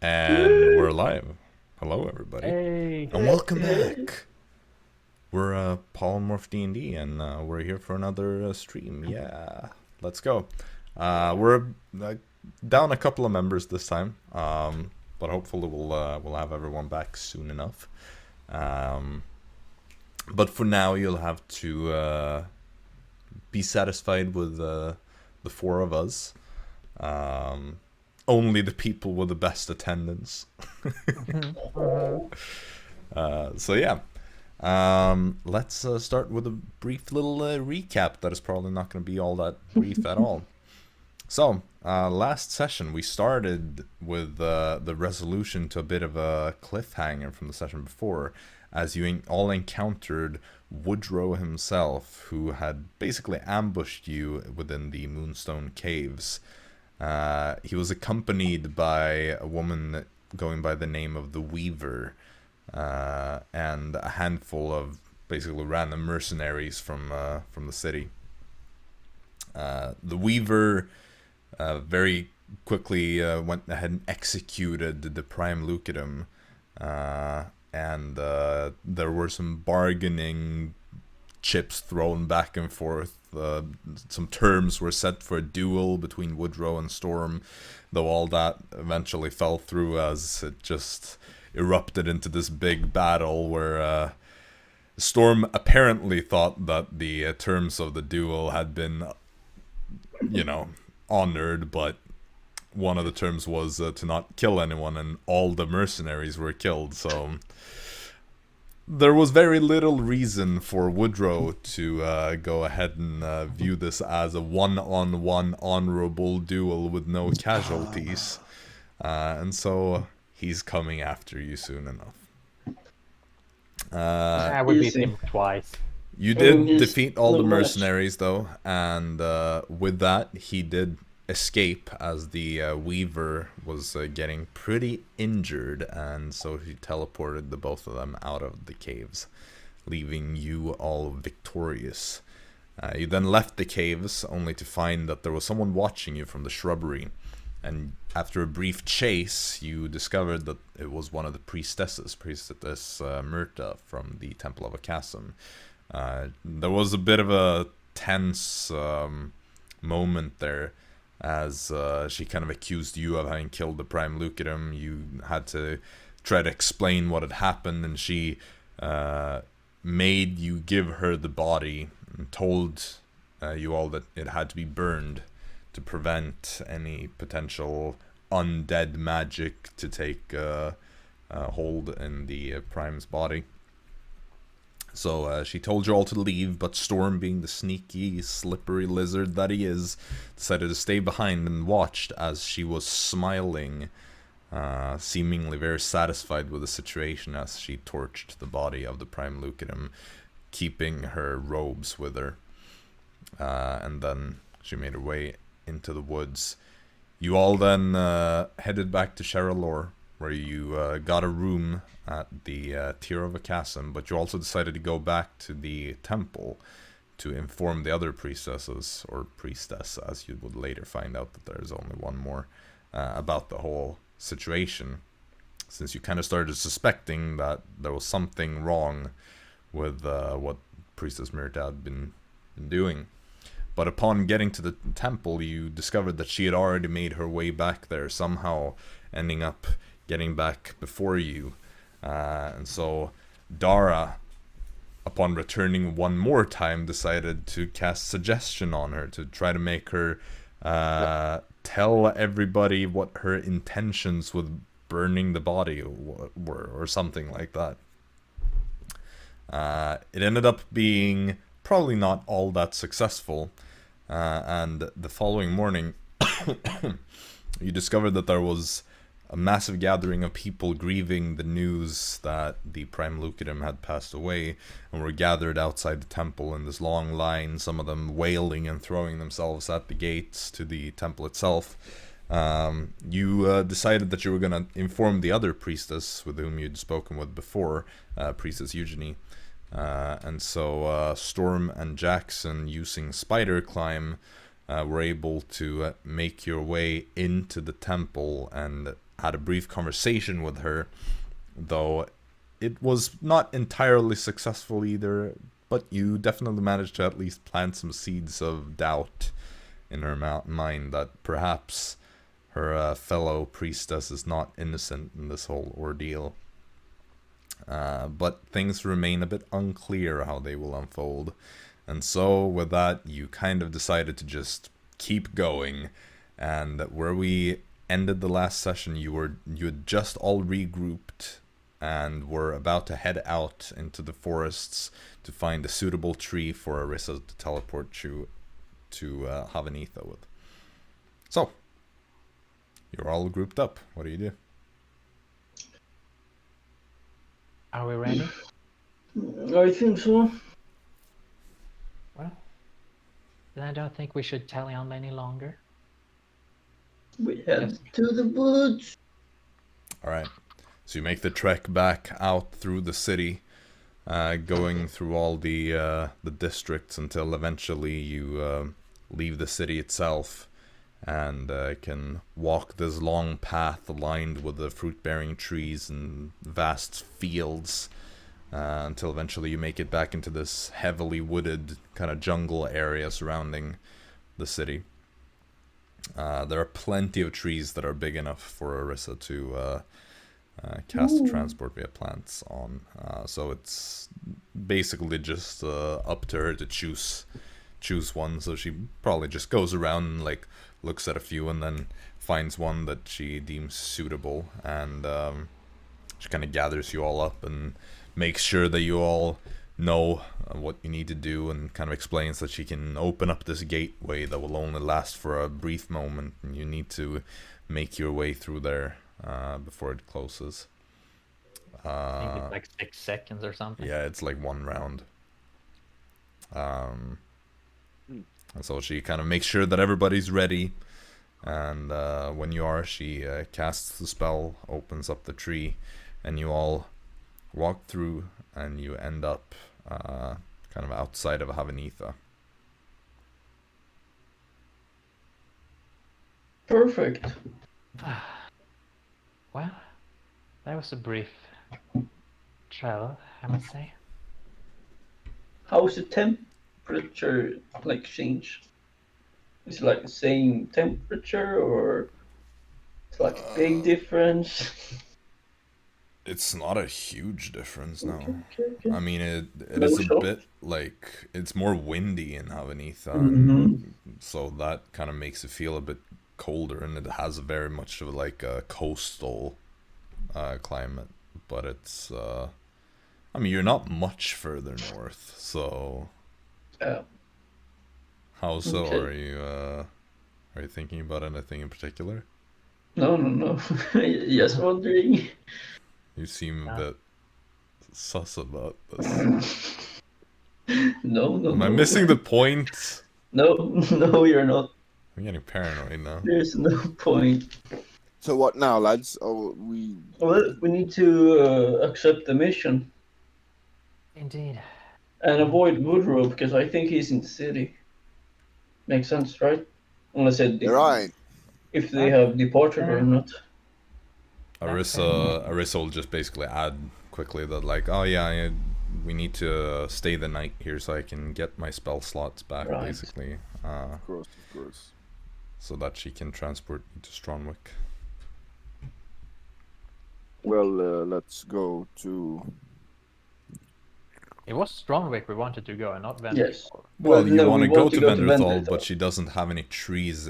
And we're live. Hello, everybody. Hey. And welcome back. We're Polymorphed D&D, and we're here for another stream. Yeah, let's go. We're down a couple of members this time, but hopefully we'll have everyone back soon enough. But for now, you'll have to be satisfied with the four of us. Only the people with the best attendance. So yeah, let's start with a brief little recap that is probably not going to be all that brief at all. So, last session we started with the resolution to a bit of a cliffhanger from the session before, as you all encountered Woodrow himself, who had basically ambushed you within the Moonstone Caves. He was accompanied by a woman going by the name of the Weaver, and a handful of basically random mercenaries from the city. The Weaver very quickly went ahead and executed the Prime Lucadum, and there were some bargaining chips thrown back and forth. Some terms were set for a duel between Woodrow and Storm, though all that eventually fell through as it just erupted into this big battle where Storm apparently thought that the terms of the duel had been, honored, but one of the terms was to not kill anyone, and all the mercenaries were killed, so there was very little reason for Woodrow to go ahead and view this as a one-on-one honorable duel with no casualties. And so he's coming after you soon enough. I would beat him twice. You did defeat all the mercenaries, though, and with that, he did escape as the Weaver was getting pretty injured, and so he teleported the both of them out of the caves, leaving you all victorious. You then left the caves only to find that there was someone watching you from the shrubbery, and after a brief chase you discovered that it was one of the priestess Myrta from the Temple of Aasimar. There was a bit of a tense moment there, as she kind of accused you of having killed the Prime Lucadum. You had to try to explain what had happened, and she made you give her the body and told you all that it had to be burned to prevent any potential undead magic to take hold in the Prime's body. So she told you all to leave, but Storm, being the sneaky, slippery lizard that he is, decided to stay behind and watched as she was smiling, seemingly very satisfied with the situation as she torched the body of the Prime Lucadum, keeping her robes with her. And then she made her way into the woods. You all then headed back to Sheralor, where you got a room at the Tier of Aasimar, but you also decided to go back to the temple to inform the other priestesses, or priestess, as you would later find out that there's only one more, about the whole situation, since you kind of started suspecting that there was something wrong with what Priestess Myrta had been doing. But upon getting to the temple, you discovered that she had already made her way back there, somehow ending up getting back before you. And so Dara, upon returning one more time, decided to cast suggestion on her to try to make her tell everybody what her intentions with burning the body were, or something like that. It ended up being probably not all that successful, and the following morning you discovered that there was a massive gathering of people grieving the news that the Prime Lucadum had passed away, and were gathered outside the temple in this long line, some of them wailing and throwing themselves at the gates to the temple itself. You decided that you were going to inform the other priestess with whom you'd spoken with before, Priestess Eugenie. And so Storm and Jaxson, using spider climb, were able to make your way into the temple and had a brief conversation with her, though it was not entirely successful either, but you definitely managed to at least plant some seeds of doubt in her mind that perhaps her fellow priestess is not innocent in this whole ordeal. But things remain a bit unclear how they will unfold. And so with that, you kind of decided to just keep going. And where we ended the last session, you had just all regrouped and were about to head out into the forests to find a suitable tree for Arisa to teleport you to Havanitha with. So, you're all grouped up. What do you do? Are we ready? I think so. Well, then I don't think we should tally on any longer. We head to the woods. Alright. So you make the trek back out through the city, going through all the districts until eventually you leave the city itself and can walk this long path lined with the fruit-bearing trees and vast fields until eventually you make it back into this heavily wooded kind of jungle area surrounding the city. There are plenty of trees that are big enough for Arisa to cast transport via plants on. So it's basically just up to her to choose one. So she probably just goes around and like looks at a few and then finds one that she deems suitable, and she kind of gathers you all up and makes sure that you all know what you need to do, and kind of explains that she can open up this gateway that will only last for a brief moment, and you need to make your way through there before it closes. I think it's like 6 seconds or something. Yeah, it's like 1 round. And so she kind of makes sure that everybody's ready, and when you are, she casts the spell, opens up the tree, and you all walk through, and you end up kind of outside of Havanitha. Perfect. Well, that was a brief travel, I must say. How's the temperature like change? Is it like the same temperature, or it's like a big difference? It's not a huge difference, no. Okay. I mean, it is a bit like, it's more windy in Havanitha, so that kind of makes it feel a bit colder, and it has very much of like a coastal climate, but it's I mean, you're not much further north, so how so? Okay. Are you thinking about anything in particular? No. Just wondering. You seem a bit sus about this. No. Am I missing the point? No, you're not. I'm getting paranoid now. There's no point. So what now, lads? Well, we need to accept the mission. Indeed. And avoid Woodrow, because I think he's in the city. Makes sense, right? Unless right. If they have departed or not. Arisa will just basically add quickly that like, oh yeah, we need to stay the night here so I can get my spell slots back, basically. Of course. So that she can transport you to Stromwick. Well, let's go to... It was Stromwick we wanted to go, and not Venderthal. Yes. Well, you no, want to go to Venderthal, Venderthal, but she doesn't have any trees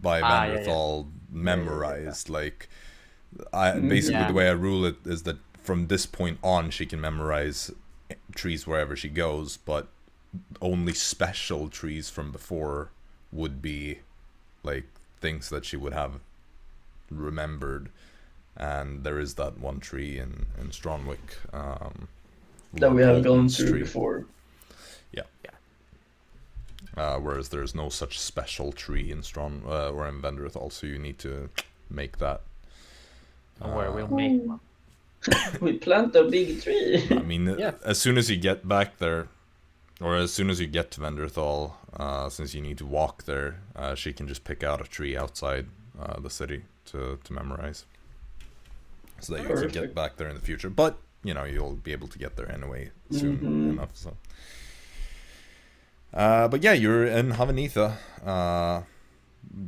by Venderthal memorized. Like, basically the way I rule it is that from this point on, she can memorize trees wherever she goes, but only special trees from before would be like things that she would have remembered. And there is that one tree in Stromwick that we have gone through before. Yeah. Whereas there's no such special tree in or in Venderthal, so you need to make that. Where we'll make one. We plant a big tree. I mean, as soon as you get back there, or as soon as you get to Venderthal, since you need to walk there, she can just pick out a tree outside the city to memorize, so that you Perfect. can get back there in the future. But you know, you'll be able to get there anyway soon enough. So, but yeah, you're in Havanitha,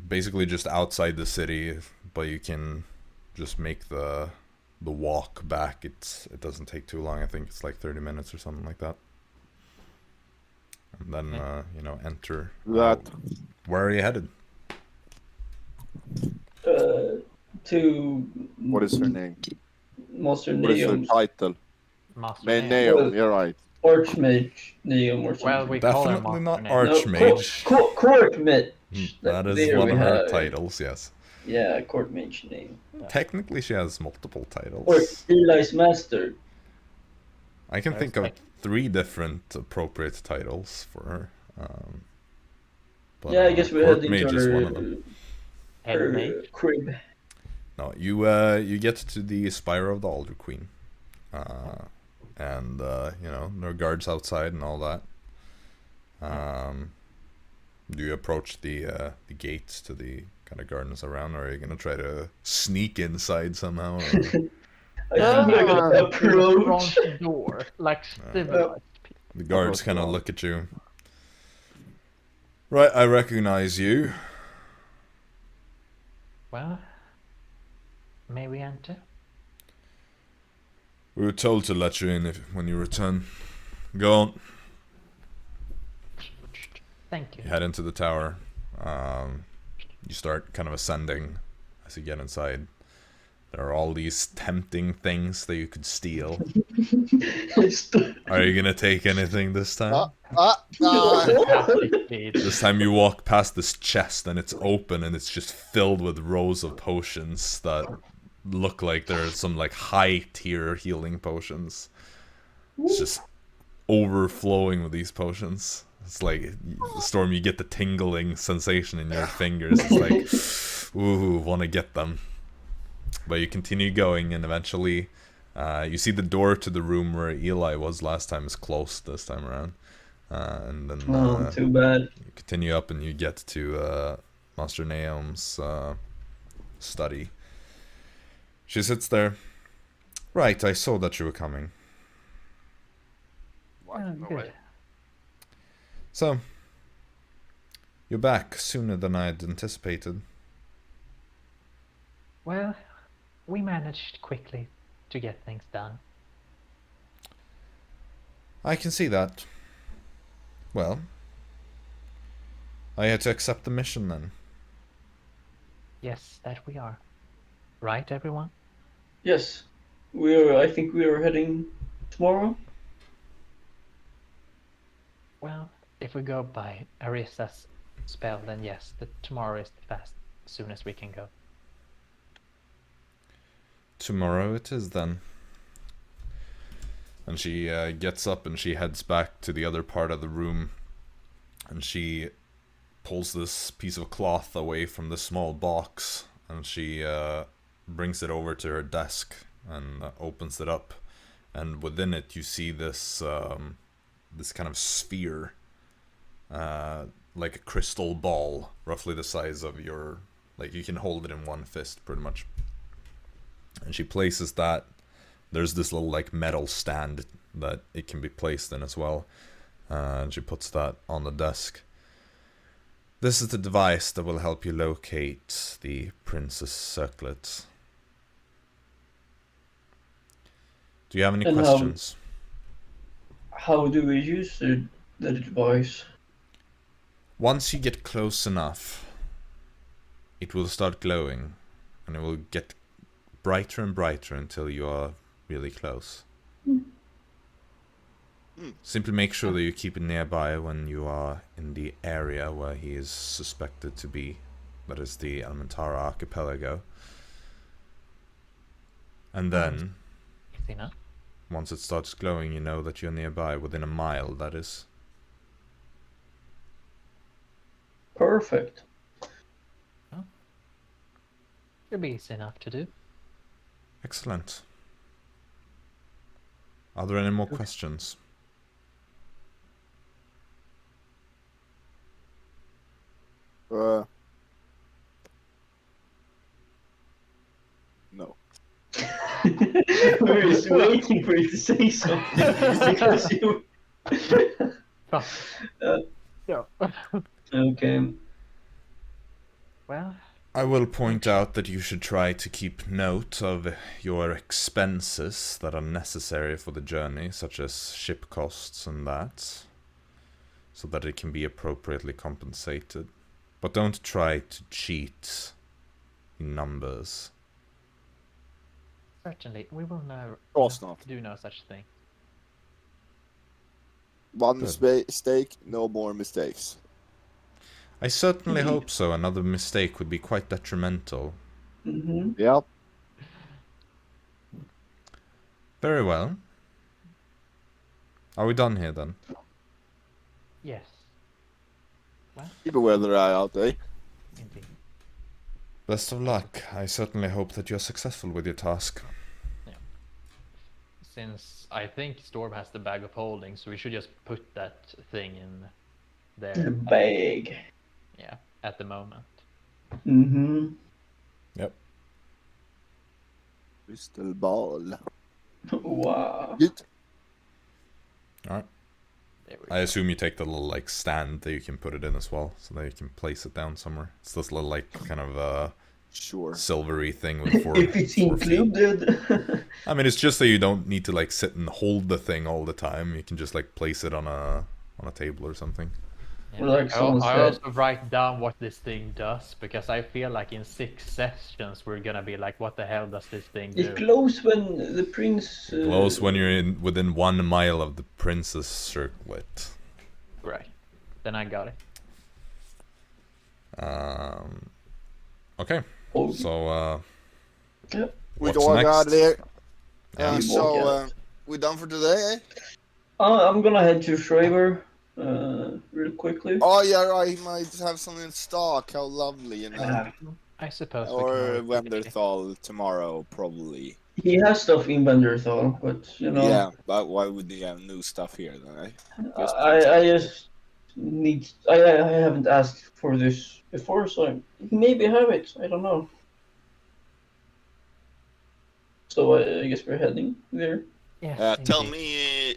basically just outside the city, but you can just make the walk back. It doesn't take too long. I think it's like 30 minutes or something like that. And then you know, enter. Where are you headed? To What is her name? Master What is her Neum, title? Master Man, Neo. Neum, you're right. Archmage Neum or something. Well, we call her Definitely Master not Neo. Archmage. Court Mage. That is There one we of her have- titles, yes. Yeah, Court Mage name. Technically, she has multiple titles. Or Eli's Master. I can There's think of like- 3 different appropriate titles for her. But, Yeah, I guess we're Court heading Mage to is one of them. Head her mage. crib. No, you get to the Spire of the Alder Queen, and you know, there are guards outside and all that. Do you approach the gates to the kind of gardens around, or are you gonna try to sneak inside somehow? Or... I think we're gonna approach. Front door, like civilized people. The guards Approach kind of the look at you. Right, I recognize you. Well, may we enter? We were told to let you in when you return. Go on. Thank you. You head into the tower. You start kind of ascending as you get inside. There are all these tempting things that you could steal. Are you gonna take anything this time? This time you walk past this chest and it's open and it's just filled with rows of potions that look like they're some like high tier healing potions. It's just overflowing with these potions. It's like, Storm, you get the tingling sensation in your fingers. It's like, ooh, wanna get them. But you continue going, and eventually you see the door to the room where Eli was last time is closed this time around. And then Too bad. you continue up and you get to Master Naom's study. She sits there. Right, I saw that you were coming. Oh, good. So, you're back sooner than I had anticipated. Well, we managed quickly to get things done. I can see that. Well, I had to accept the mission then. Yes, that we are. Right, everyone? Yes. I think we are heading tomorrow. Well, if we go by Arisa's spell, then yes, tomorrow is the soonest we can go. Tomorrow it is then. And she gets up and she heads back to the other part of the room. And she pulls this piece of cloth away from the small box. And she brings it over to her desk and opens it up. And within it you see this this kind of sphere. Like a crystal ball, roughly the size of your... Like, you can hold it in one fist, pretty much. And she places that. There's this little like metal stand that it can be placed in as well. And she puts that on the desk. This is the device that will help you locate the Princess Circlet. Do you have any And, questions? How do we use the device? Once you get close enough, it will start glowing. And it will get brighter and brighter until you are really close. Simply make sure that you keep it nearby when you are in the area where he is suspected to be. That is the Almentara archipelago. And then, Easy enough. once it starts glowing, you know that you're nearby, within a mile, that is. Perfect. Should be easy enough to do. Excellent. Are there any more questions? We're just waiting for you to say something because you. Yeah. Okay. Well, I will point out that you should try to keep note of your expenses that are necessary for the journey, such as ship costs and that, so that it can be appropriately compensated. But don't try to cheat in numbers. certainly, we will know. Of course not. Do no such thing. One Good. mistake, no more mistakes. I certainly hope so. Another mistake would be quite detrimental. Mm-hmm. Yep. Very well. Are we done here then? Yes. Keep a weather eye out, eh? Indeed. Best of luck. I certainly hope that you're successful with your task. Since I think Storm has the bag of holding, so we should just put that thing in there. The bag. Yeah, at the moment. Mm-hmm. Yep. Crystal ball. Wow. Good. Alright. There we I go. assume you take the little like stand that you can put it in as well, so that you can place it down somewhere. It's this little like kind of Sure. silvery thing with four. If it's 4 feet. included. I mean, it's just that you don't need to like sit and hold the thing all the time. You can just like place it on a table or something. Yeah. Well, like someone I said. also write down what this thing does, because I feel like in 6 sessions we're gonna be like, what the hell does this thing do? It glows when the prince. It glows when you're within 1 mile of the prince's circlet. Right. Then I got it. Okay. Oh, So yeah. We what's all got next? there. Yeah. You So, walk out. we done for today, eh? I'm gonna head to Schreiber real quickly. Oh, yeah, right. He might have some in stock. How lovely, you know. Ah, I suppose. we Or can always take it. Wenderthal tomorrow, probably. he has stuff in Benderthal, but you know. Yeah, but why would they have new stuff here then, eh? Just- I just need. I haven't asked for this before, so I maybe have it. I don't know. So I guess we're heading there. Yes, Tell indeed. me.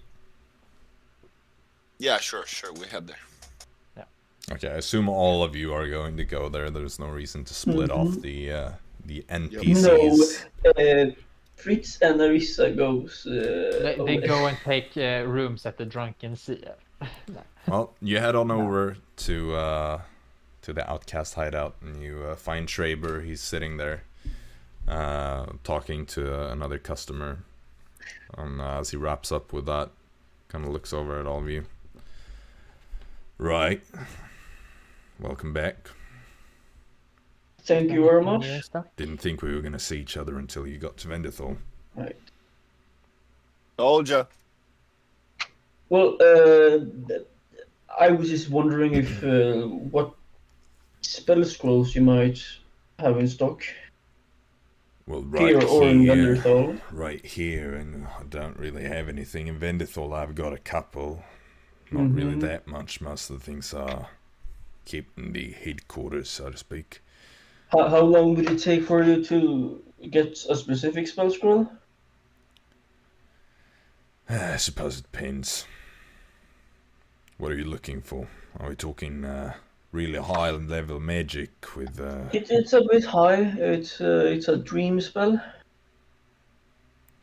Yeah, sure, we head there. Okay, I assume all of you are going to go there. There's no reason to split off the NPCs. No, Fritz and Arisa goes. They away. go and take rooms at the Drunken Sea. Well, you head on over to the outcast hideout, and you find Schreiber. He's sitting there, talking to another customer. And as he wraps up with that, kind of looks over at all of you. Right. Welcome back. Thank you very much. Yeah, stuff. Didn't think we were going to see each other until you got to Vendathor. Right. Told ya. Well, I was just wondering if what spell scrolls you might have in stock Well, right here or in here, Venderthal. right here, and I don't really have anything in Vendathor. I've got a couple. Not really that much. Most of the things are kept in the headquarters, so to speak. How long would it take for you to get a specific spell scroll? I suppose it depends. What are you looking for? Are we talking really high level magic with? It's a bit high. It's a dream spell.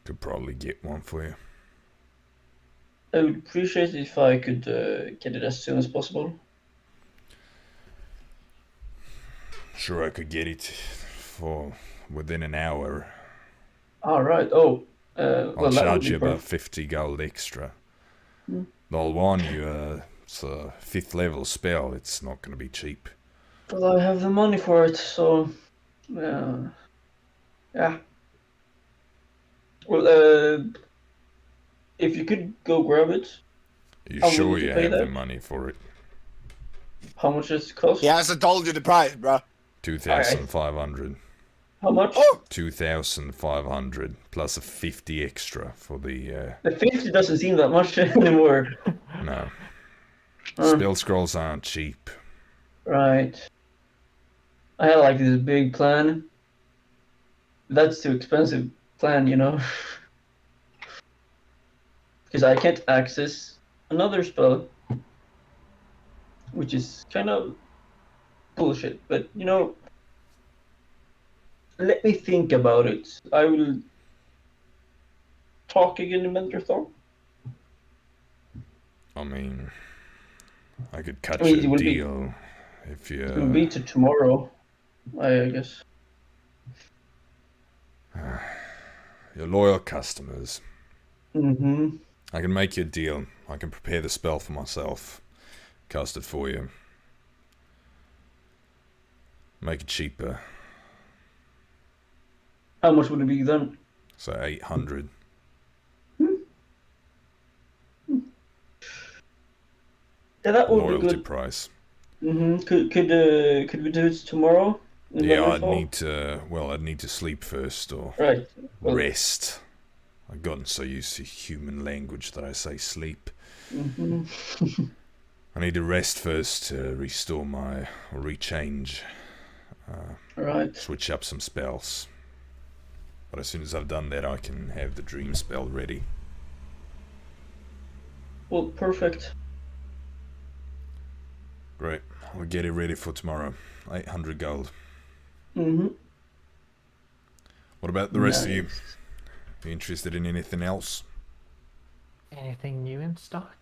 Could probably get one for you. I would appreciate it if I could get it as soon as possible. Sure, I could get it for within an hour. All right. Oh, I'll well, that would charge be you about perfect. 50 gold extra. Hmm. I'll warn you, it's a 5th level spell. It's not going to be cheap. Well, I have the money for it, so yeah. Well, if you could go grab it, Are you How sure will you you pay have the that? money for it? how much does it cost? He hasn't told you the price, bro. 2,500. How much? Oh! 2,500 plus a 50 extra for the The 50 doesn't seem that much anymore. no. Uh. Spell scrolls aren't cheap. Right. I had like this big plan. That's too expensive plan, you know. Because I can't access another spell, which is kind of bullshit. But you know, let me think about it. I will talk again in Mentorthor. I mean, I could catch I mean, it a will deal if It will you. be to tomorrow, I guess. Your loyal customers. Mm-hmm. I can make you a deal. I can prepare the spell for myself, cast it for you, make it cheaper. How much would it be then? So 800. Yeah, that would Loyalty be good. price. Mm-hmm. Could we do it tomorrow? In Yeah, I'd Wonderful? need to. Well, I'd need to sleep first or Right. Well, rest. I've gotten so used to human language that I say sleep. mm-hmm. I need to rest first to restore my or rechange, Right. switch up some spells. But as soon as I've done that, I can have the dream spell ready. Well, perfect. Great. I'll get it ready for tomorrow. 800 gold. Mm-hmm. What about the rest of you? Nice. You interested in anything else? Anything new in stock?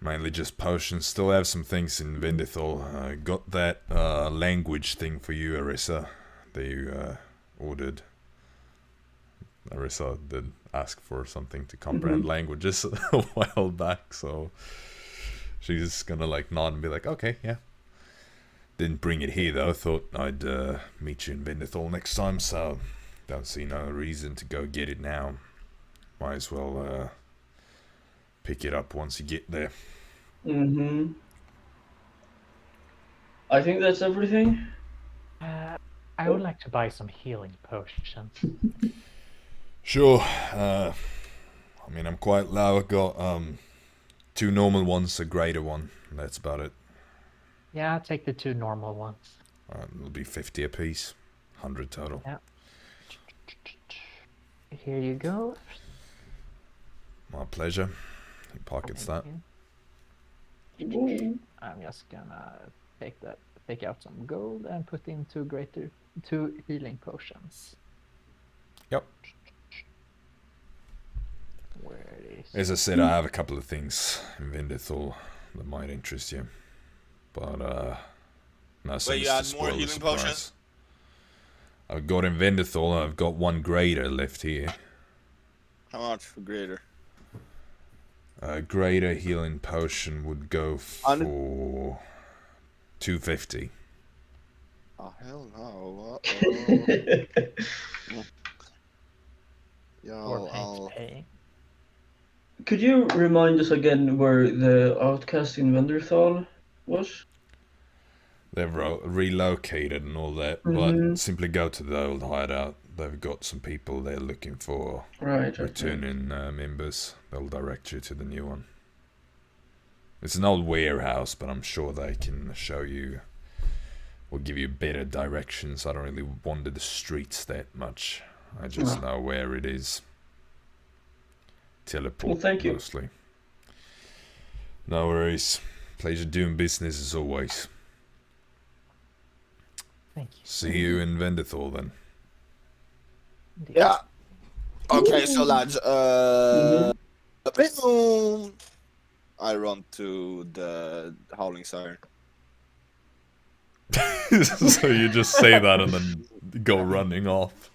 Mainly just potions. Still have some things in Vendithal. Got that language thing for you, Arisa, that you ordered. Arisa did ask for something to comprehend languages a while back, so she's gonna like nod and be like, okay, yeah. Didn't bring it here though. Thought I'd meet you in Vendithal next time, so don't see no reason to go get it now. Might as well pick it up once you get there. Mm-hmm. I think that's everything. I would like to buy some healing potions. Sure. I mean, I'm quite low. I've got 2 normal ones, a greater one. That's about it. Yeah, I'll take the 2 normal ones. It'll be 50 apiece. 100 total. Yeah. Here you go. My pleasure. He pockets that. Thank you. I'm just gonna take out some gold and put in 2 healing potions. Yep. Where it is. As I said, I have a couple of things in Vendithal that might interest you. But, nothing you to add spoil more the healing surprise. potions? I've got in Vendithal, I've got 1 greater left here. How much for greater? A greater healing potion would go for 250. Oh, hell no. Or Yo, I'll... pay. Could you remind us again where the outcast in Wenderthal was? They've relocated and all that, but simply go to the old hideout. They've got some people there looking for Right. returning members. They'll direct you to the new one. It's an old warehouse, but I'm sure they can show you or give you better directions. I don't really wander the streets that much. I just know where it is. Teleport, Well, thank you. mostly. No worries. Pleasure doing business as always. Thank you. See you in Vendithal then. Yeah. Okay, so lads, I run to the Howling Siren. So you just say that and then go running off.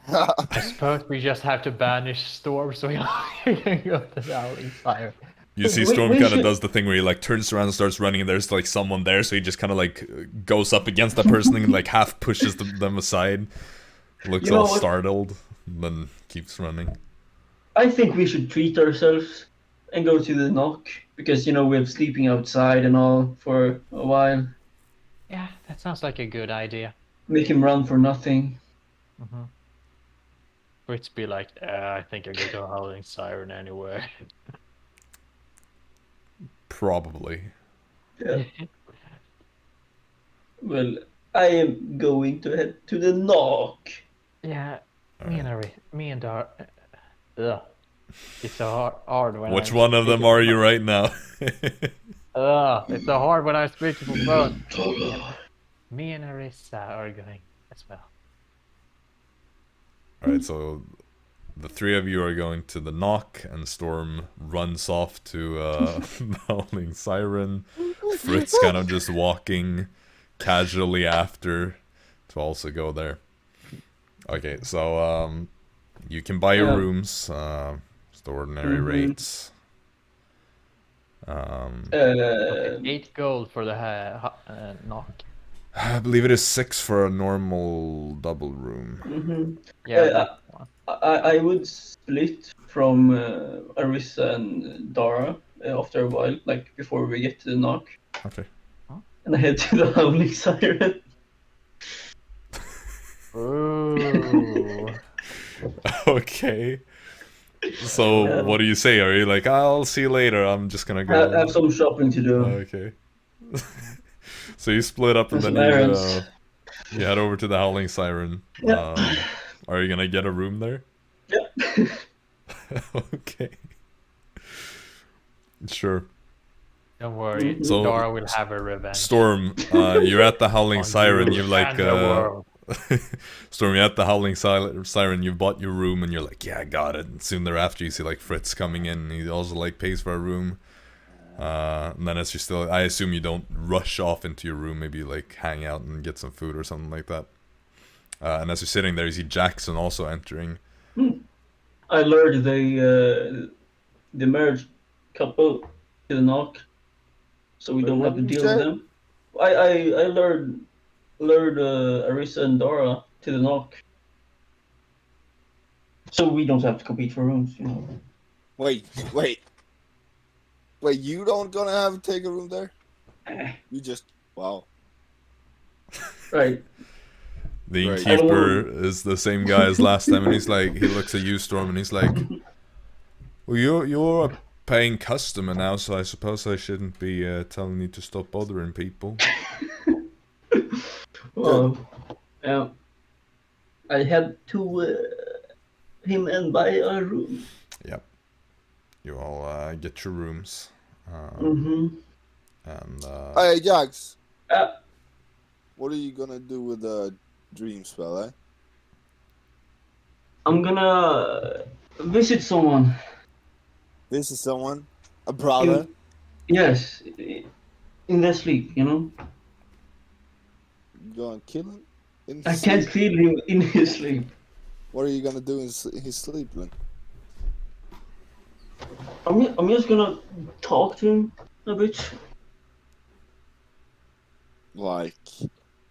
I suppose we just have to banish Storm so we can go to the Howling Fire. You see We Storm kind of should- does the thing where he like turns around and starts running and there's like someone there, so he just kind of like goes up against that person and like half pushes them aside, looks You know all what? startled, and then keeps running. I think we should treat ourselves and go to the knock because, you know, we're sleeping outside and all for a while. Yeah, that sounds like a good idea. Make him run for nothing. Fritz be like, I think I go to a Howling Siren anyway. Probably. Yeah. Well, I am going to head to the knock. Yeah, Me and Dara. Ugh. It's so hard when Which I'm one of them speaking are for you fun. right now? It's so hard when I'm speaking for phone. Me and Arisa are going as well. Alright, so the three of you are going to the knock, and Storm runs off to the Howling Siren. Fritz kind of just walking casually after to also go there. Okay, so you can buy your rooms, just ordinary rates. Okay, 8 gold for the knock. I believe it is 6 for a normal double room. Yeah, that one. I would split from Arisa and Dara after a while, like before we get to the knock. Okay. And I head to the Howling Siren. Ooh. Okay. So what do you say? Are you like, I'll see you later, I'm just gonna go? I have some shopping to do. Okay. So you split up and then you head over to the Howling Siren. Yeah. Are you gonna get a room there? Yeah. Okay. Sure. Don't worry, So- Dara will have her revenge. Storm, you're at the Howling On Siren, you you're like, and the world. Storm, you're at the Howling Siren, you've bought your room, and you're like, yeah, I got it. And soon thereafter, you see, like, Fritz coming in, he also, like, pays for a room. And then as you're still, I assume you don't rush off into your room, maybe you, like, hang out and get some food or something like that. And as you're sitting there, you see Jaxson also entering. I lured the marriage couple to the knock, so we don't have to deal with them. I lured Arisa and Dara to the knock, so we don't have to compete for rooms, you know. Wait, you don't gonna have to take a room there? You just, wow. Right. The Right. innkeeper is the same guy as last time, and he's like, he looks at you, Storm, and he's like, well, you're a paying customer now, so I suppose I shouldn't be telling you to stop bothering people. Well, I had to him and buy a room. Yep. You all get your rooms. Mm-hmm. And Hey, Jax. Uh, What are you gonna do with the dream spell, eh? I'm gonna visit someone. This is someone? A brother? Yes, in their sleep, you know. You gonna kill him? In I his can't sleep? kill him in his sleep. What are you gonna do in his sleep then? I'm just gonna talk to him a bit. Like,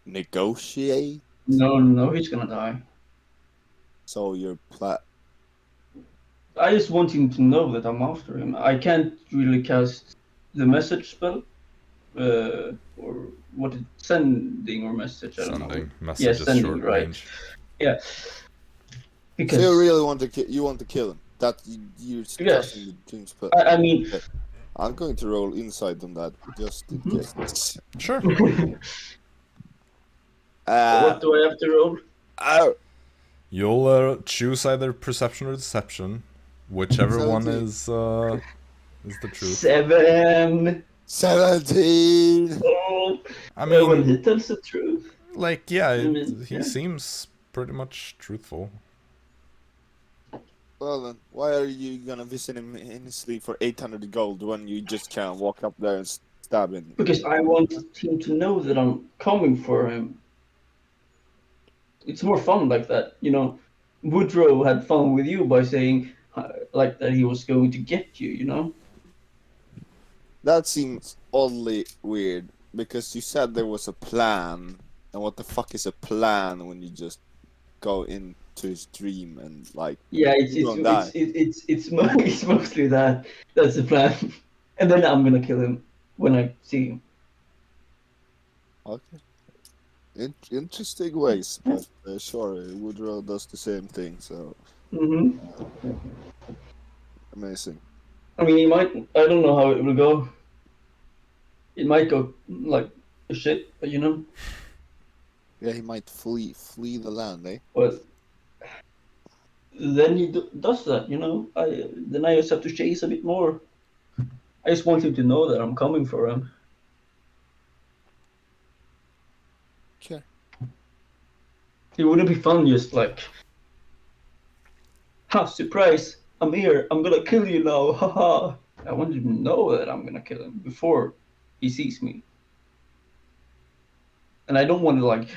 negotiate? No, he's gonna die. So your I just want him to know that I'm after him. I can't really cast the message spell, or what is sending or message? I don't know. sending messages sending, short right. range. Yeah. So Because you really want to kill him? That you're casting the dream spell? I mean, I'm going to roll insight on that just in case. Sure. what do I have to roll? Oh, You'll choose either perception or deception, whichever one is the truth. 7. 17. Oh, I when mean, he tells the truth. like, yeah, mean, he yeah. seems pretty much truthful. Well then, why are you gonna visit him in his sleep for 800 gold when you just can't walk up there and stab him? Because I want him to know that I'm coming for him. It's more fun like that, you know. Woodrow had fun with you by saying like that he was going to get you, you know. That seems oddly weird because you said there was a plan, and what the fuck is a plan when you just go into his dream and like? Yeah, it's mostly that. That's the plan. And then I'm gonna kill him when I see him. Okay. Interesting ways, but sure, Woodrow does the same thing, so Mm-hmm. amazing. I mean, I don't know how it will go. It might go like shit, but you know. Yeah, he might flee the land, eh? But then he does that, you know. Then I just have to chase a bit more. I just want him to know that I'm coming for him. Okay. It wouldn't be fun just like, ha, surprise, I'm here, I'm gonna kill you now, haha. I want him to know that I'm gonna kill him before he sees me. And I don't want to like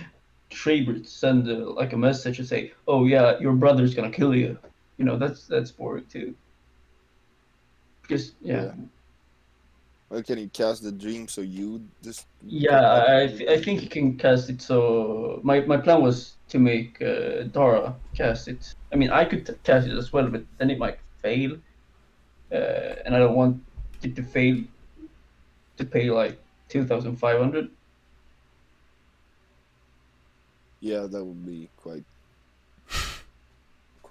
send like a message and say, oh yeah, your brother's gonna kill you. You know, that's boring too. Because yeah. Well, can you cast the dream so you just? Yeah, I think you can cast it. So my plan was to make Dara cast it. I mean, I could cast it as well, but then it might fail, and I don't want it to fail. To pay like 2,500. Yeah, that would be quite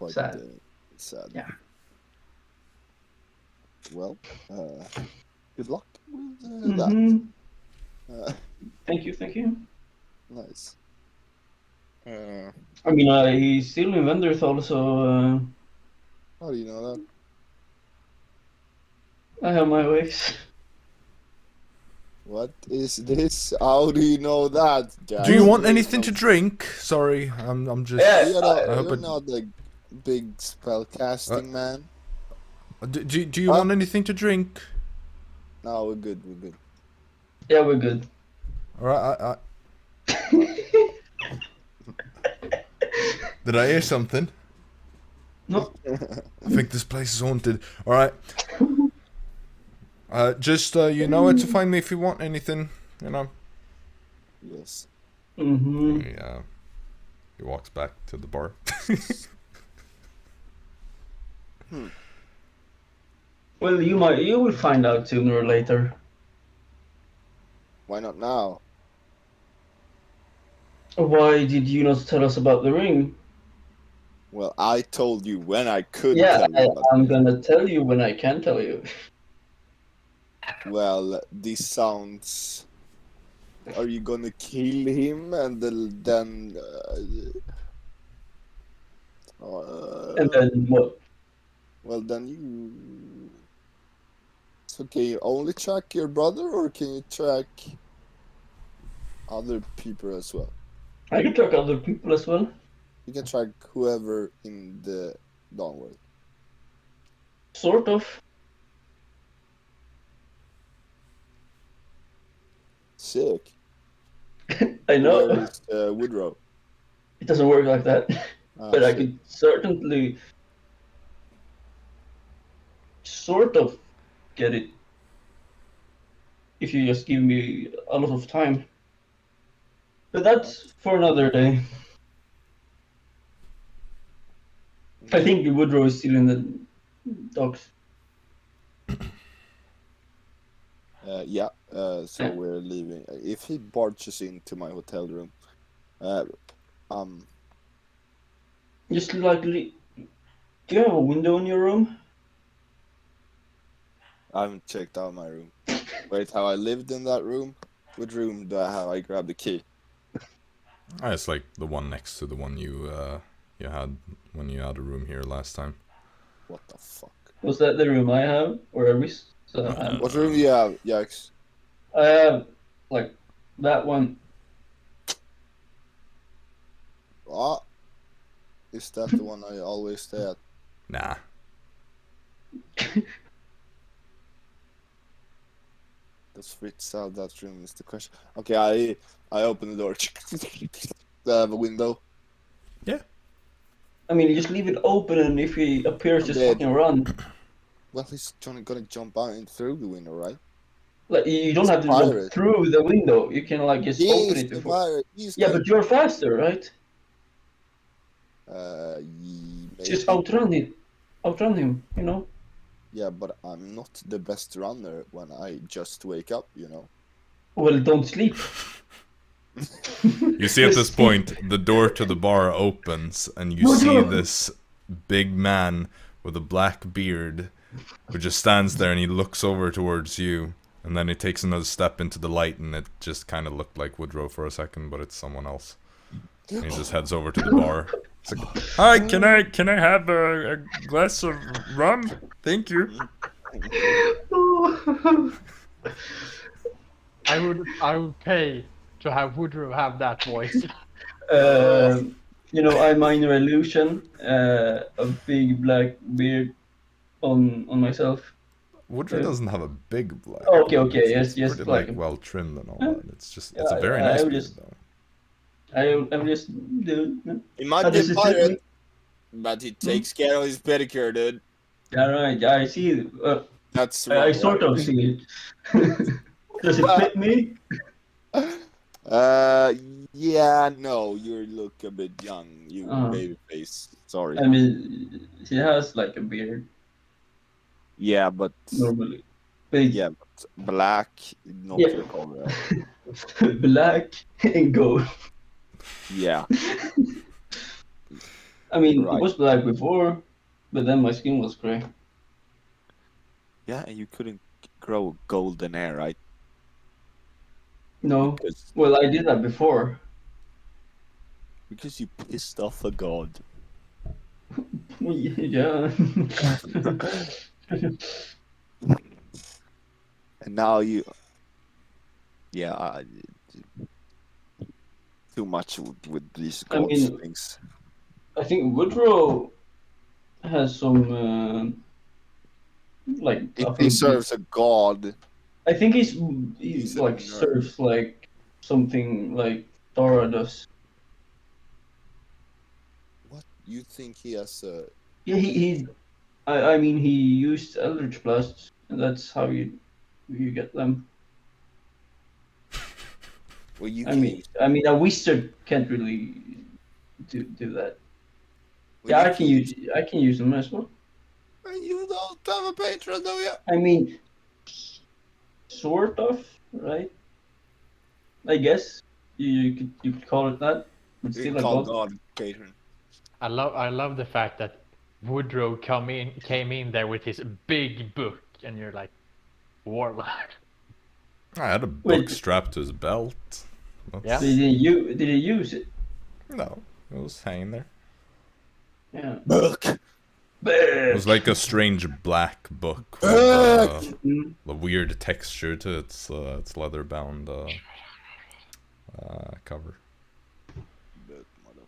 Sad. Sad. Yeah. Well, good luck with Mhm. that. Thank you. Nice. I mean, he's still in Wenderthal, so How do you know that? I have my ways. What is this? How do you know that, guys? Do you want anything to drink? Sorry, I'm just. Yeah. You're not the big spell casting man. Do you want anything to drink? No, we're good. We're good. Yeah, we're good. All right. Did I hear something? No. I think this place is haunted. All right. Just you know where to find me if you want anything. You know. Yes. Mhm. Yeah. He walks back to the bar. Well, you will find out sooner or later. Why not now? Why did you not tell us about the ring? Well, I told you when I could Yeah, tell you. I'm gonna tell you when I can tell you. Well, this sounds. Are you gonna kill him and then? And then what? Well, then you. So can you only track your brother, or can you track other people as well? I can track other people as well. You can track whoever in the downward. Sort of. Sick. I know. Where is Woodrow? It doesn't work like that. But I shit. could certainly sort of get it if you just give me a lot of time. But that's for another day. I think Woodrow is still in the docks. Yeah. So we're leaving. If he barges into my hotel room, Just like, do you have a window in your room? I haven't checked out my room. Wait, how I lived in that room? What room do I have? I grabbed the key. It's like the one next to the one you had when you had a room here last time. What the fuck? Was that the room I have, or Arisa? What room do you have, Jax? I have like that one. Ah, is that the one I always stay at? Nah. Does Fritz have that room is the question. Okay, I open the door. Do I have a window? Yeah. I mean, you just leave it open, and if he appears, just dead. fucking run. Well, he's gonna jump out and through the window, right? Like you don't He's have to a pirate. jump through the window. You can like just open it before. Pirate. Yeah, but you're faster, right? Maybe. Just outrun it. Outrun him, you know? Yeah, but I'm not the best runner when I just wake up, you know? Well, don't sleep. You see at this point, the door to the bar opens, and you see this big man with a black beard who just stands there, and he looks over towards you, and then he takes another step into the light, and it just kind of looked like Woodrow for a second, but it's someone else. And he just heads over to the bar. It's like, hi, can I have a glass of rum? Thank you. I would pay to have Woodrow have that voice. You know, I minor illusion, a big black beard on myself. Woodrow doesn't have a big black. Okay, It's yes, pretty like like well trimmed and all Huh? that. It's just it's a very nice beard though. I'm just dude. He might How be a does it fit me? pirate, but he takes care of his pedicure, dude. Yeah, right. Yeah, I see it. That's I sort of see it. Does it fit me? Yeah, no, you look a bit young, you baby face. Sorry. I mean, he has like a beard Yeah, but normally. Big, yeah, but black, not Yeah. your color. black and gold. Yeah. I mean, Right. it was black before, but then my skin was gray. Yeah, and you couldn't grow golden hair, right? No, Because, well, I did that before. because you pissed off a god. Yeah. And now you... Yeah, too much with these I gods mean- things. I think Woodrow has some like. If he serves a god, I think he's He's a like nerd. serves like something like Dara does. what? You think he has a... Yeah, I mean he used Eldritch Blasts, and that's how you get them. Well, you I can mean, use... a wizard can't really do that. well, Yeah, you I can use them as well. You don't have a patron, do you? I mean, sort of, right? I guess you could call it that. It's You still can a call god. god patron. I love the fact that Woodrow came in there with his big book, and you're like, Warlock. I had a book Wait. strapped to his belt. Yeah. Did he use it? No, it was hanging there. Yeah. Book. It was like a strange black book with Mm. a weird texture to its leather bound cover.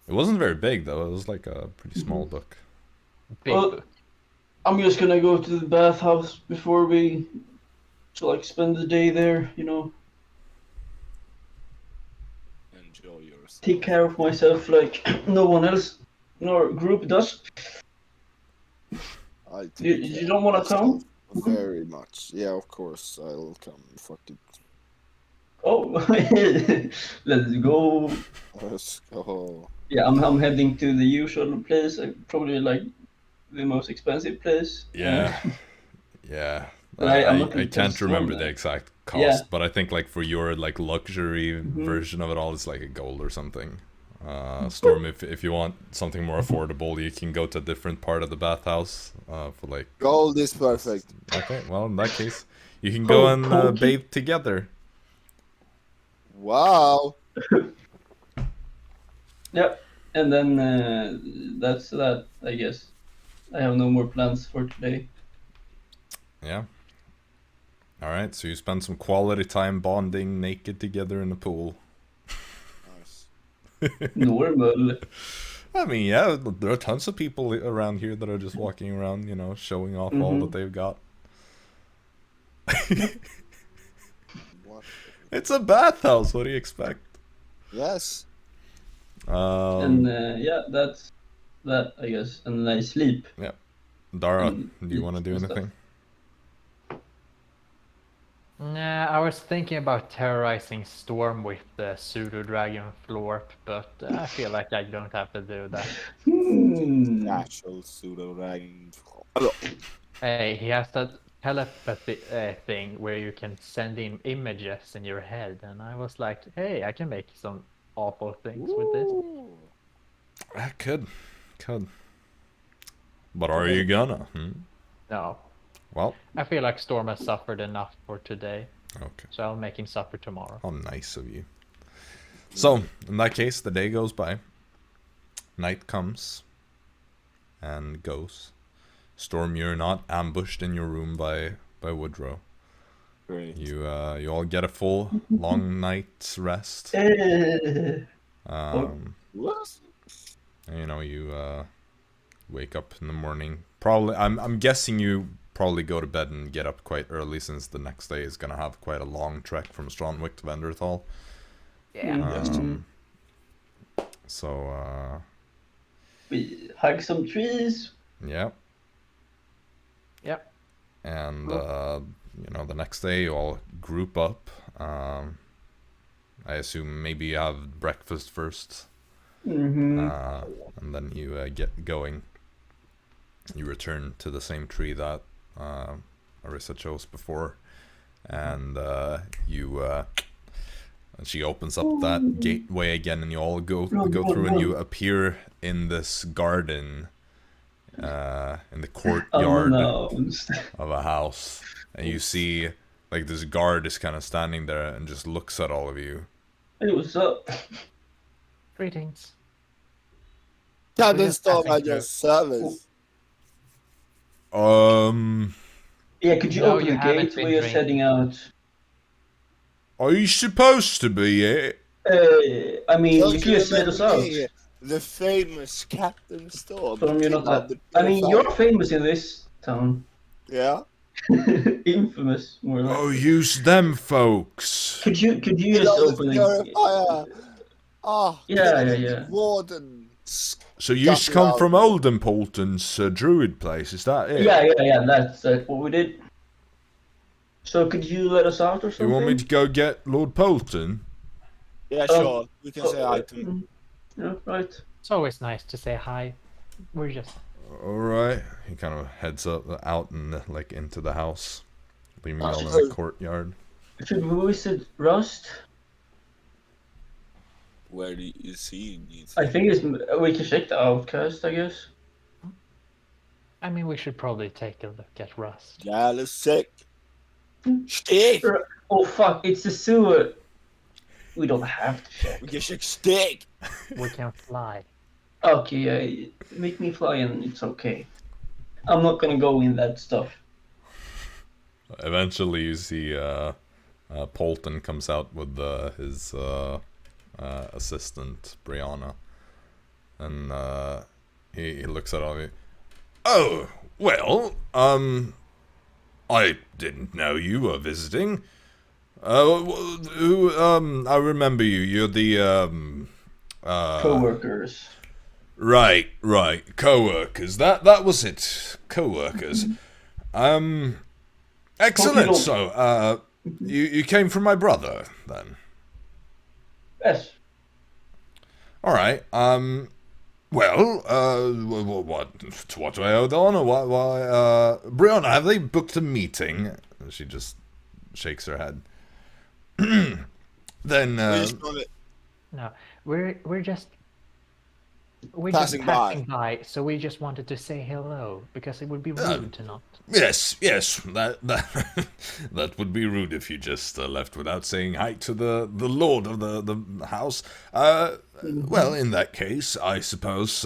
It wasn't very big though. It was like a pretty small book. Big Well, book. I'm just gonna go to the bathhouse before we like spend the day there. You know, Enjoy yourself. take care of myself like no one else in our group does. I You, take you don't want to come? Very much. Yeah, of course I'll come. Fuck it. Oh, let's go. Let's go. Yeah, I'm heading to the usual place. Probably like the most expensive place. Yeah, yeah. But I'm not I gonna can't just remember storm the that. exact cost, Yeah. but I think like for your like luxury Mhm. version of it all, it's like a gold or something. Storm, if you want something more affordable, you can go to a different part of the bathhouse for like. Gold is perfect. Okay, well in that case, you can go and Pokey. bathe together. Wow. Yep. And then that's that, I guess. I have no more plans for today. Yeah. All right, so you spend some quality time bonding naked together in the pool. Nice. Normal. I mean, yeah, there are tons of people around here that are just walking around, you know, showing off all Mhm. that they've got. What? It's a bathhouse. What do you expect? Yes. And yeah, that's that, I guess. And then I sleep. Dara, and do you want to do and stuff. anything? Nah, I was thinking about terrorizing Storm with the pseudo dragon Florp, but I feel like I don't have to do that. Natural pseudo dragon. Hey, he has that telepathy thing where you can send in images in your head, and I was like, hey, I can make some awful things with this. I could. But are you gonna? No, Well, I feel like Storm has suffered enough for today, okay. so I'll make him suffer tomorrow. How nice of you. So, in that case, the day goes by. night comes and goes. Storm, you're not ambushed in your room by Woodrow. Great. You all get a full long night's rest. What? And, you know, you wake up in the morning. Probably, I'm guessing you probably go to bed and get up quite early, since the next day is gonna have quite a long trek from Strandwick to Venderthal. Yeah. So We hug some trees. yeah. Yep. And you know, the next day you all group up. I assume maybe you have breakfast first. Mm-hmm. And then you get going. You return to the same tree that Arisa chose before, and she opens up that gateway again, and you all go through, and you appear in this garden, in the courtyard of a house, and you see like this guard is kind of standing there and just looks at all of you. Hey, what's up? Greetings. Captain Storm at your service. Yeah, could you No, open you the haven't gate been where you're drinking. setting out? Are you supposed to be it? I mean, Don't you can just let us out. me, the famous Captain Storm. Storm, you're came not out that. the I mean, purifier. you're famous in this town. Yeah. Infamous, more like. Oh, use them folks. Could you just Hello, open the the purifier. Ah, Yeah. Warden. So you Got come out. from Oldenpolton's Druid place, is that it? Yeah, that's what we did. So could you let us out or You something? want me to go get Lord Polton? Yeah, sure. You can say hi to me. Yeah, right. It's always nice to say hi. We're just Alright. He kind of heads out and like into the house. Leaving you all in the courtyard. Should we visit Rust? Where do you see? I think we can check the outcast, I guess. I mean, we should probably take a look at Rust. Yeah, let's check. Stick. Oh fuck! It's the sewer. We don't have to check. We can check stick. We can fly. Okay, yeah, make me fly and it's okay. I'm not gonna go in that stuff. Eventually you see Polton comes out with his assistant, Brianna. And he looks at all of you. Oh, well, I didn't know you were visiting. I remember you. You're the Co-workers. Right. Co-workers. That was it. Co-workers. Excellent. So, you came from my brother then. Yes. All right. Well, what do I owe the honor? Why, Brianna, have they booked a meeting? She just shakes her head. Then, No, we're just Passing by, so we just wanted to say hello because it would be rude to not. yes, that that would be rude if you just left without saying hi to the lord of the house. Well, in that case, I suppose.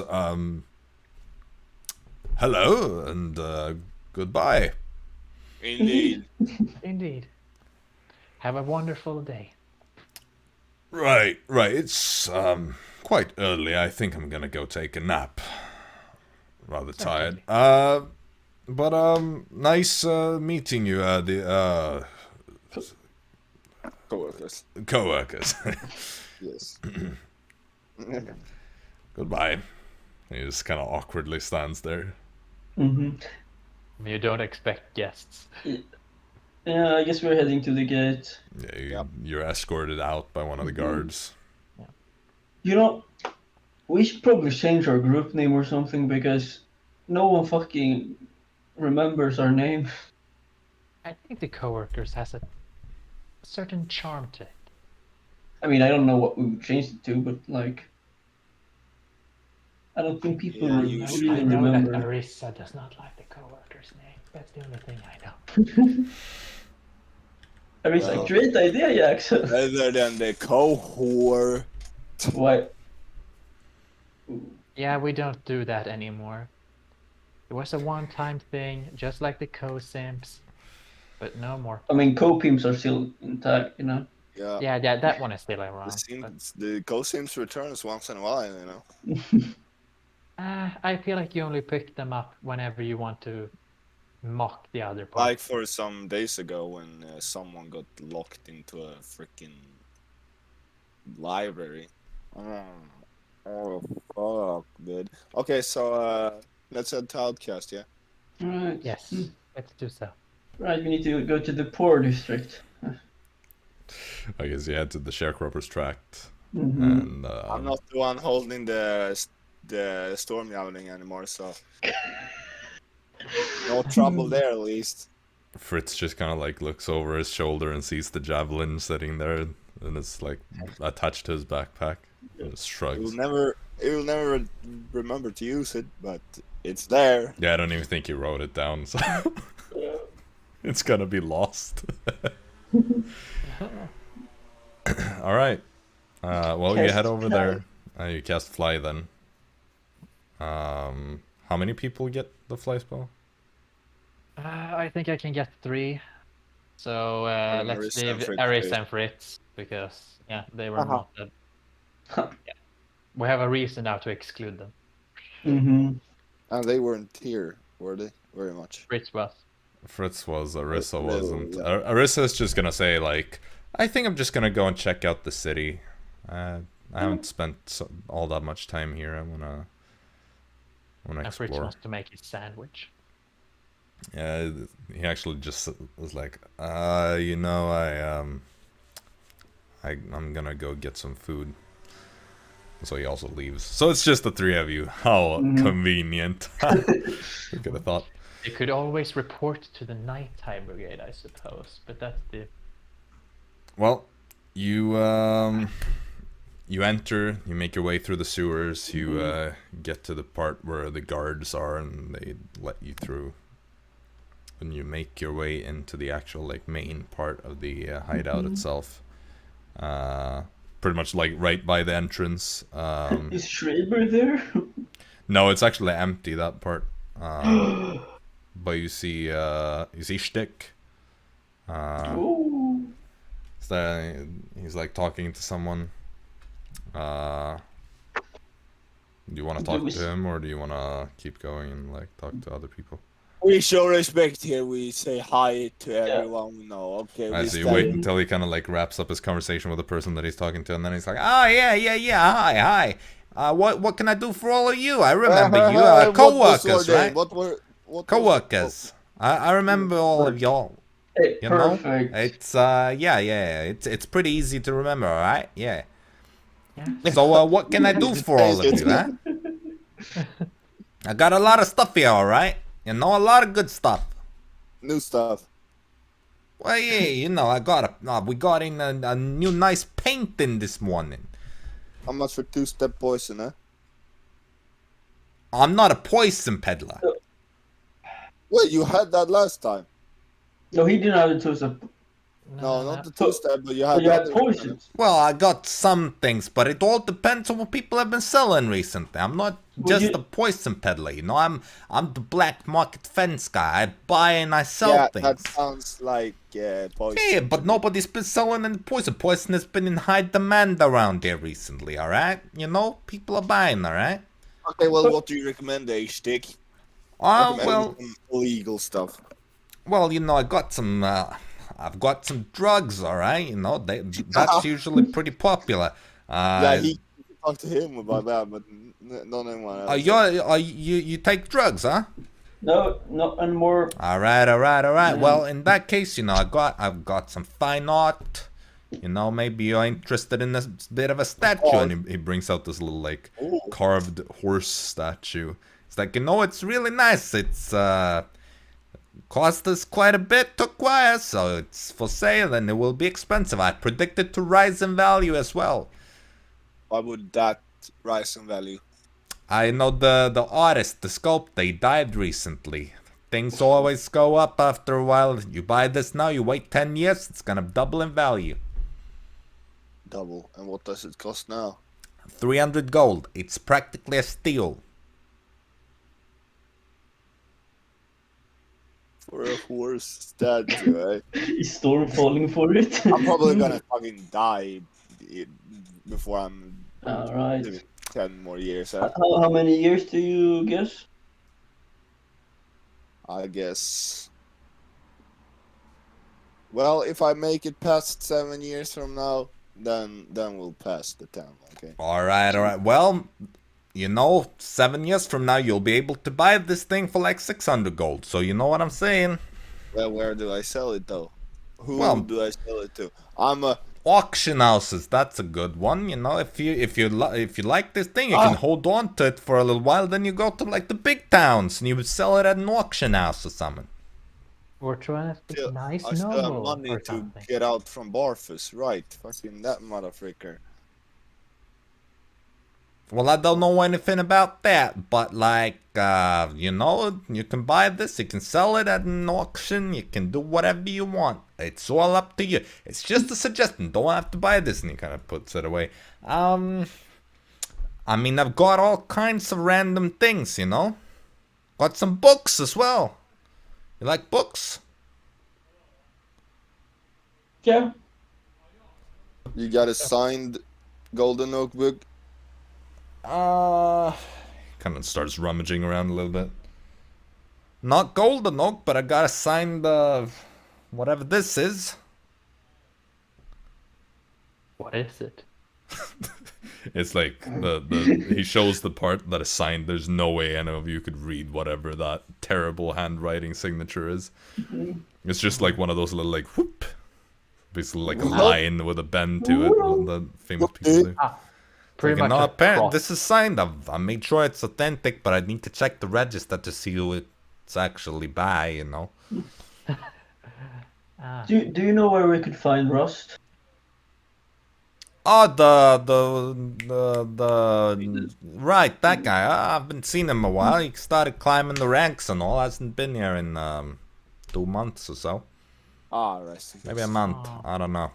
Hello and goodbye. Indeed. Indeed. Have a wonderful day. Right. It's quite early. I think I'm gonna go take a nap. Rather tired. But nice meeting you. The Co-workers. co-workers. Yes. Goodbye. He just kind of awkwardly stands there. Mm-hmm. You don't expect guests. Yeah, I guess we're heading to the gate. Yeah, you're escorted out by one of the guards. You know, we should probably change our group name or something because no one fucking remembers our name. I think the coworkers has a certain charm to it. I mean, I don't know what we would change it to, but like, I don't think people Yeah, really I know remember. that Arisa does not like the coworkers' name. That's the only thing I know. I mean, it's Well. like, great idea, Jaxson. Rather than the cohort. Why? Yeah, we don't do that anymore. It was a one-time thing, just like the co-simps, but no more. I mean, co-pimps are still intact, you know. Yeah. Yeah, that one is still The around. Sims, the Ghost Sims returns once in a while, you know. I feel like you only pick them up whenever you want to mock the other part. Like for some days ago when someone got locked into a freaking library. Oh fuck, dude. Okay, so let's head to Outcast, yeah. Right. Yes, let's do so. Right, we need to go to the poor district. I guess you head to the Sharecropper's Tract. Mm-hmm. And I'm not the one holding the storm yowling anymore, so no trouble there at least. Fritz just kind of like looks over his shoulder and sees the javelin sitting there, and it's like attached to his backpack. And just shrugs. He will never remember to use it, but it's there. Yeah, I don't even think he wrote it down, so it's gonna be lost. All right. Well, you head over there. You cast fly then. How many people get the fly spell? I think I can get 3. So let's Arisa leave and Fritz, Arisa please. and Fritz, because yeah, they were Uh-huh. not. Yeah. We have a reason now to exclude them. Mm-hmm. And they weren't here, were they? Very much. Fritz was. Fritz was, Arisa Little, wasn't. yeah. Arisa's just gonna say like, I think I'm just gonna go and check out the city. I haven't spent all that much time here. I wanna And Fritz explore. wants to make his sandwich. Yeah, he actually just was like, you know, I'm gonna go get some food. So he also leaves. So it's just the 3 of you. How convenient. Who could have thought? You could always report to the nighttime brigade, I suppose, but that's the. Well, you enter, you make your way through the sewers, you get to the part where the guards are, and they let you through. And you make your way into the actual like main part of the hideout itself. Pretty much like right by the entrance. Is Schreiber there? No, it's actually empty, that part. But you see Shtick. Oh. So he's like talking to someone. Do you want to talk to him, or do you want to keep going and like talk to other people? We show respect here. We say hi to everyone we know. Okay. So you wait until he kind of like wraps up his conversation with the person that he's talking to, and then he's like, "Oh hi. What can I do for all of you? I remember you, co-workers, right? What Co-workers. I remember all of y'all. Hey, You know, perfect. it's it's pretty easy to remember, all right? Yeah. So what can I do for all of you, huh? I got a lot of stuff here, all right? You know, a lot of good stuff. New stuff. Well, yeah, you know, we got in a new nice painting this morning. How much for 2-step poison, huh? I'm not a poison peddler. Well, you had that last time. No, he didn't have the tools of. No, not the 2-step, but you had But you had other- poisons. Well, I got some things, but it all depends on what people have been selling recently. I'm not just a poison peddler, you know. I'm the black market fence guy. I buy and I sell things. That sounds like poison. Yeah, but nobody's been selling any poison. Poison has been in high demand around here recently, alright? You know, people are buying, alright? Okay, well, what do you recommend, Shtick? Well, Illegal stuff. you know, I've got some drugs, alright? You know, that's usually pretty popular. Yeah, he talked to him about that, but not anyone else. You take drugs, huh? No, not anymore. All right. Well, in that case, you know, I've got some fine art. You know, maybe you're interested in a bit of a statue, and he brings out this little like carved horse statue. It's like, you know, it's really nice. It's cost us quite a bit to acquire, so it's for sale, and it will be expensive. I predict it to rise in value as well. Why would that rise in value? I know the artist, the sculptor, he died recently. Things always go up after a while. You buy this now, you wait 10 years, it's gonna double in value. Double. And what does it cost now? 300 gold. It's practically a steal. For a horse statue, eh? Is Storm falling for it? I'm probably gonna fucking die before I'm Alright. living 10 more years. Eh? How many years do you guess? I guess. Well, if I make it past 7 years from now, then we'll pass the town. Okay. All right. Well, you know, 7 years from now, you'll be able to buy this thing for like 600 gold. So you know what I'm saying? Well, where do I sell it though? Who Well, do I sell it to? I'm a. Auction houses, that's a good one. You know, if you like this thing, you can hold on to it for a little while. Then you go to like the big towns and you would sell it at an auction house or something. Or trying to be nice I still have noble money or to something. get out from Barfus, right? Fucking that motherfucker. Well, I don't know anything about that, but like, you know, you can buy this, you can sell it at an auction, you can do whatever you want. It's all up to you. It's just a suggestion. Don't have to buy this, and he kind of puts it away. I mean, I've got all kinds of random things, you know. Got some books as well. You like books? Yeah. You got a signed Golden Oak book? Kind of starts rummaging around a little bit. Not Golden Oak, but I got a signed, whatever this is. What is it? It's like he shows the part that is signed. There's no way any of you could read whatever that terrible handwriting signature is. It's just like one of those little like whoop, basically like a line with a bend to it. The famous people do. Pretty Like, much. no, a apparently cross. this is signed. I made sure it's authentic, but I need to check the register to see who it's actually by. You know. Do you know where we could find Rust? Oh, the right, that guy. I haven't seen him a while. He started climbing the ranks and all. Hasn't been here in 2 months or so. Ah, rest in Maybe peace. a month. I don't know.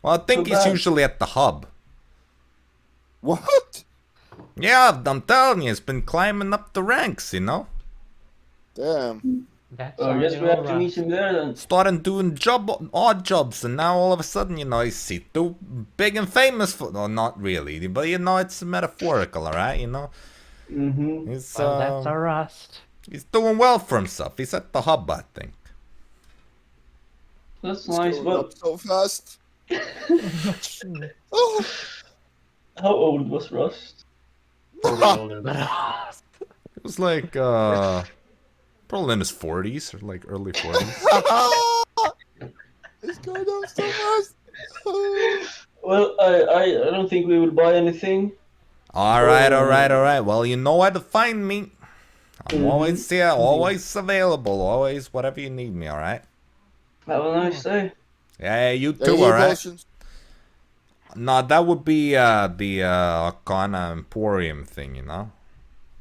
Well, I think Too he's bad. usually at the hub. What? Yeah, I'm telling you, he's been climbing up the ranks, you know? Damn. That's I guess we have to meet him there then. Starting doing odd jobs, and now all of a sudden, you know, he's too big and famous for... No, not really, but you know, it's metaphorical, alright, you know? Mm-hmm. He's, Well, that's a rust. he's doing well for himself. He's at the hub, I think. That's It's nice, going but up so fast. Oh. how old was Rust? Probably older than us. It was like, probably in his 40s, or like early 40s. It's going up so fast. Well, I don't think we will buy anything. Alright. Well, you know where to find me. I'm Mhm. always here, always available, always whatever you need me, alright? Have a nice day. Yeah, you Any too, alright? potions? No, that would be the Arcana Emporium thing, you know?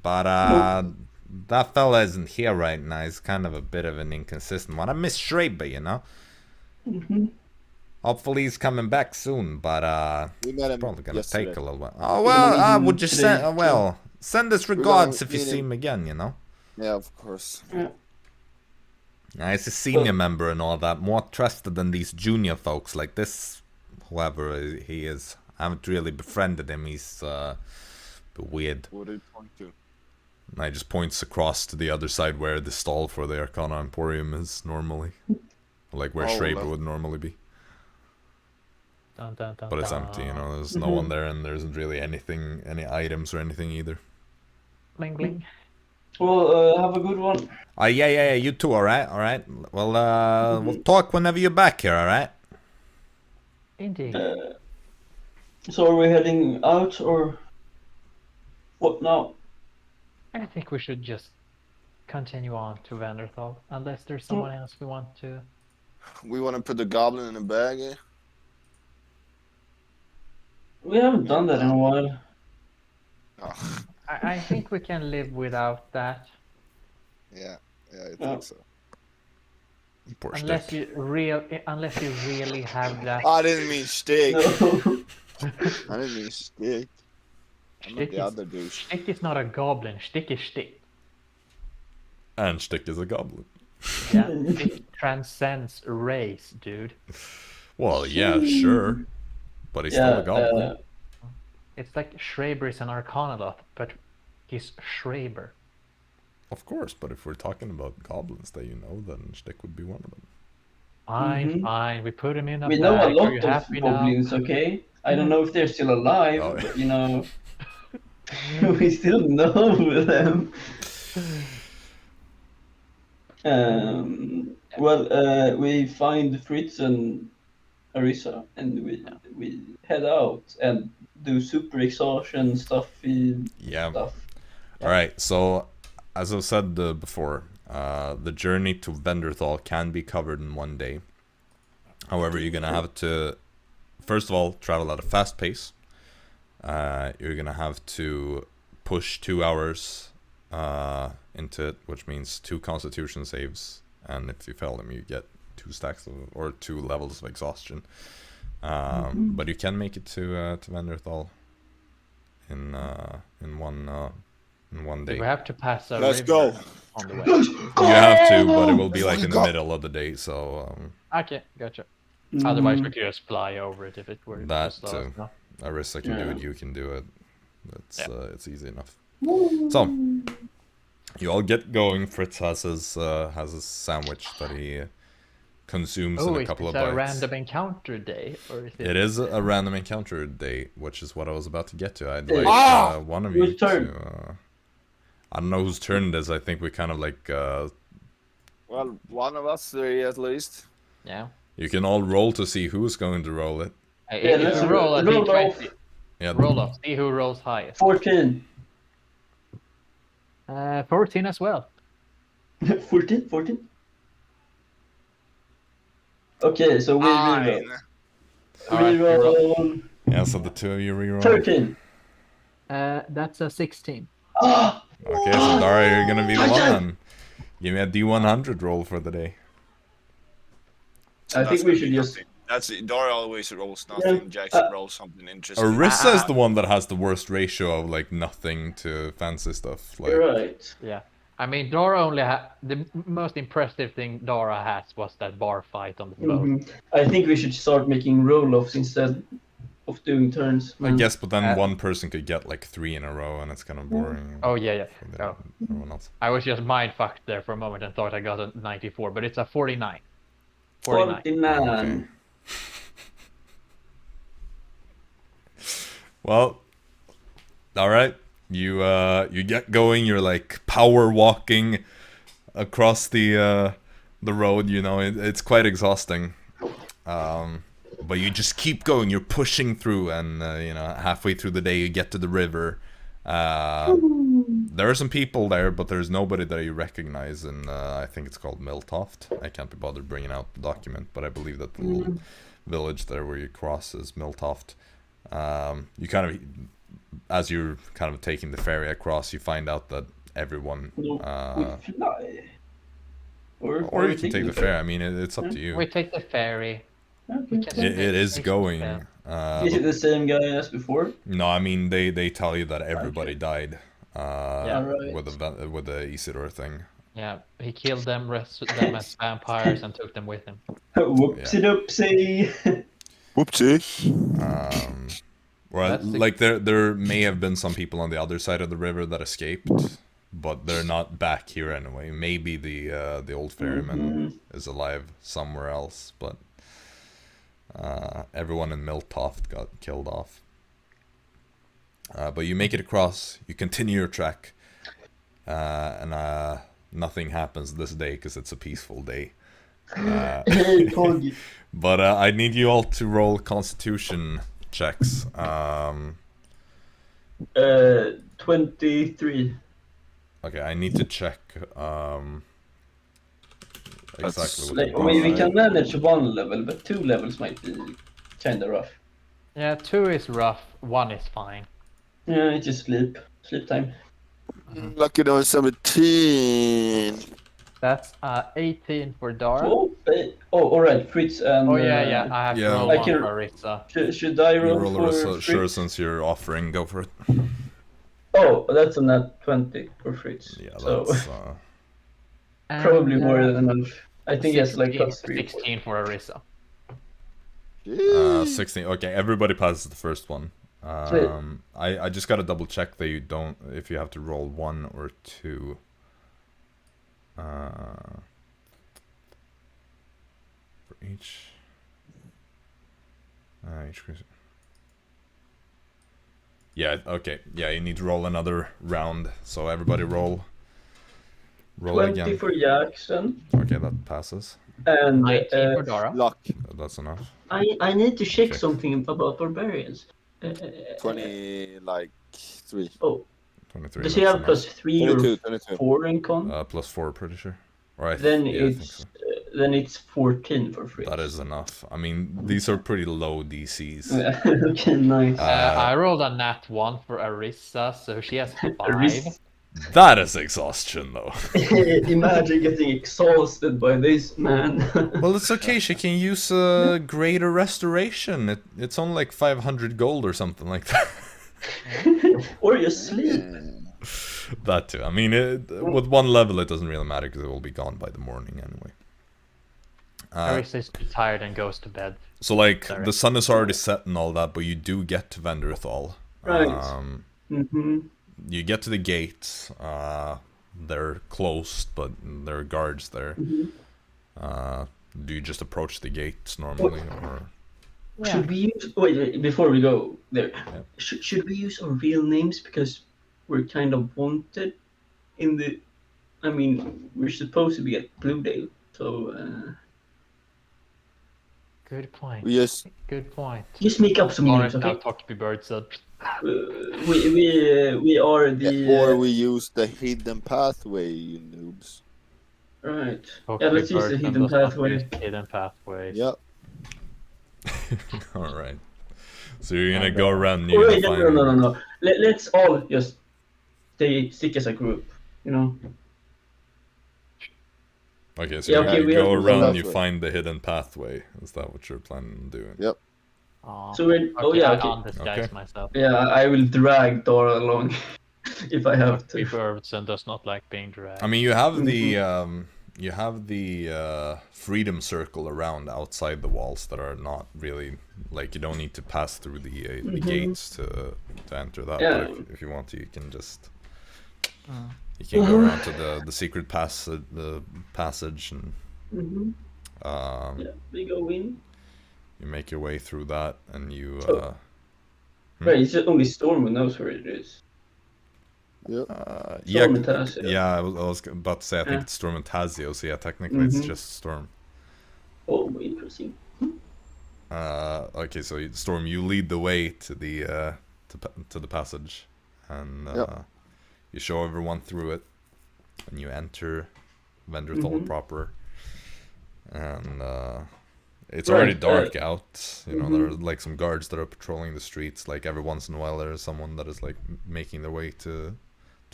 But that fella isn't here right now. He's kind of a bit of an inconsistent one. I miss Schreiber, you know? Mm-hmm. Hopefully he's coming back soon, but We met him probably gonna yesterday. take a little while. Oh well, would you Today. send? Send us gonna regards if you meet see him. him again. You know, Yeah, of course. he's a senior member and all that, more trusted than these junior folks like this. Whoever he is, I haven't really befriended him. He's a bit weird. What did it point to? And I just points across to the other side where the stall for the Arcana Emporium is normally, like where Oh, Schreiber left. would normally be. Dun, dun, dun, But it's dun. empty, you know. There's no one there, and there isn't really anything, any items or anything either. Bling bling. Well, have a good one. Yeah, you too, alright. Well, we'll talk whenever you're back here, alright? Indeed. So are we heading out or what now? I think we should just continue on to Vanderthal, unless there's someone else we want to. We want to put the goblin in a bag, eh? We haven't done that in a while. Oh, I think we can live without that, yeah, I think so. Poor unless stick. unless you really have that. I didn't mean stick. No. I didn't mean stick. I'm not the other douche. Stick is not a goblin. Stick is stick. And Stick is a goblin. Yeah, it transcends race, dude. Well, yeah, sure. But he's still a goblin. It's like Schreiber is an Arcanoloth, but he's Schreiber. Of course, but if we're talking about goblins that you know, then Stick would be one of them. Fine, fine. We put him in a We bag. know a Are lot you of happy now? goblins, okay? I don't know if they're still alive, Oh. but you know, we still know them. We find Fritz and Arisa, and we head out and do super exhaustion stuff. Yeah. Alright, so as I've said before, the journey to Venderthal can be covered in one day. However, you're gonna have to, first of all, travel at a fast pace. You're gonna have to push 2 hours into it, which means 2 constitution saves, and if you fail them, you get 2 stacks or 2 levels of exhaustion. But you can make it to Venderthal in one day. We have to pass a Let's river go. on the way. You have to, but it will be like in the middle of the day, so Okay, gotcha. Otherwise, we could just fly over it if it were that too slow. No? Arisa can do it, you can do it. It's easy enough. So you all get going. Fritz has his sandwich that he consumes in a couple of bites. Is it a random encounter day, or is it? It is a random encounter day, which is what I was about to get to. I'd like one of you Whose turn? to. I don't know whose turn it is. I think we kind of like. Well, one of us three at least. Yeah. You can all roll to see who's going to roll it. If let's you roll a roll D20, Yeah. roll off. See who rolls highest. 14. 14 as well. 14? Okay, so we reroll. Alright, Reroll. Yeah. So the two of you reroll. 13. That's a 16. Ah! Okay, so Dara, you're gonna be the one. Give me a D100 roll for the day. I think we should just. That's it. Dara always rolls nothing. Jaxson rolls something interesting. Arisa is the one that has the worst ratio of like nothing to fancy stuff. Like, You're right. Yeah. I mean, Dara only the most impressive thing Dara has was that bar fight on the boat. I think we should start making roll-offs instead of doing turns. I guess, but then one person could get like 3 in a row, and it's kind of boring. Oh yeah. for Oh. everyone else. I was just mind fucked there for a moment and thought I got a 94, but it's a 49. 49. 49. Well, all right. You get going. You're like power walking across the road. You know, it's quite exhausting. But you just keep going. You're pushing through, and halfway through the day, you get to the river. There are some people there, but there's nobody that you recognize, and I think it's called Milltoft. I can't be bothered bringing out the document, but I believe that the little village there where you cross is Milltoft. You kind of, as you're kind of taking the ferry across, you find out that everyone. We fly. Or you can take the ferry. I mean, it's up to you. We take the ferry. Okay. It is going. Is it the same guy as before? No, I mean they tell you that everybody died. Right. With the Isidore thing. Yeah, he killed them, rested them as vampires, and took them with him. Whoopsie doopsie. Whoopsie. Well, like there may have been some people on the other side of the river that escaped, but they're not back here anyway. Maybe the old ferryman is alive somewhere else, but everyone in Milltoft got killed off. But you make it across. You continue your trek, and nothing happens this day because it's a peaceful day. But I need you all to roll Constitution checks. 23. Okay, I need to check exactly what. We can manage 1 level, but 2 levels might be kind of rough. Yeah, 2 is rough, 1 is fine. Yeah, it's just sleep time. Lucky number 17. That's 18 for Dara. Alright, Fritz and... Oh yeah, I have to roll I one can- for Arisa. Should I You roll roll for Arisa, Fritz? sure, since you're offering, go for it. Oh, that's a nat 20 for Fritz. Yeah, so that's probably And, more than enough. I think he has like 16, +3. 16 for Arisa. 16. Okay, everybody passes the first one. I just gotta double check that you don't, if you have to roll 1 or 2. For each creature. Yeah, okay. Yeah, you need to roll another round. So everybody roll 20 again. for Jaxson. Okay, that passes. And 19 for Dara. Luck. That's enough. I need to check Okay. something about barbarians. 20, like 3. Oh, 23. does he that's have enough. +3 or 22. 4 in con? +4, pretty sure. Or I Then yeah, I think it's so. then it's 14 for Fritz. That is enough. I mean, these are pretty low DCs. Okay, nice. I rolled a nat 1 for Arisa, so she has 5. Aris- That is exhaustion, though. Imagine getting exhausted by this, man. Well, it's okay. She can use greater restoration. It's only like 500 gold or something like that. Or you sleep. That too. I mean, with 1 level, it doesn't really matter because it will be gone by the morning anyway. Arisa is too tired and goes to bed. So, like, Sorry. the sun is already set and all that, but you do get to Vendorthal. Right. Mm-hmm. You get to the gates. They're closed, but there are guards there. Mm-hmm. Do you just approach the gates normally, or? Should we use... Wait, before we go there, should we use our real names? Because we're kind of wanted in the... I mean, we're supposed to be at Bluedale, so... Good point. Yes. Good point. Just make up some names, Now okay? Talky Bird said. We are the... Or we use the hidden pathway, you noobs. Right. Talky Yeah, let's use the Bird hidden does not pathway. use Hidden pathways. Yep. All right. So you're gonna And, go around Oh, near wait, the no. Let's all just stick as a group, you know? Okay, so Yeah, you okay, we go have to around, that you way. find the hidden pathway. Is that what you're planning on doing? Yep. So we're... Oh, Okay, yeah, I'll okay. disguise Okay. myself. Yeah, I will drag Dara along if I have to. Birds does not like being dragged. I mean, you have the freedom circle around outside the walls that are not really like you don't need to pass through the gates to enter that. Yeah. But if you want to, you can just you can go around to the secret the passage and Mm-hmm. Yeah, we go in. you make your way through that and you Right, it's just only Storm who knows where it is. Yep. yeah, Storm and Tazio. yeah. I was about to say I think Yeah. it's Storm and Tazio, so yeah, technically it's Mhm. just Storm. Oh, interesting. Okay, so Storm, you lead the way to the to the passage, and Yep. you show everyone through it, and you enter Vendorthal Mhm. proper, and it's Right, already dark out. You know, there are mhm. like some guards that are patrolling the streets. Like every once in a while, there is someone that is like making their way to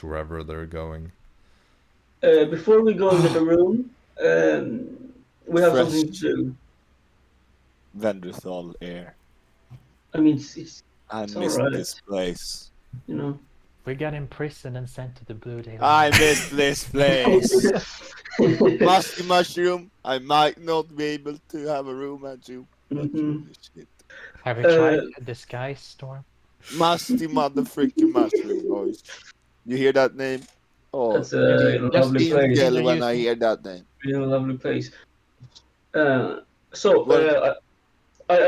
wherever they're going. Before we go into the room, we have Fresh. something to do. Vendorthal air. I mean, it's I It's miss alright. this place. you know. We got imprisoned and sent to the Blue Day. I miss this place. Musky mushroom. I might not be able to have a room at you. But Mhm. holy shit. Have you tried a disguise, Storm? Musty motherfucking mushroom, boys. You hear that name? Oh, That's a lovely feel place. gel when I hear that name. Really lovely place. I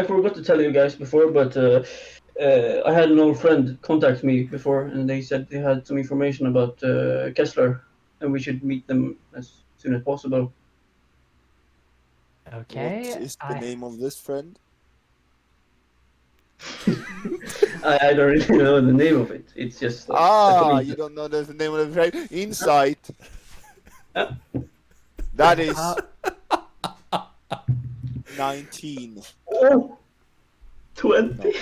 forgot to tell you guys before, but I had an old friend contact me before, and they said they had some information about Kessler, and we should meet them as soon as possible. Okay. What is the name of this friend? I don't really know the name of it. It's just like, You don't know the name of the friend? Insight. That is 19. Oh, 20.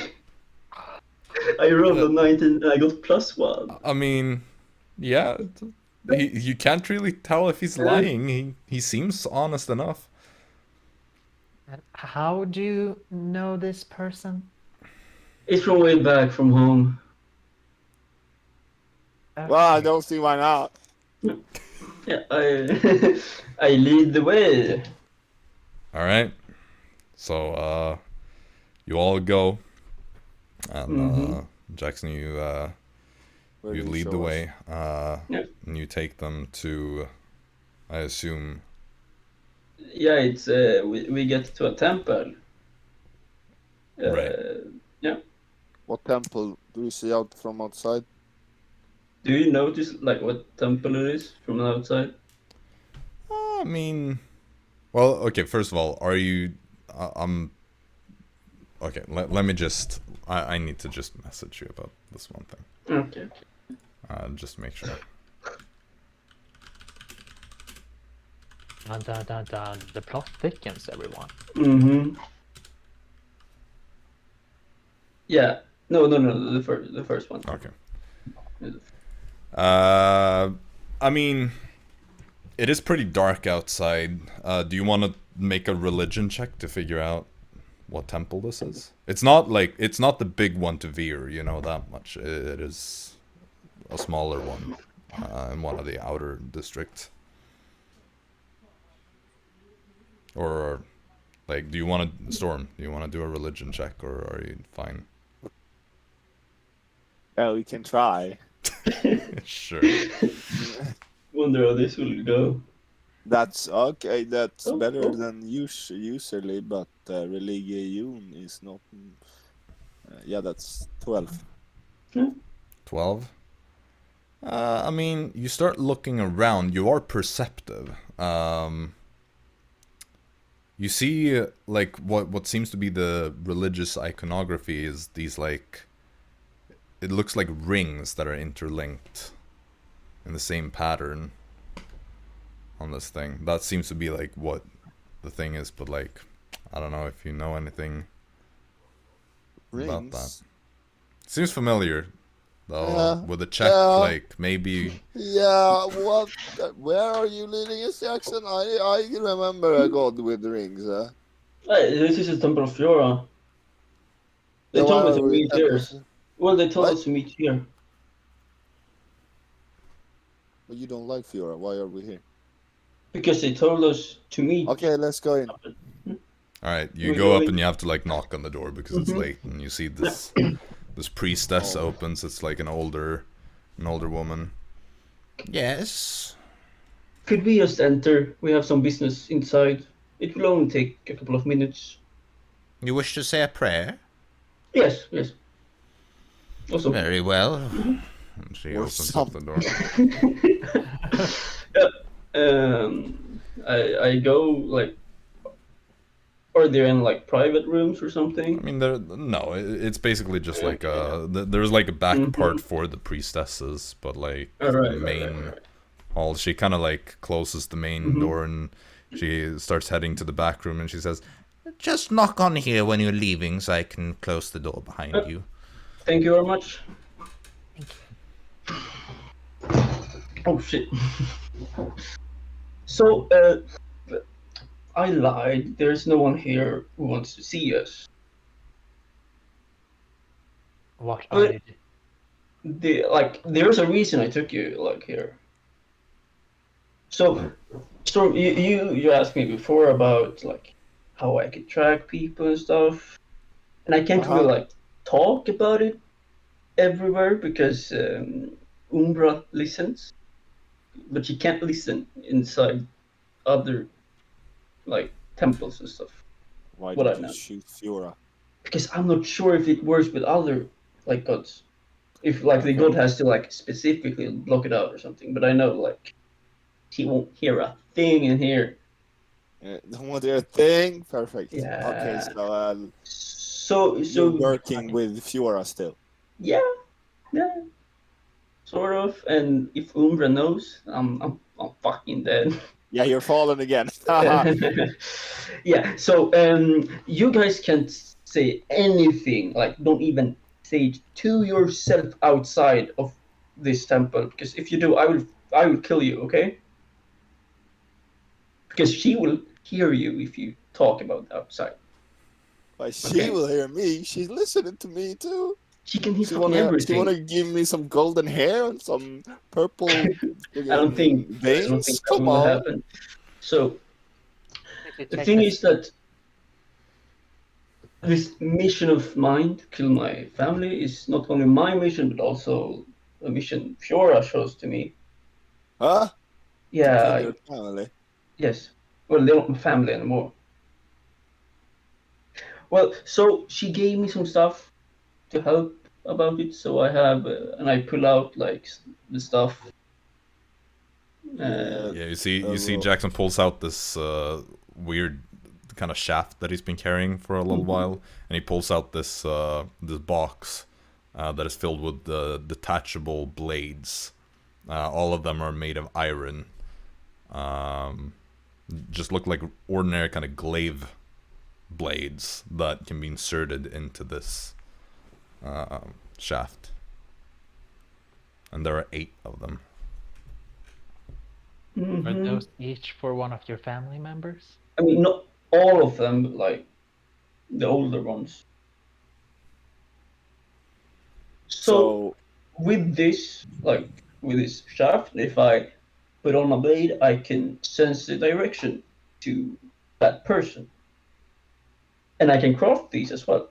I rolled a 19 and I got +1. I mean, yeah, you can't really tell if he's lying. He seems honest enough. How do you know this person? It's from way back from home. Well, I don't see why not. Yeah, I I lead the way. All right. So you all go, and Jaxson, Where you do lead show the us? way, Yeah. and you take them to, I assume. Yeah, it's we get to a temple. Right. Yeah. What temple do you see out from outside? Do you notice like what temple it is from the outside? I mean, well, okay. First of all, are you? Okay. Let me just. I need to just message you about this one thing. Okay. Just make sure. Dun, dun, dun, dun. The plot thickens, everyone. Mm-hmm. Yeah. No. The first one. Okay. Yeah. I mean, it is pretty dark outside. Do you want to make a religion check to figure out what temple this is? It's not the big one to veer, you know that much. It is a smaller one in one of the outer districts. Or, like, do you want to, Storm, do you want to do a religion check, or are you fine? Yeah, we can try. Sure. Wonder how this will go. That's okay. That's Oh, better oh. than usually, but religion is not. Yeah, that's 12. 12? I mean, you start looking around. You are perceptive. You see, like, what seems to be the religious iconography is these, like, it looks like rings that are interlinked in the same pattern on this thing. That seems to be, like, what the thing is, but, like, I don't know if you know anything about that. Rings. Seems familiar, though, Yeah, with a check, yeah. like, maybe... Yeah, what? Where are you leading us, Jaxson? I remember a god with rings. Hey, this is a temple of Fiora. They So told why me to are we meet here. temples? Well, they told What? us to meet here. Well, you don't like Fiora. Why are we here? Because they told us to meet. Okay, let's go in. Alright, you We go go up in. and you have to, like, knock on the door because it's Mhm. late, and you see this priestess Oh. opens. It's like an older woman. Yes. Could we just enter? We have some business inside. It will only take a couple of minutes. You wish to say a prayer? Yes, yes. Awesome. Very well. And she Or opens up the door. I go like. Are there in like private rooms or something? I mean, it's basically just like there's like a back part for the priestesses, but like the main hall. She kind of like closes the main door and she starts heading to the back room and she says, "Just knock on here when you're leaving, so I can close the door behind you." Thank you very much. Oh shit. So, I lied. There's no one here who wants to see us. What But- are you? There's a reason I took you like here. So, Storm, you asked me before about like how I could track people and stuff, and I can't really like talk about it everywhere because Umbra listens, but she can't listen inside other like temples and stuff. Why What did I you know. shoot Fiora? Because I'm not sure if it works with other like gods. If like the god has to like specifically block it out or something. But I know like he won't hear a thing in here. Don't want to hear a thing? Perfect. Yeah. Okay, So you're working with Fiora still. yeah, sort of. And if Umbra knows, I'm fucking dead. Yeah, you're falling again. Yeah. So you guys can't say anything. Like, don't even say it to yourself outside of this temple, because if you do, I will kill you. Okay? Because she will hear you if you talk about outside. But she Okay. will hear me. She's listening to me too. She can hit She fucking wanna everything. give me some golden hair and some purple I don't think veins? that Come will on. happen. So Did you the check thing the is that this mission of mine to kill my family is not only my mission but also a mission Fiora shows to me. Huh? To Yeah, kill your family. yes. Well, they're not my family anymore. Well, so she gave me some stuff to help about it. So I have, and I pull out like the stuff. Yeah. Yeah, you see well, Jaxson pulls out this weird kind of shaft that he's been carrying for a little while, and he pulls out this this box that is filled with detachable blades. All of them are made of iron. Just look like ordinary kind of glaive blades that can be inserted into this shaft. And there are 8 of them. Are those each for one of your family members? I mean, not all of them, but like the older ones. So with this, like with this shaft, if I put on a blade, I can sense the direction to that person, and I can craft these as well.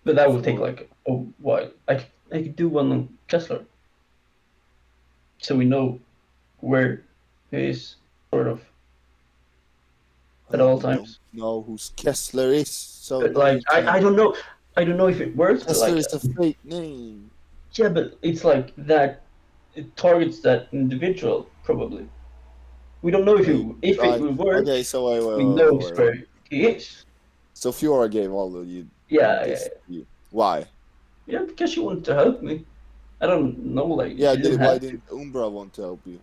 But that will take like a while. I could do one on Kessler, so we know where he is, sort of, at all times. Don't know who Kessler is, so But no, like you can't. I don't know. I don't know if it works. But Kessler like, is a fake name. yeah, but it's like that. It targets that individual probably. We don't know if it will work. Okay, so we know where he is. So Fiora gave all of you Yeah, this yeah, to you. Why? yeah, because she wanted to help me. I don't know, like Yeah, she didn't why have to. didn't Umbra want to help you?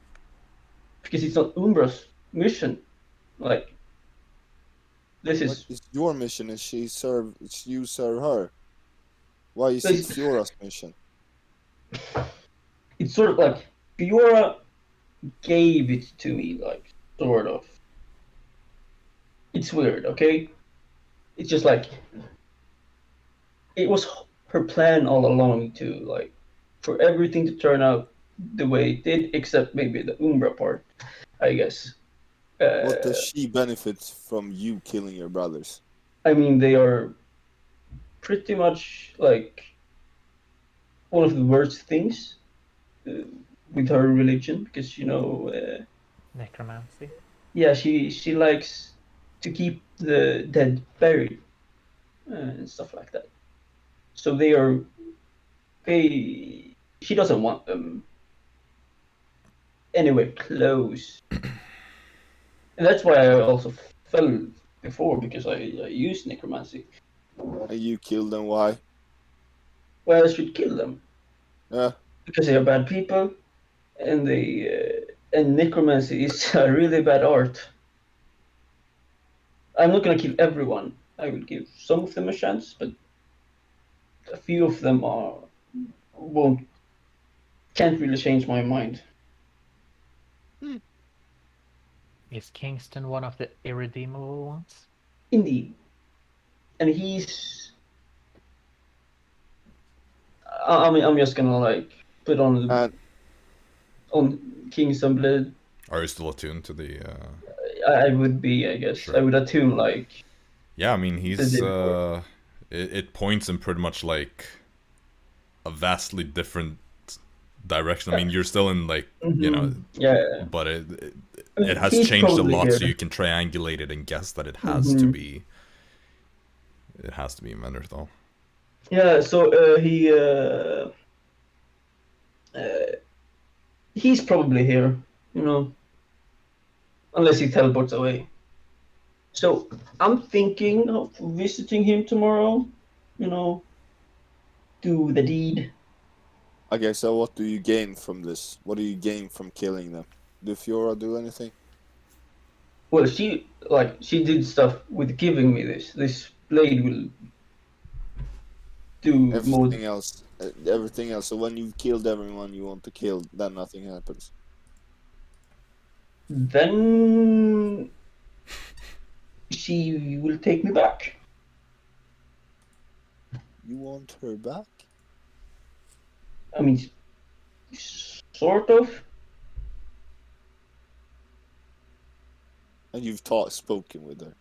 Because it's not Umbra's mission. Like this What is is your mission and you serve her? Why is it It's- Fiora's mission? it's sort of like Fiora gave it to me, like sort of. It's weird, okay? It's just like it was her plan all along to like for everything to turn out the way it did, except maybe the Umbra part, I guess. What does she benefit from you killing your brothers? I mean, they are pretty much like one of the worst things with her religion, because Necromancy. yeah, she likes to keep the dead buried and stuff like that. So she doesn't want them anywhere close. And that's why I also fell before, because I used necromancy. And you kill them, why? Well, I should kill them Yeah. because they are bad people, and and necromancy is a really bad art. I'm not gonna kill everyone. I will give some of them a chance, but a few of them can't really change my mind. Is Kingston one of the irredeemable ones? Indeed, and he's. I mean, I'm just gonna like put on Kingston Blade. Are you still attuned to the? I would be, I guess. Sure. I would attune like. Yeah, I mean he's. It points in pretty much like a vastly different direction. I mean, you're still in like Yeah. but it has he's changed a probably lot, here. so you can triangulate it and guess that it has to be. It has to be Menderthal. Yeah. So he's probably here, unless he teleports away. So I'm thinking of visiting him tomorrow. Do the deed. Okay, so what do you gain from this? What do you gain from killing them? Do Fiora do anything? Well, she did stuff with giving me this. This blade will do more. Everything else. So when you've killed everyone you want to kill, then nothing happens. Then she will take me back. You want her back? I mean, sort of. And you've spoken with her.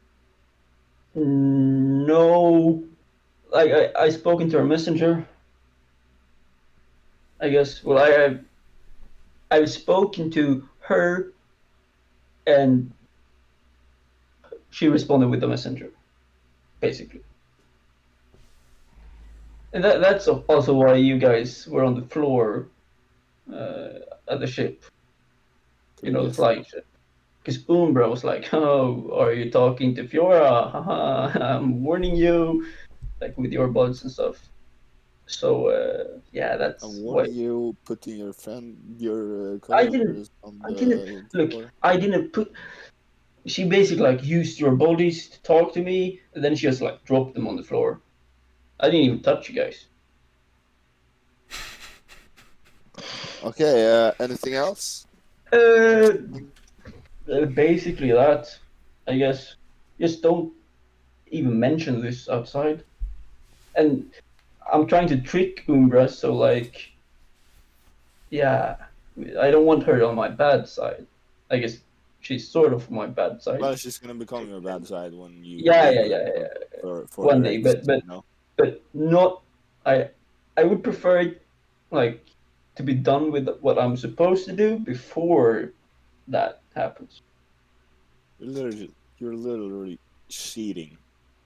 No, I spoken to her messenger. I guess. Well, I've spoken to her, and she responded with the messenger, basically. And that's also why you guys were on the floor at the ship. You know, the flying ship. Because Umbra was like, "Oh, are you talking to Fiora? Haha, I'm warning you, like with your buds and stuff." So yeah, that's And why. why you putting your I coworkers on I the didn't look. floor? I didn't put. She basically like used your bodies to talk to me, and then she just like dropped them on the floor. I didn't even touch you guys. Okay, anything else? Basically that, I guess. Just don't even mention this outside. And I'm trying to trick Umbra, so like, yeah, I don't want her on my bad side. I guess she's sort of my bad side. Well, she's gonna become your bad side when you Yeah. for One her day, ex, but you know? but not. I would prefer it like to be done with what I'm supposed to do before that happens. You're literally cheating.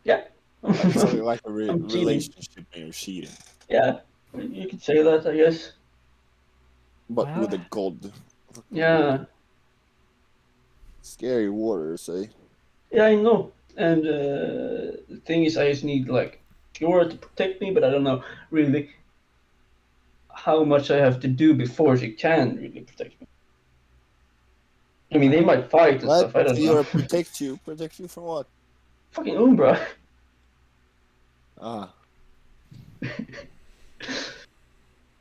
Yeah. Like something like a I'm cheating. relationship and you're cheating. Yeah, you could say that, I guess. But with a god. Yeah. Scary waters, eh? Yeah, I know. And the thing is, I just need like Fiora to protect me, but I don't know really how much I have to do before she can really protect me. I mean, they might fight and What? stuff. I don't know. Fiora protect you? Protect you from what? Fucking Umbra. Ah.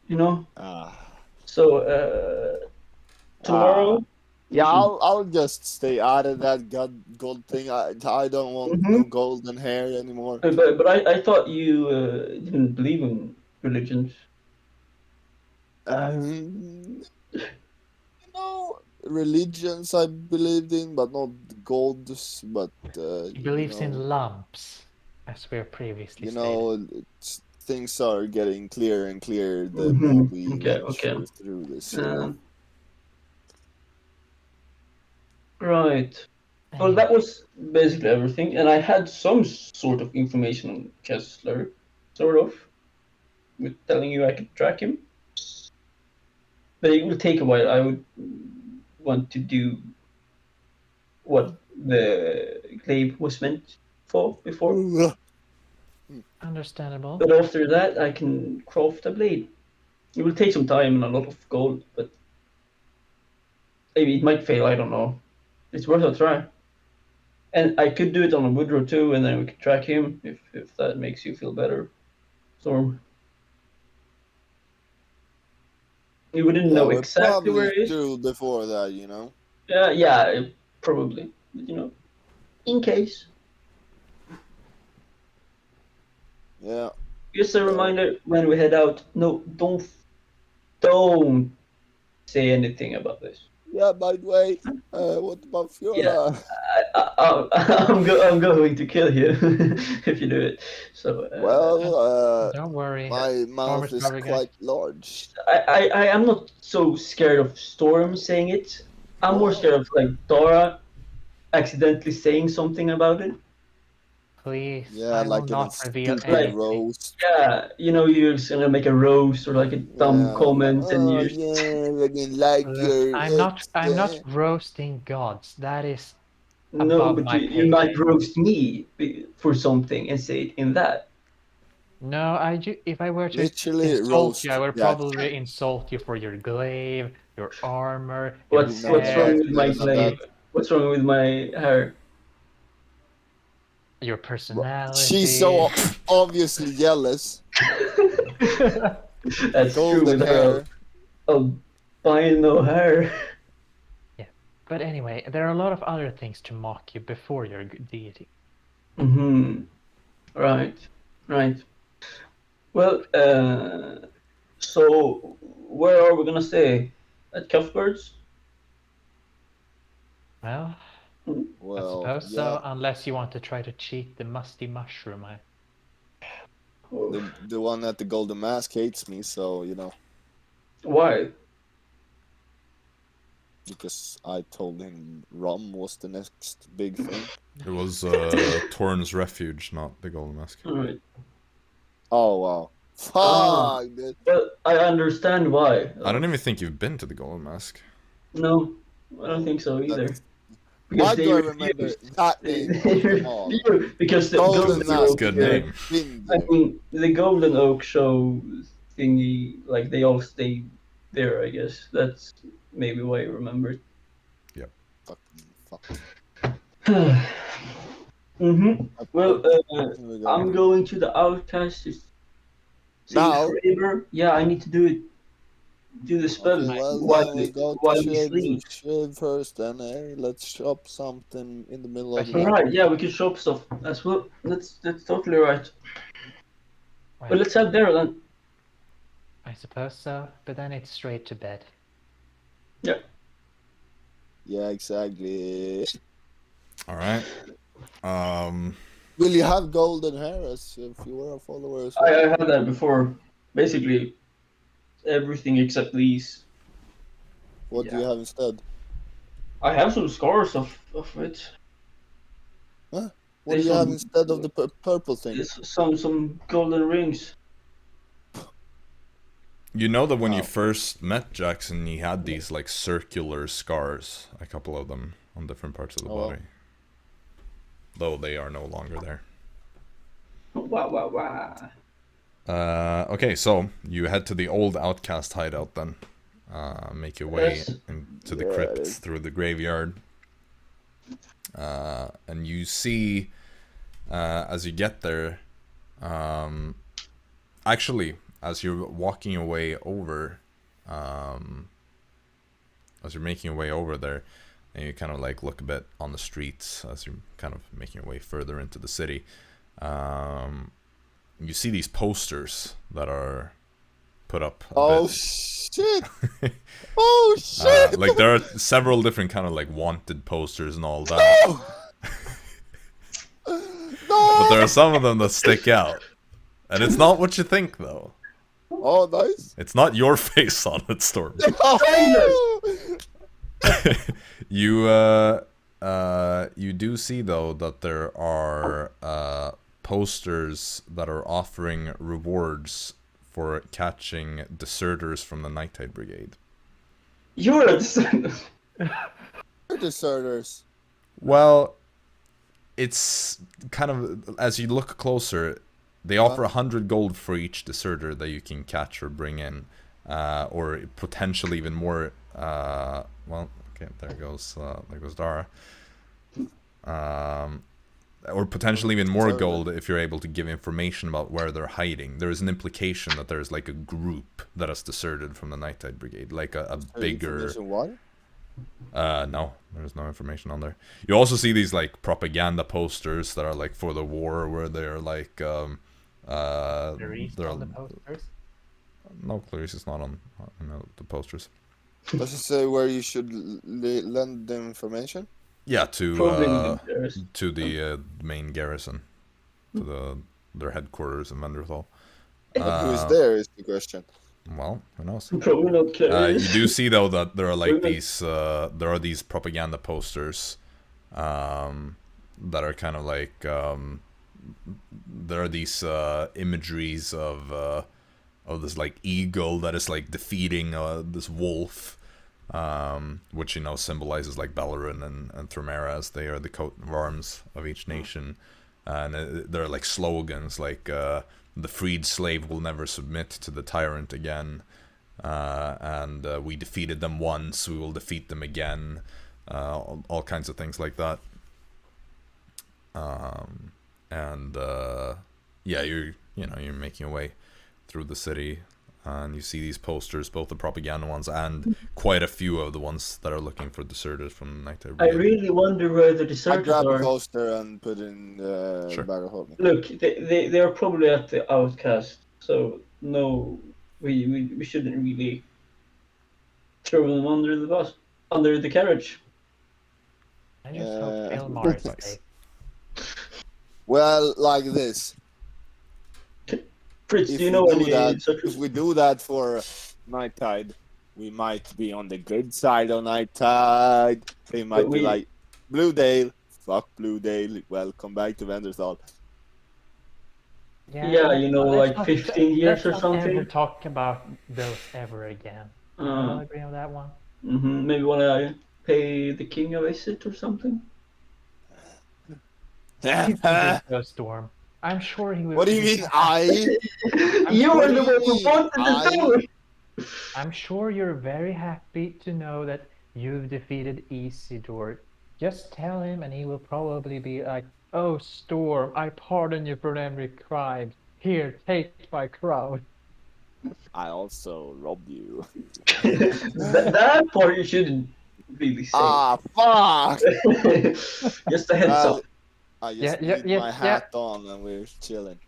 You know. Ah. So tomorrow. Yeah, I'll just stay out of that gold thing. I don't want no golden hair anymore. But I thought you didn't believe in religions. You know, religions I believed in, but not gods. But He believes in lumps, as we previously you stated. know, things are getting clearer and clearer the more we Okay. through this. You know? Right. Well, that was basically everything, and I had some sort of information on Kessler, sort of, with telling you I could track him. But it will take a while. I would want to do what the glaive was meant for before. Understandable. But after that, I can craft a blade. It will take some time and a lot of gold, but maybe it might fail. I don't know. It's worth a try. And I could do it on a Woodrow too, and then we could track him if that makes you feel better. Storm. You wouldn't know exactly where it is. Do before that, you know. Yeah, probably. But, you know, in case. Yeah. Just a reminder when we head out. No, don't say anything about this. Yeah. By the way, what about Fiora? Yeah, I'm going to kill you if you do it. So. Don't worry. My mouth is quite large. I am not so scared of Storm saying it. I'm more scared of like Dara accidentally saying something about it. Please, yeah, I like will not reveal stupid anything. roast. Yeah, you know, you're just gonna make a roast or like a dumb comment, and you. Yeah, I didn't like your. I'm not roasting gods. That is No, above but my you might roast me for something and say it in that. No, if I were to Literally insult roast you, I would that probably guy. insult you for your glaive, your armor, What's your wrong with my None of glaive? What's wrong with my hair? your personality. She's so obviously jealous. That's true Golden with hair. her albino hair. Yeah, but anyway, there are a lot of other things to mock you before your deity. Right. Well, so where are we gonna stay? At Cuthbert's? Well, I Well, suppose yeah. so, unless you want to try to cheat the musty mushroom. The one at the Golden Mask hates me, so you know, Why? because I told him rum was the next big thing. It was Torn's Refuge, not the Golden Mask. Alright. Oh wow. Ah. Fuck, dude. But I understand why. I don't even think you've been to the Golden Mask. No, I don't think so either. Why Because they do I remember refused. that They name? Come on. refused because the Golden Golden Mask. That's a Oak, good name. Been I there. mean, the Golden Oak show thingy, like they all stayed there. I guess that's maybe why you remember it. Fuck. Mm-hmm. Well, Here we go. I'm going to the Outcast to see Now? Kraber. Yeah, I need to do it. Do the spell Okay, well, while then we go while to we sleep. shave first, and let's shop something in the middle of the Okay. night. Alright, yeah, we can shop stuff as well. That's totally right. Well, But let's have Dara then. I suppose so, but then it's straight to bed. Yeah, exactly. All right. Will you have golden hair as if you were a follower as I well? had that before. Basically, everything except these. What do you have instead? I have some scars of it. What There's do you have some- instead of the purple thing? It's some golden rings. You know that when you Wow. first met Jaxson, he had these like circular scars, a couple of them on different parts of the Oh, wow. body. Though they are no longer there. Wow, wow, wow. Okay, so you head to the old outcast hideout then. Make your way Yes. into the Yeah, crypt it is. through the graveyard. And you see, as you get there, actually, as you're walking your way over, as you're making your way over there, and you kind of like look a bit on the streets as you're kind of making your way further into the city, you see these posters that are put up a Oh bit. shit! Oh shit! Like there are several different kind of like wanted posters and all that, No! but there are some of them that stick out, and it's not what you think though. Oh, nice! It's not your face on it, Storm. Oh! You do see though that there are posters that are offering rewards for catching deserters from the Nighttide Brigade. You're a descendant. Deserters. Well, it's kind of, as you look closer, they offer 100 gold for each deserter that you can catch or bring in, or potentially even more. Well, okay, there goes Dara. Or potentially even more gold if you're able to give information about where they're hiding. There is an implication that there's like a group that has deserted from the Nighttide Brigade, like a bigger. What? No, there's no information on there. You also see these like propaganda posters that are like for the war, where they're like Clarice they're on the posters. no, Clarice is not on the posters. Does it say where you should lend the information? Yeah, Probably there's- to the main garrison, to their headquarters in Vanderthal. But who is there is the question. Well, who knows? Probably not clear. You do see though that there are like these there are these propaganda posters that are kind of like there are these imageries of this like eagle that is like defeating this wolf, which symbolizes like Bellerin and Thrumera, as they are the coat of arms of each nation, and there are like slogans like the freed slave will never submit to the tyrant again, and we defeated them once, we will defeat them again, all kinds of things like that. Yeah, you're making your way through the city, and you see these posters, both the propaganda ones and quite a few of the ones that are looking for deserters from Nighttide I Brigade. really wonder where the I deserters grab a are. poster and put in the Sure. bag of holding. Look, they are probably at the Outcast So no, we shouldn't really throw them under the bus, under the carriage. I just hope Ilmar is Nice. safe. Well, like this. Fritz, If do you know any if we do that for Night Tide, we might be on the good side of Night Tide. They might be like, Blue Dale, fuck Blue Dale, welcome back to Venderthal. Yeah, you know, let's like 15 years or let's not ever something. talk about those ever again. I'll agree on that one. Maybe wanna pay the king a visit or something. A storm. I'm sure he will. What do you mean, I? You What were do the you one who mean, wanted to do it. I'm sure you're very happy to know that you've defeated Isidore. Just tell him and he will probably be like, "Oh, Storm, I pardon you for every crime. Here, take my crown." I also robbed you. that part you shouldn't really say. Ah, fuck! Just a heads up. I just need my hat on and we're chilling.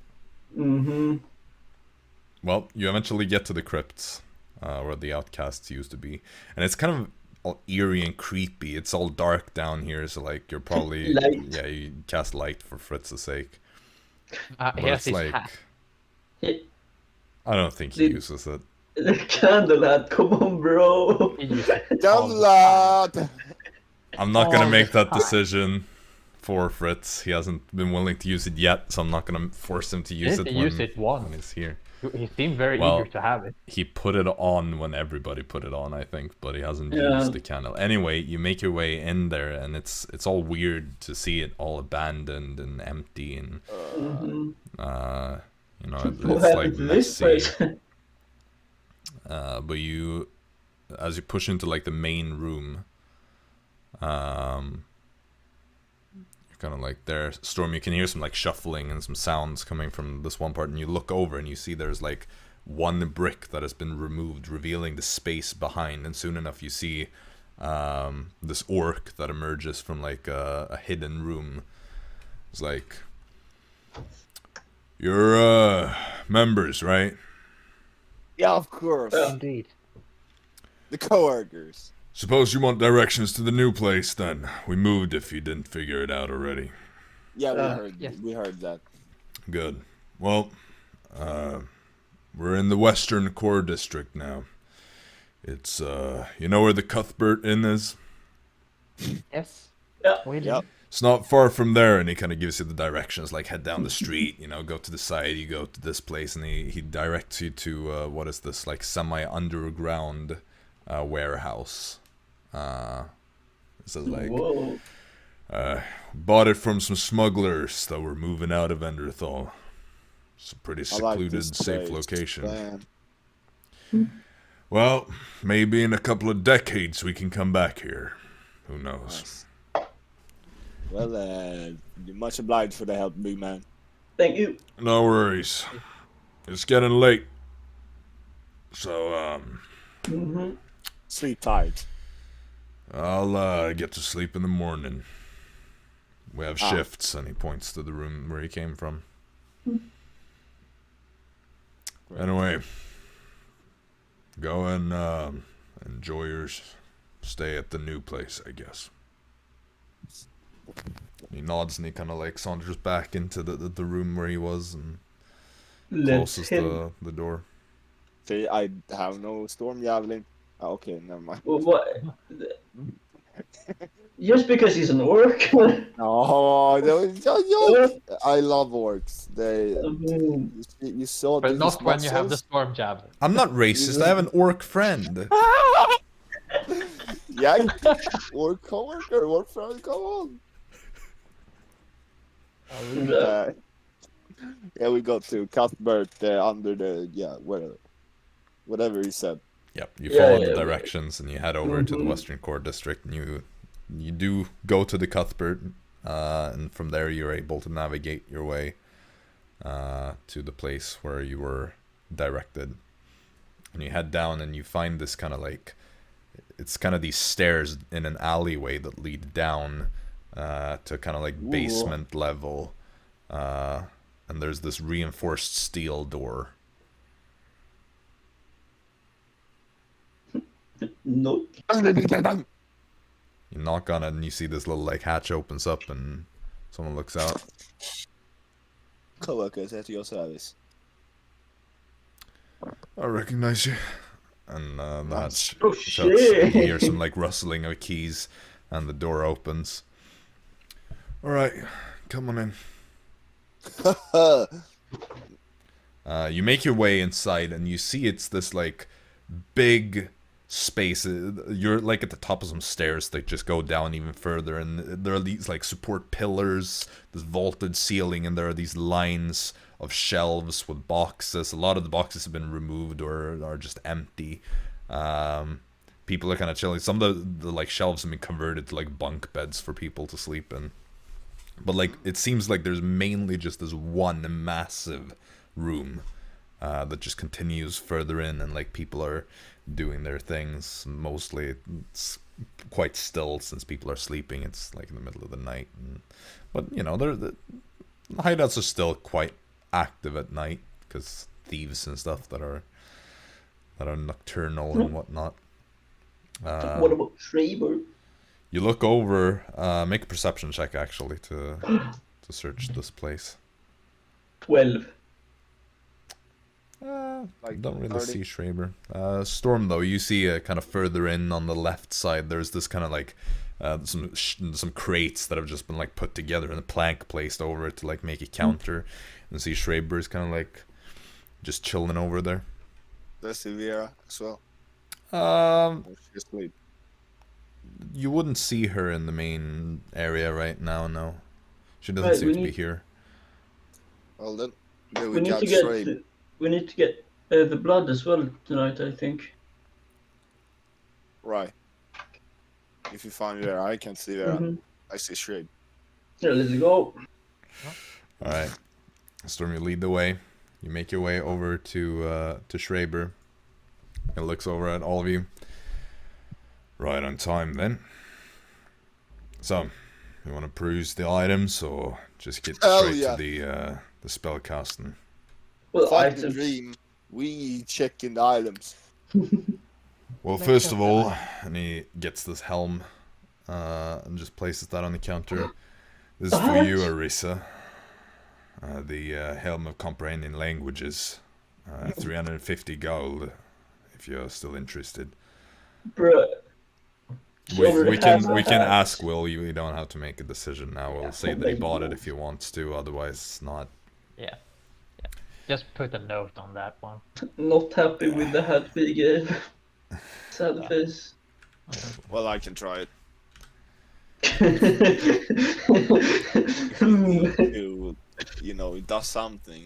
Well, you eventually get to the crypts, where the outcasts used to be, and it's kind of all eerie and creepy. It's all dark down here, so like you're probably you cast light for Fritz's sake. But Yes, it's like hat. I don't think he uses it. The candle hat, come on, bro. Candle! I'm not gonna make that decision for Fritz. He hasn't been willing to use it yet, so I'm not gonna force him to use it when he's here. He seemed very eager to have it. He put it on when everybody put it on, I think, but he hasn't used the candle. Anyway, you make your way in there, and it's all weird to see it all abandoned and empty, and you know, it's like messy. But you, as you push into like the main room, kind of like there, Storm, you can hear some like shuffling and some sounds coming from this one part, and you look over and you see there's like one brick that has been removed, revealing the space behind, and soon enough you see this orc that emerges from like a hidden room. It's like, you're members, right? Yeah, of course. Indeed. The coworkers. Suppose you want directions to the new place, then. We moved if you didn't figure it out already. Yeah, we heard that. Good. Well, we're in the Western Core District now. It's, you know where the Cuthbert Inn is? Yes. Yeah. We do. Yep. It's not far from there, and he kind of gives you the directions, like head down the street, you know, go to the side, you go to this place, and he directs you to, what is this, like semi-underground warehouse. This is like, bought it from some smugglers that were moving out of Enderthal. It's a pretty secluded, safe location. Well, maybe in a couple of decades we can come back here. Who knows? Nice. Well, you're much obliged for the help, big man. Thank you. No worries. It's getting late. So, Sleep tight. I'll get to sleep in the morning. We have shifts, and he points to the room where he came from. Anyway, go and enjoy your stay at the new place, I guess. He nods and he kind of like saunters back into the room where he was and closes the door. See, I have no storm javelin. Oh, okay, never mind. Well, what? Just because he's an orc? Oh, I love orcs. You saw But these not when you have the muscles? storm javelin. I'm not racist. I have an orc friend. Yeah, orc coworker, orc friend, come on. Yeah, we got to Cuthbert under the whatever he said. Yep, you follow the directions and you head over to the Western Core District, and you do go to the Cuthbert, and from there you're able to navigate your way to the place where you were directed. And you head down and you find this kind of like, it's kind of these stairs in an alleyway that lead down to kind of like basement level, and there's this reinforced steel door Nope. You knock on it and you see this little like hatch opens up and someone looks out. Coworkers at your service. I recognize you. And the hatch Oh, shuts. shit. And you hear some like rustling of keys and the door opens. Alright, come on in. You make your way inside and you see it's this like big space. You're like at the top of some stairs that just go down even further, and there are these like support pillars, this vaulted ceiling, and there are these lines of shelves with boxes. A lot of the boxes have been removed or are just empty. People are kind of chilling. Some of the like shelves have been converted to like bunk beds for people to sleep in. But like it seems like there's mainly just this one massive room that just continues further in, and like people are doing their things. Mostly it's quite still since people are sleeping. It's like in the middle of the night, but you know the hideouts are still quite active at night because thieves and stuff that are nocturnal and whatnot. What about Schreiber? You look over, make a perception check actually to search this place. 12. Like Don't really 30. see Schreiber. Storm though, you see kind of further in on the left side. There's this kind of like some crates that have just been like put together and a plank placed over it to like make a counter. And see Schreiber is kind of like just chilling over there. There's Vera as well. She's asleep. You wouldn't see her in the main area right now. No, she doesn't Right, seem we to be need- here. Well then, do We we need got to get Schreiber? the blood as well tonight, I think. Right. If you find Vera, I can see Vera. Mhm. I see Schreiber. Yeah, let's go. Alright. Storm, you lead the way. You make your way over to Schreiber. It looks over at all of you. Right on time then. So, you want to peruse the items or just get Hell straight yeah. to the spell casting? Well, Fuck the items. dream. We checking the items. Well, first of all, and he gets this helm and just places that on the counter. This is for you, What? Arisa. The helm of comprehending languages. 350 gold, if you're still interested. Bruh. She already We has can that. ask Will. You don't have to make a decision now. We'll say that he bought it if he wants to. Otherwise, not. Yeah. Just put a note on that one. Not happy with the hat we gave. Sad face. Well, I can try it. It does something.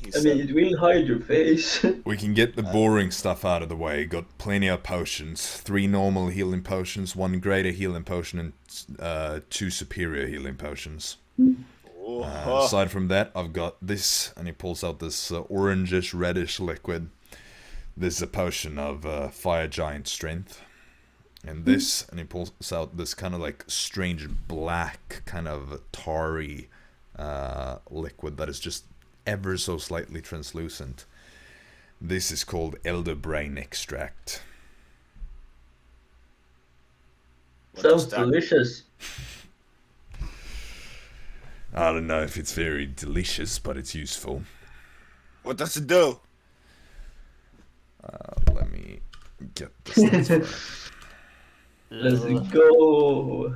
He I said, mean, it will hide your face. We can get the boring stuff out of the way. Got plenty of potions. 3 normal healing potions, 1 greater healing potion, and 2 superior healing potions. oh, Aside from that, I've got this, and he pulls out this orangish, reddish liquid. This is a potion of fire giant strength. And this, and he pulls out this kind of like strange black, kind of tarry liquid that is just ever so slightly translucent. This is called elder brain extract. what Sounds is that? delicious. I don't know if it's very delicious, but it's useful. What does it do? Let me get this. Let's go.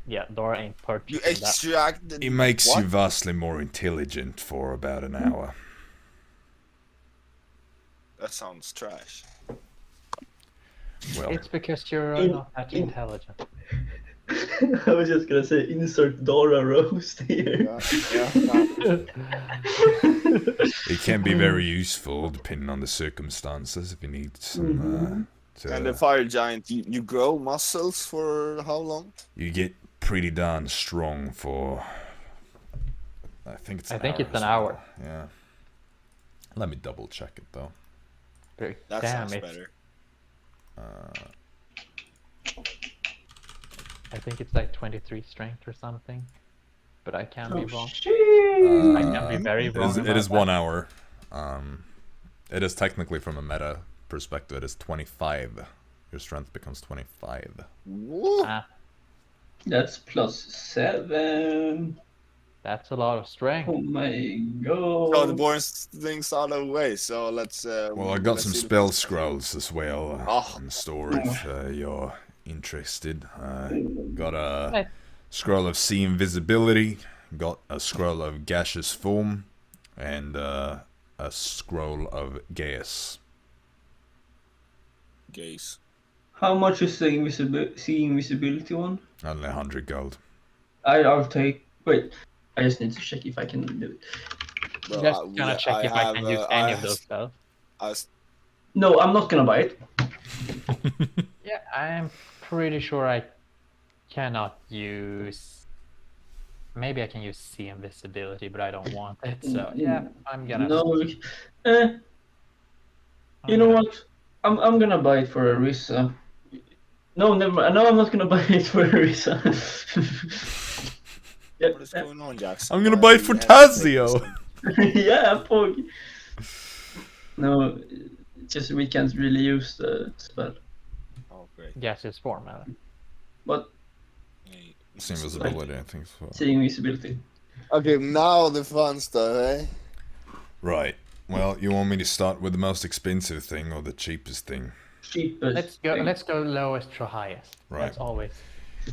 Yeah, Dara ain't You purchasing that. extracted. It makes what? you vastly more intelligent for about an hour. That sounds trash. Well, It's because you're not that intelligent. I was just gonna say insert Dara roast here. Yeah. it can be very useful depending on the circumstances. If you need some, And the fire giant, you grow muscles for how long? you get pretty darn strong for. I think it's. I think it's or an hour. something. Yeah. Let me double check it though. That Damn sounds it. better. I think it's like 23 strength or something. But I can be wrong. Shit. I can be very wrong. It about is that. 1 hour. It is technically from a meta perspective. It is 25. your strength becomes 25. Woo! That's +7. That's a lot of strength. Oh my So the god. boring things out of the way. So let's. Well, I got some spell scrolls as well Oh. in store if you're interested. Got a scroll of see invisibility, got a scroll of gaseous form, and a scroll of Gaius. Gaze. How much is the seeing visibility one? Only 100 gold. I'll take. Wait, I just need to check if I can do it. Well, Just gonna check if I can use any of those spells. No, I'm not gonna buy it. Yeah, I'm pretty sure I cannot use. Maybe I can use see invisibility, but I don't want it. So yeah, I'm gonna. No. You know what? I'm gonna buy it for Arisa. No, never mind. No, I'm not gonna buy it for Arisa. What is going on, Jaxson? I'm gonna buy it for Tazio! Yeah, Pog. No, just we can't really use the spell. Oh, great. Gaseous form, man. But See invisibility, I think so. seeing visibility. Okay, now the fun stuff, eh? Right. Well, you want me to start with the most expensive thing or the cheapest thing? Cheapest. Let's go lowest to highest. Right. That's always.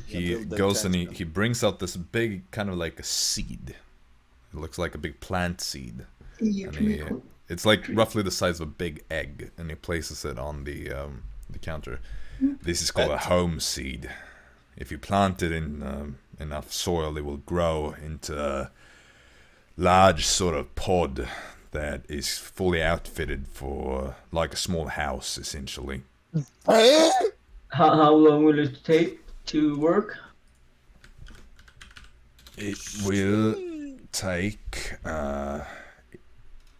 He build the goes and tent. he brings out this big, kind of like a seed. It looks like a big plant seed. And it's like roughly the size of a big egg, and he places it on the counter. This is called a home seed. If you plant it in enough soil, it will grow into a large sort of pod that is fully outfitted for like a small house, essentially. How long will it take to work? It will take.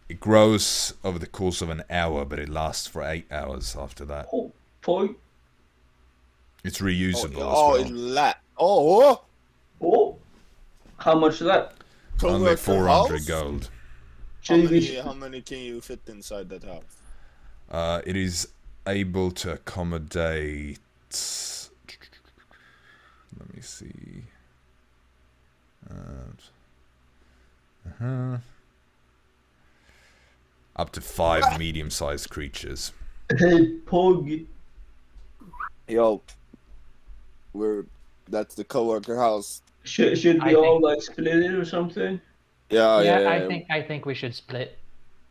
It grows over the course of an hour, but it lasts for 8 hours after that. Oh, boy. It's reusable Oh, how much is that? as well. Only 400 gold. How many can you fit inside that house? It is able to accommodate. Let me see. Up to 5 medium-sized creatures. Hey, Pog. Yo, that's the coworker house. Should we all like split it or something? Yeah. I think we should split.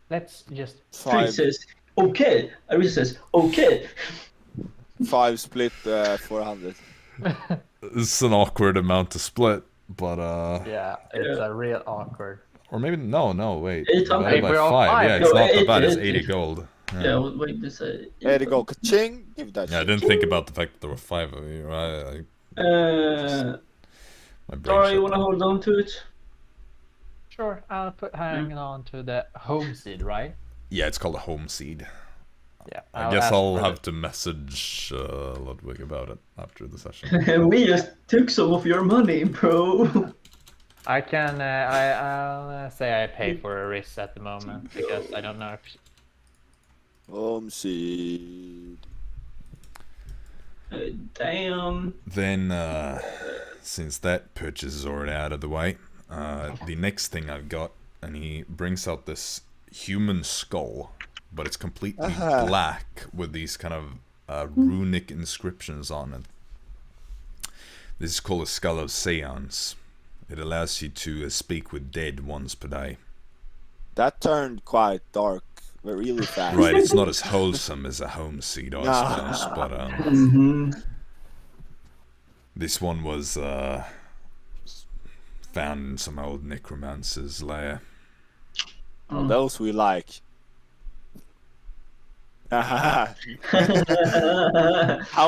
Let's just. Fritz says, okay. Arisa says, okay. 5 split 400. It's an awkward amount to split, but Yeah, it's a real awkward. or maybe no, wait. 800. Divided by We're all 5. Yeah, five. it's No, not that eight- bad. It's eight- 80 gold. Yeah, wait, this. There you go, ka-ching! Give that Yeah, I shit. didn't think about the fact that there were 5 of you. My brain Dara, shut you wanna down. hold on to it? Sure, I'll hang on to the home seed, right? Yeah, it's called a home seed. Yeah. I guess ask I'll for have to message Ludvig about it after the session. We just took some of your money, bro. I can. I'll say I pay for a risk at the moment because I don't know if. Home seed. Damn. Then, since that purchase is already out of the way, the next thing I've got, and he brings out this human skull, but it's completely black with these kind of runic inscriptions on it. This is called a Skull of Seance. It allows you to speak with dead once per day. That turned quite dark, but really fast. Right, it's not as wholesome as a home seed, I suppose, but Mm-hmm. this one was found in some old necromancer's lair. Those we like. How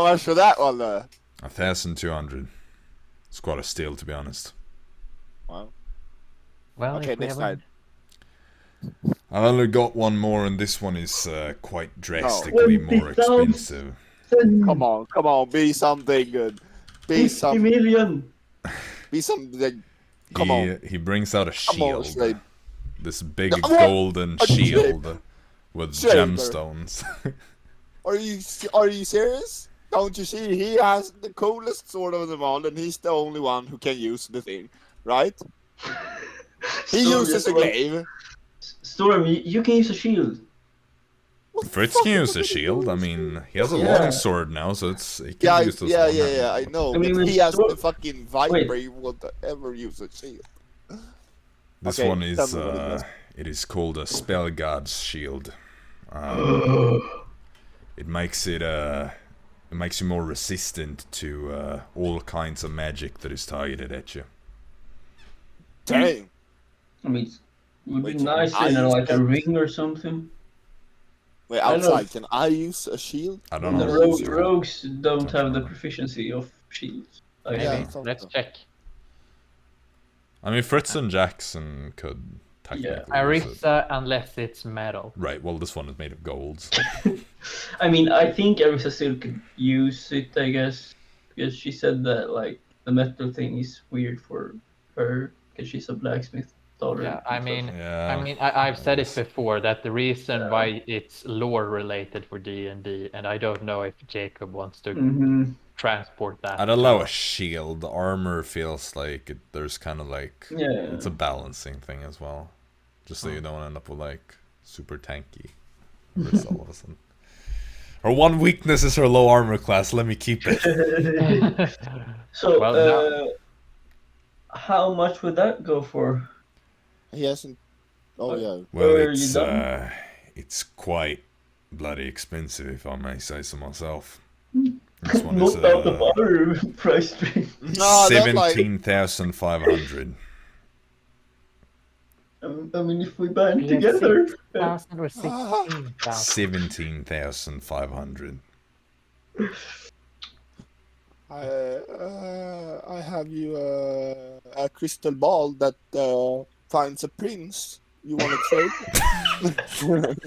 much for that one, though? 1,200. It's quite a steal, to be honest. Wow. Well, Okay, if we next haven't- I've only got one more, and this one is quite drastically more 20,000. expensive. Come on, be something good. Be 50 some, million. be something. Come on. He brings out a Come on, shield. Slade. This big No, what? golden Are you shield with Slade, bro. gemstones. Are you serious? Don't you see? He has the coolest sword of them all, and he's the only one who can use the thing, right? He Storm, uses a glaive. Storm, you can use a shield. Fritz can use a shield. I mean, he has a Yeah. long sword now, so it can be used as one hand. Yeah, I know. I mean, but when he has Storm- the fucking Viper, he won't ever use a shield. This Okay, one tell is me what it does. it is called a spell god's shield. It makes you more resistant to all kinds of magic that is targeted at you. Dang. I mean, it would be Wait, nice I in use like a that- ring or something. Wait, I know. outside, can I use a shield? I don't The know. rogues don't Don't have the remember. proficiency of shields. Maybe. Yeah, I thought Let's so. check. I mean, Fritz and Jaxson could technically use it. Arisa, unless it's metal. Right, well, this one is made of gold. I mean, I think Arisa still could use it, I guess, because she said that like the metal thing is weird for her because she's a blacksmith daughter. Yeah, I mean, Yeah. I've said it guess. before that the reason why it's lore related for D&D, and I don't know if Jacob wants to Mm-hmm. transport that. I'd allow a shield. Armor feels like there's kind of like Yeah. it's a balancing thing as well, just so you don't end up with like super tanky Arisa all of a sudden. Her one weakness is her low armor class. Let me keep it. So, Well, now- how much would that go for? He hasn't. Oh yeah. Well, Are you done? it's quite bloody expensive, if I may say so myself. This one is Not out of our price range. No, that's like 17,500. I mean, if we band Yeah, together. 6,000 or 16,000. 17,500. I have you a crystal ball that finds a prince. You want to trade?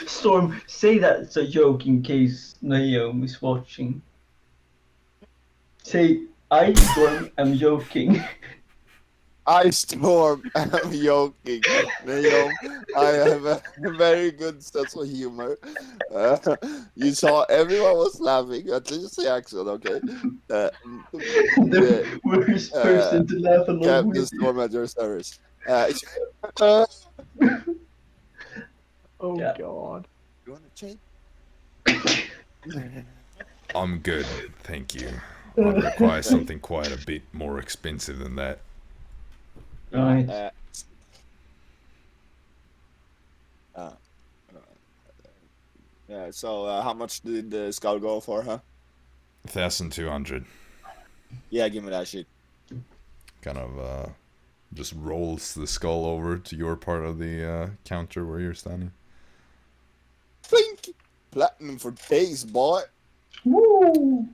Storm, say that's a joke in case Naomi is watching. Say, I, Storm, am joking. I storm. I'm joking. Naomi, I have a very good sense of humor. You saw everyone was laughing, at least Jaxson, okay? The worst person to laugh along Captain with. Storm at your service. Oh Yeah. god. You want to change? I'm good, thank you. I require something quite a bit more expensive than that. Right. Yeah, so how much did the skull go for, huh? 1,200. Yeah, give me that shit. Kind of just rolls the skull over to your part of the counter where you're standing. Flink! Platinum for days, boy. Woo!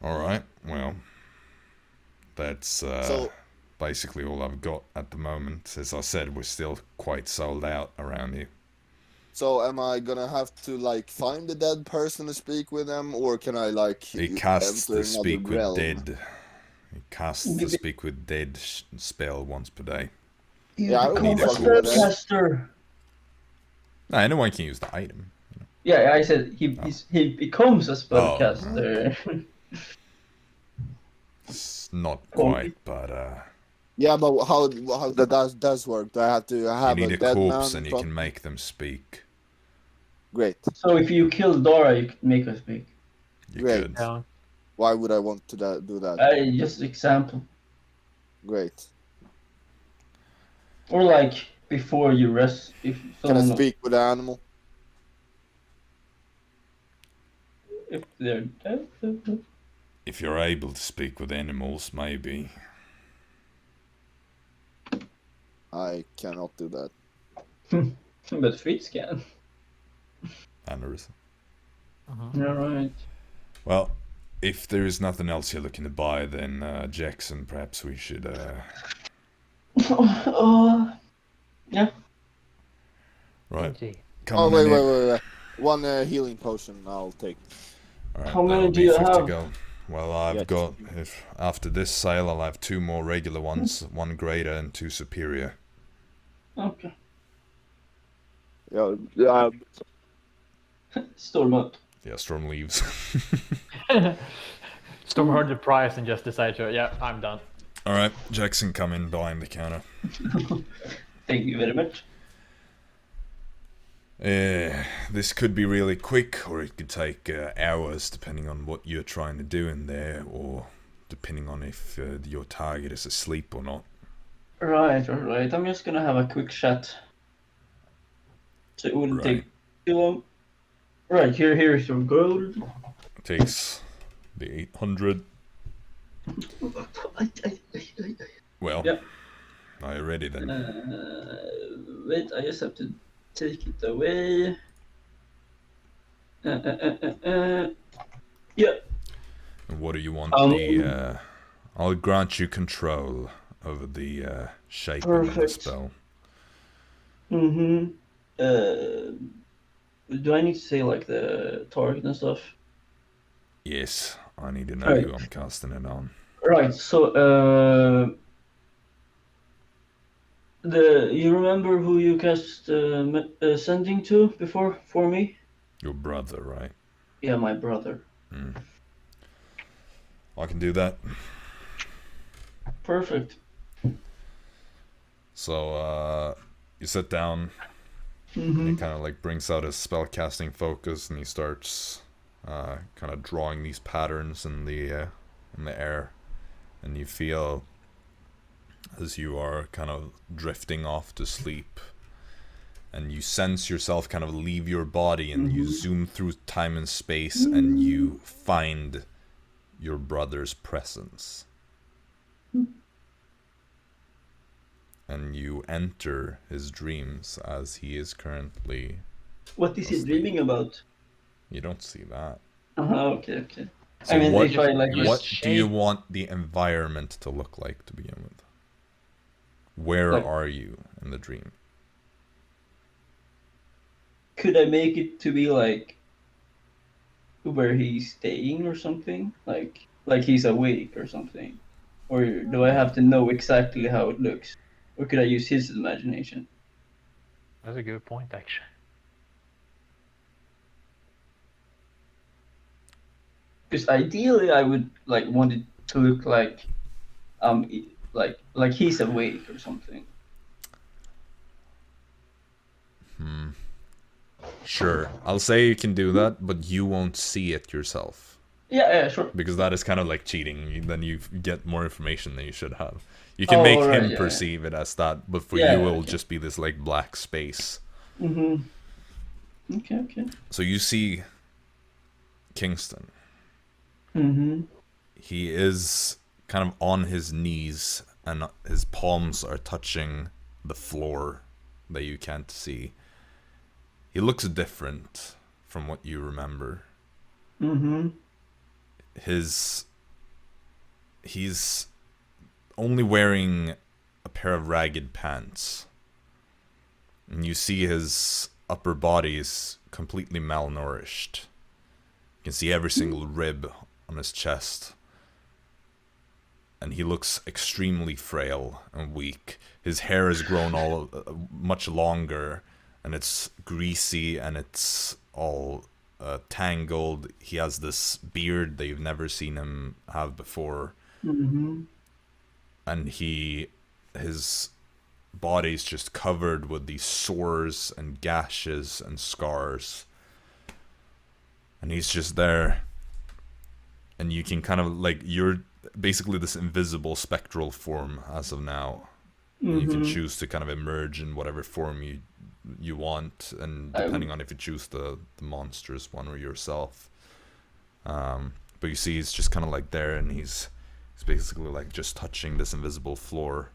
Alright, well, that's So- basically all I've got at the moment. As I said, we're still quite sold out around here. So am I gonna have to like find the dead person to speak with them, or can I like It casts enter the another Speak with realm? Dead. It casts the Speak with Dead spell once per day. Yeah, I become don't a fuck with that. spellcaster. No, anyone can use the item. Yeah, I said he becomes a spellcaster. It's not quite, but Yeah, but how that does work? Do I have to you have need a a dead corpse man and you from- can make them speak. Great. So if you kill Dara, you can make us speak. You Great. could. Yeah. Why would I want to do that? Just example. Great. Or like before you rest. If Can I someone, speak with the animal? if they're dead. If you're able to speak with animals, maybe. I cannot do that. But Fritz can. Arisa. Alright. Well, if there is nothing else you're looking to buy, then Jaxson, perhaps we should. Yeah. Right. Gee. Come Oh on wait, in here. wait. One healing potion I'll take. All right, How many that'll do be you 50 have? gold. Well, I've Yes. got. If after this sale, I'll have 2 more regular ones, 1 greater and 2 superior. Okay. Yeah, Storm up. Yeah, Storm leaves. Storm heard the price and just decided to, yeah, I'm done. Alright, Jaxson, come in behind the counter. Thank you very much. This could be really quick, or it could take hours, depending on what you're trying to do in there, or depending on if your target is asleep or not. Right. I'm just gonna have a quick chat. So it wouldn't take too long. Right, here's your gold. It takes the 800. Well, Yep. are you ready then? Wait, I just have to take it away. Yeah. And what do you want? I'll grant you control over the shaping of the Perfect. spell. Mm-hmm. Do I need to say like the target and stuff? Yes, I need to know Right. who I'm casting it on. Right. So you remember who you cast sending to before for me? Your brother, right? Yeah, my brother. I can do that. Perfect. So, you sit down, and he kind of like brings out his spellcasting focus, and he starts kind of drawing these patterns in the air, and you feel as you are kind of drifting off to sleep, and you sense yourself kind of leave your body, and you zoom through time and space, and you find your brother's presence. And you enter his dreams as he is currently What is he asleep. dreaming about? You don't see that. Okay. So I mean, what, if I like what just do you want the environment to look like to begin with? Where Like- are you in the dream? could I make it to be like where he's staying or something? Like he's awake or something? Or do I have to know exactly how it looks? Or could I use his imagination? That's a good point, actually. Because ideally I would like want it to look like like he's awake or something. Sure, I'll say you can do that, but you won't see it yourself. Yeah, sure. Because that is kind of like cheating. Then you get more information than you should have. You can make right, him yeah. perceive it as that, but for Yeah, you it'll okay. just be this like black space. Okay. So you see Kingston. He is kind of on his knees, and his palms are touching the floor that you can't see. He looks different from what you remember. He's only wearing a pair of ragged pants. And you see his upper body is completely malnourished. You can see every single rib on his chest. And he looks extremely frail and weak. His hair has grown all much longer, and it's greasy and it's all tangled. He has this beard that you've never seen him have before. And his body's just covered with these sores and gashes and scars. And he's just there. And you can kind of like, you're basically this invisible spectral form as of now. And you can choose to kind of emerge in whatever form you want, and depending on if you choose the monstrous one or yourself. But you see he's just kind of like there, and he's basically like just touching this invisible floor.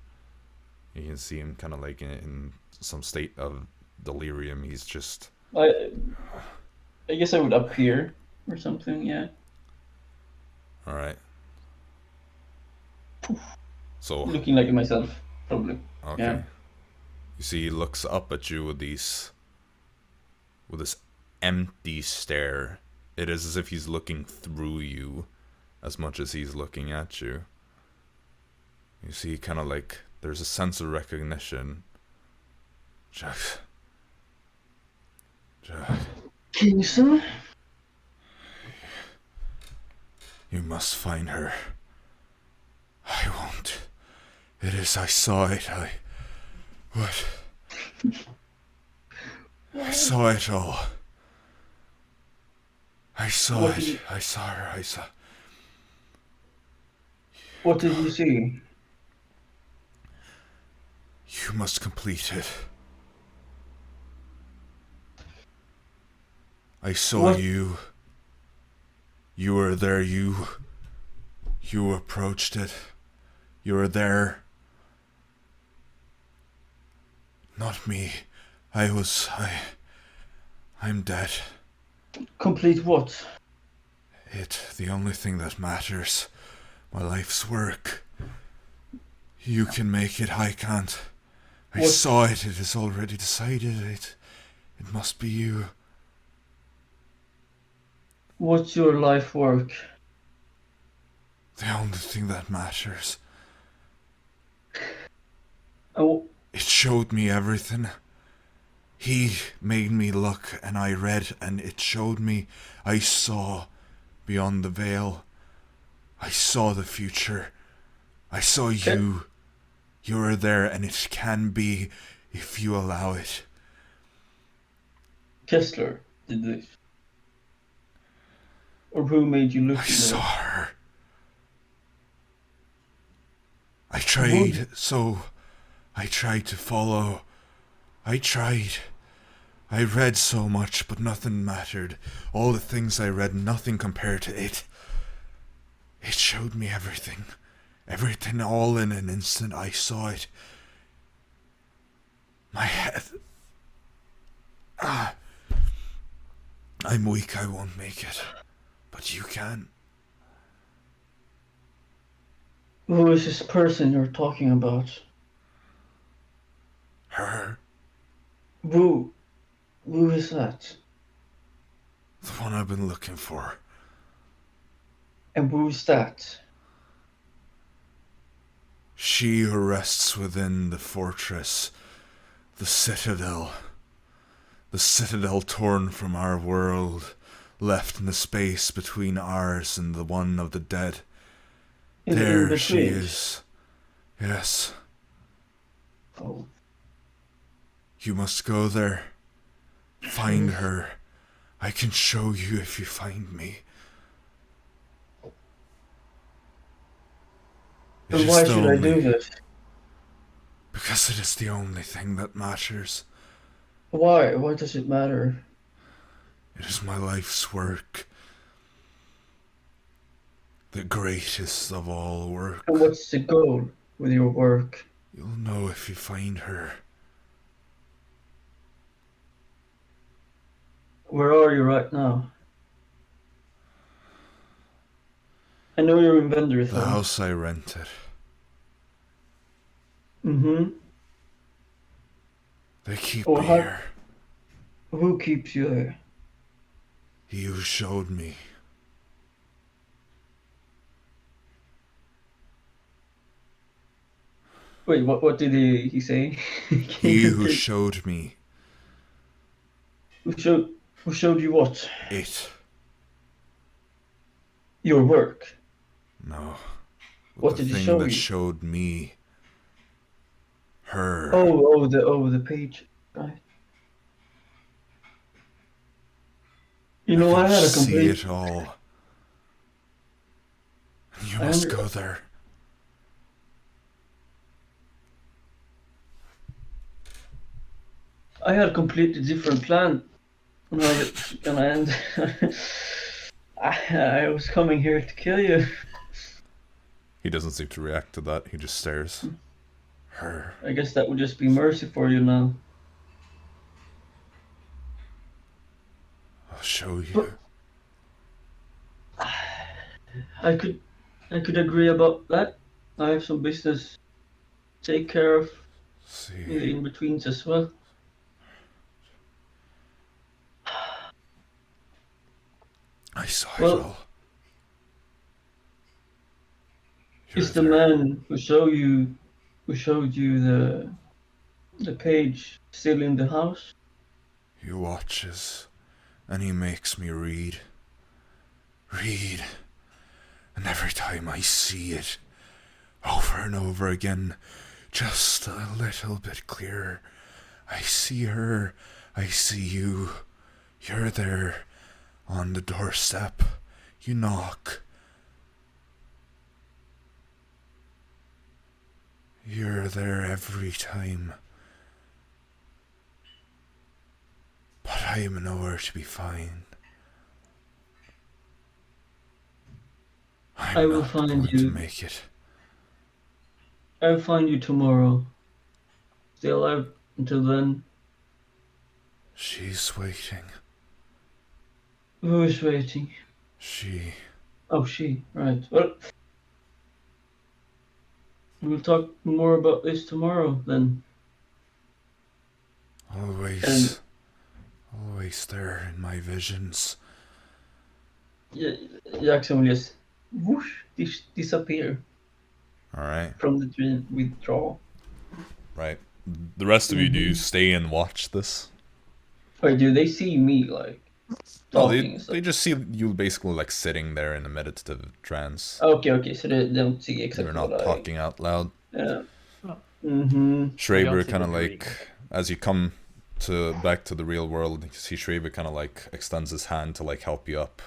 You can see him kind of like in some state of delirium. He's just... I guess I would appear or something, yeah. Alright. So... Looking like myself, probably. Okay. Yeah. You see he looks up at you with this empty stare. It is as if he's looking through you as much as he's looking at you. You see kind of like there's a sense of recognition. Jack. Kingston? You must find her. I won't. I saw it. What? I saw it all. I saw it. I saw her. What did you see? You must complete it. I saw What? you. You were there. You approached it. You were there. Not me. I'm dead. Complete what? The only thing that matters. My life's work. You can make it, I can't. I saw it. It is already decided. It must be you. What's your life work? The only thing that matters. Oh, It showed me everything. He made me look, and I read, and it showed me. I saw beyond the veil. I saw the future. I saw you. You were there, and it can be if you allow it. Kessler did this. Or who made you look I at saw it? her. I tried to follow. I tried. I read so much, but nothing mattered. All the things I read, nothing compared to it. It showed me everything. Everything all in an instant. I saw it. My head. I'm weak, I won't make it. But you can. Who is this person you're talking about? Her. Who is that? The one I've been looking for. And who's that? She who rests within the fortress. The citadel. The citadel torn from our world. Left in the space between ours and the one of the dead. There she is. Yes. Oh. You must go there. Find her. I can show you if you find me. And why should I do this? Because it is the only thing that matters. Why? Why does it matter? It is my life's work. The greatest of all work. And what's the goal with your work? You'll know if you find her. Where are you right now? I know you're in Vendorthon. The house I rented. Mm-hmm. They keep me here. Who keeps you there? He who showed me. Wait, what did he say? He who showed me. Who showed you what? It. Your work. No. What the did he thing show that you? showed me. Her. The page. Right. You know, I had a complete. See it all. You must go there. I had a completely different plan on how it's gonna end. I was coming here to kill you. He doesn't seem to react to that. He just stares. Her. I guess that would just be mercy for you now. I'll show you. But I could agree about that. I have some business to take care of in the in-betweens as well. I saw it all. Is the man who showed you the page still in the house? He watches, and he makes me read. Read. And every time I see it, over and over again, just a little bit clearer, I see her, I see you. You're there on the doorstep. You knock. You're there every time. But I am nowhere to be found. I will not find going you. to make it. I'll find you tomorrow. Stay alive until then. She's waiting. Who is waiting? She. Oh, she. Right. Well, we'll talk more about this tomorrow then. Always. Always there in my visions. Yeah, Jaxson will just whoosh disappear Alright. from the dream withdrawal. Right. The rest of you, do you stay and watch this? Or do they see me like Oh, talking and stuff? they just see you basically like sitting there in a meditative trance. Okay, so they don't see exactly You're not talking out loud. Yeah. Oh. Mm-hmm. Schreiber see kind of the like, dream. as you come back to the real world, you see Schreiber kind of like extends his hand to like help you up.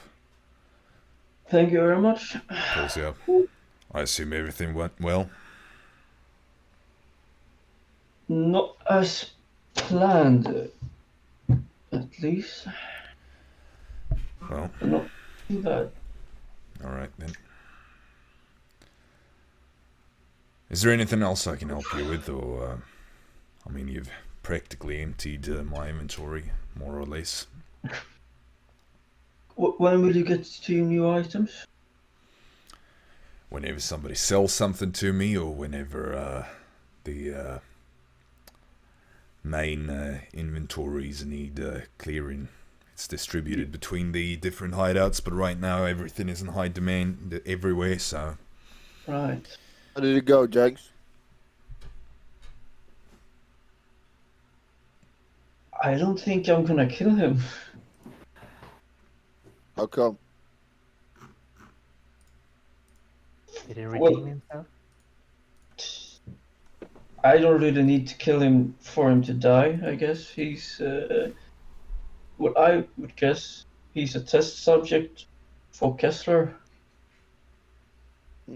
Thank you very much. Pulls you up. I assume everything went well. Not as planned, at least. Well, Not too bad. alright then. Is there anything else I can help you with, though? I mean, you've practically emptied my inventory, more or less. When will you get 2 new items? Whenever somebody sells something to me, or whenever the main inventories need clearing. It's distributed between the different hideouts, but right now everything is in high demand everywhere, so... Right. How did it go, Jags? I don't think I'm gonna kill him. How come? Did he Well- redeem himself? I don't really need to kill him for him to die, I guess. He's, what I would guess, he's a test subject for Kessler.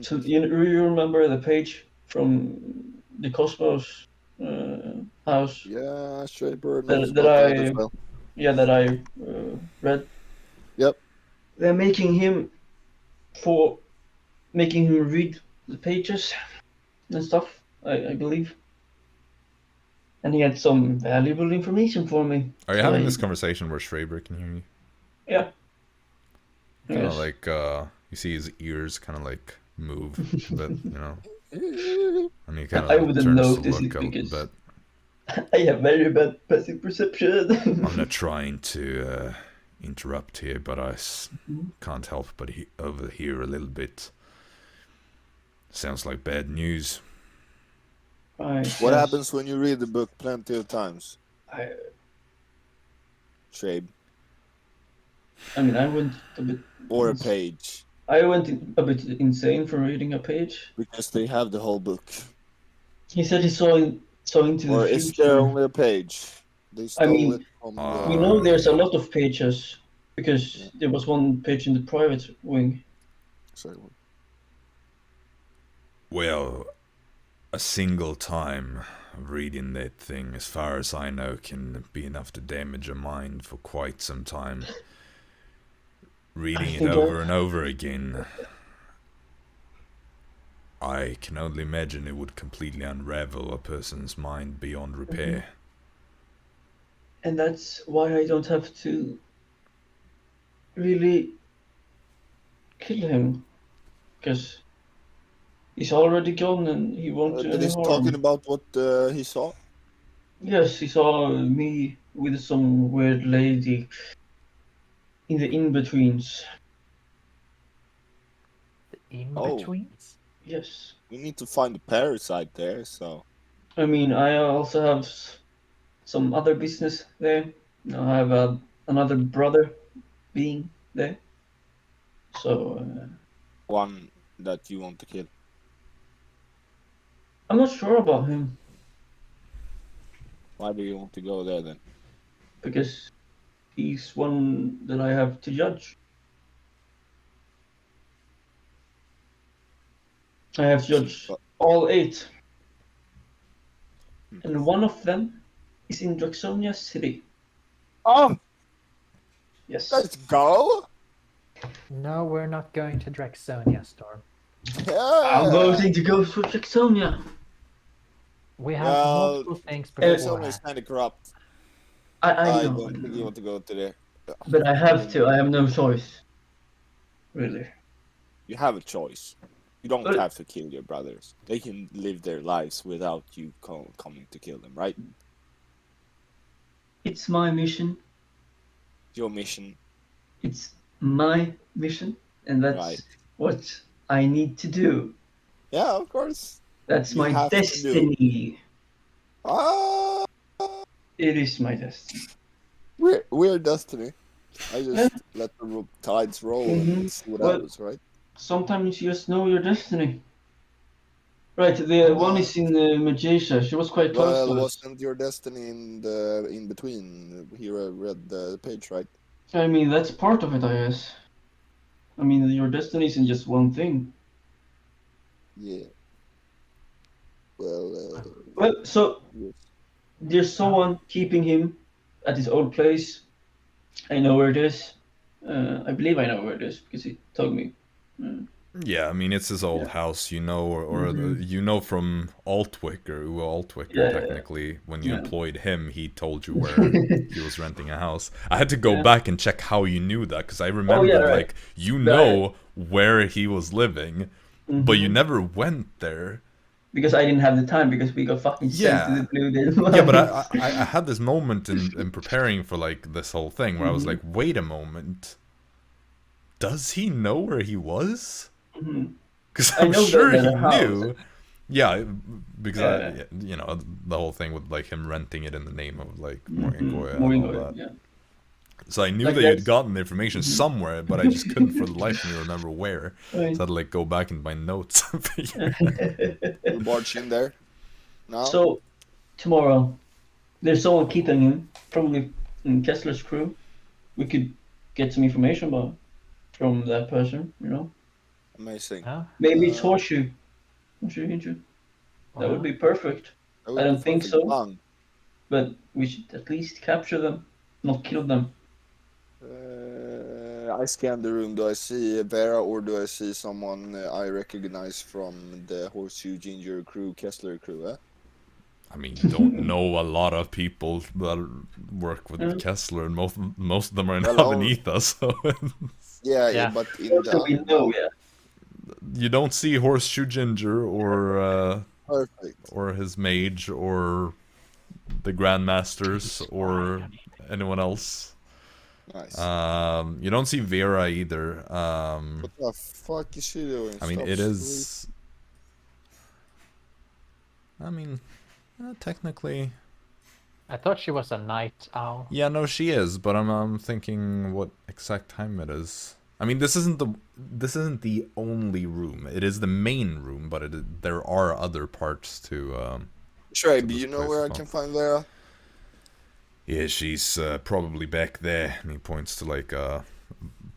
So, you remember the page from the Cosmos house? Yeah, Schreiber knows That about that I- as well. Yeah, that I read. Yep. They're making him read the pages and stuff, I believe. And he had some valuable information for me. Are you So having I- this conversation where Schreiber can hear you? Yeah. Kind of Yes. like, you see his ears kind of like move a bit, you know? And he kind I of wouldn't turns to notice look it a little because- bit. I have very bad passive perception. I'm not trying to interrupt here, but I can't help but overhear a little bit. Sounds like bad news. Right, What yes. happens when you read the book plenty of times? Schreiber. I mean, I went a bit. Or a page. I went a bit insane from reading a page. Because they have the whole book. He said he saw into Or the is future. there only a page? They stole mean, it from We know there's a lot of pages because there was one page in the private wing. Sorry. Well, a single time of reading that thing, as far as I know, can be enough to damage a mind for quite some time. Reading it think over and over again, I can only imagine it would completely unravel a person's mind beyond repair. And that's why I don't have to really kill him. Because he's already gone and he won't do But any he's harm. talking about what he saw. Yes, he saw me with some weird lady in the in-betweens. The in-betweens? Yes. We need to find the parasite there, so... I mean, I also have some other business there. I have another brother being there. So, One that you want to kill. I'm not sure about him Why do you want to go there then? because he's one that I have to judge. I have judged all 8. And one of them is in Draxonia City. Oh, Yes. let's go! No, we're not going to Draxonia, Storm. I'm voting to go for Draxonia. We have Well, multiple things Arizona is beforehand. kind of corrupt. I I know. don't think you want to go to there. But I have to. I have no choice. Really. You have a choice. You don't But- have to kill your brothers. They can live their lives without you coming to kill them, right? It's my mission. Your mission. It's my mission. And that's Right. what I need to do. Yeah, of course. That's You my have to do. destiny. Ah, It is my destiny. we're destiny. I just let the tides roll Mhm. and see what Well- happens, right? Sometimes you just know your destiny. Right, the one is in Mageisha. She was quite close Well, to us. wasn't your destiny in between? Here I read the page, right? I mean, that's part of it, I guess. I mean, your destiny isn't just one thing. Yeah. Well, Well, so yes. there's someone keeping him at his old place. I know where it is. I believe I know where it is because he told me. Yeah, I mean it's his old Yeah. house, you know, or Mhm. you know from Altwick or Altwick Yeah, yeah, technically when you yeah. employed him, he told you where he was renting a house. I had to go Yeah. back and check how you knew that because I remembered yeah, right. like you know where he was living, but you Mhm. never went there. Because I didn't have the time because we got fucking sent to Yeah. the Blue Dead. Yeah, but I had this moment in preparing for like this whole thing where I was Mhm. like, wait a moment, does he know where he was? Mhm. Because I I'm know sure that he the house- knew. Yeah, because Yeah. you know, the whole thing with like him renting it in the name of like Morgan Goya and Morgan all Goya, that. yeah. So I knew Like that you'd that's- gotten the information somewhere, but I just couldn't for the life of me remember where. Right. So I had to like go back in my notes and figure. You barge in there now. So, tomorrow, there's someone keeping him, probably in Kessler's crew. We could get some information about from that person, you know? Amazing. Huh? Maybe it's Horseshoe. Horseshoe Hinchu. That would be perfect. That would I be don't think perfect. so. Done. But we should at least capture them, not kill them. I scan the room. Do I see Vera or do I see someone I recognize from the Horseshoe Ginger crew, Kessler crew? Eh? I mean, you don't know a lot of people that work with Yeah. Kessler, and most of them are Well, now beneath us. So Yeah, Yeah. but in So we the know, yeah. you don't see Horseshoe Ginger perfect. or his mage or the Grandmasters or anyone else. Nice. You don't see Vera either. What the fuck is she doing? I mean, Stop it is. I mean, technically, I thought she was a night owl. yeah, no, she is. But I'm thinking what exact time it is. I mean, this isn't the only room. It is the main room, but there are other parts to. Sure, to do this you know place where as I well. can find Vera? Yeah, she's probably back there, and he points to like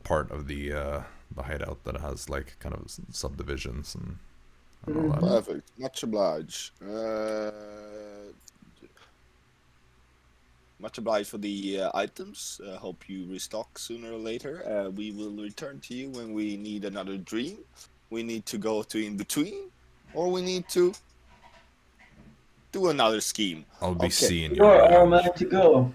part of the hideout that has like kind of subdivisions and all that. Perfect. Much obliged. Much obliged for the items. Hope you restock sooner or later. We will return to you when we need another dream. We need to go to in between, or we need to do another scheme. I'll be Okay. seeing you You're our around. man to go.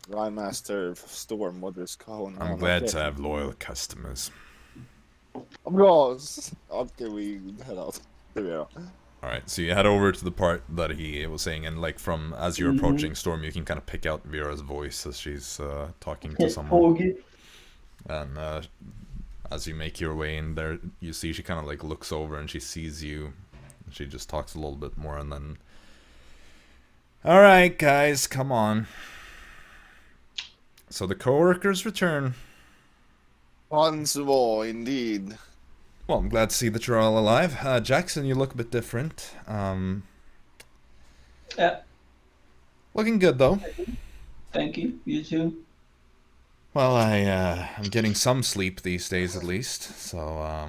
Rhyme Master Storm, what is going on? I'm glad Okay. to have loyal customers. Of course. Okay, we head out. There we are. All right, so you head over to the part that he was saying, and like from as you're approaching Storm, you can kind of pick out Vera's voice as she's talking to Yes, someone. Porgy. And as you make your way in there, you see she kind of like looks over and she sees you. She just talks a little bit more, and then, all right, guys, come on. So the coworkers return. Once more, indeed. Well, I'm glad to see that you're all alive. Jaxson, you look a bit different. Yeah. Looking good, though. Thank you. You too. Well, I'm getting some sleep these days, at least. So,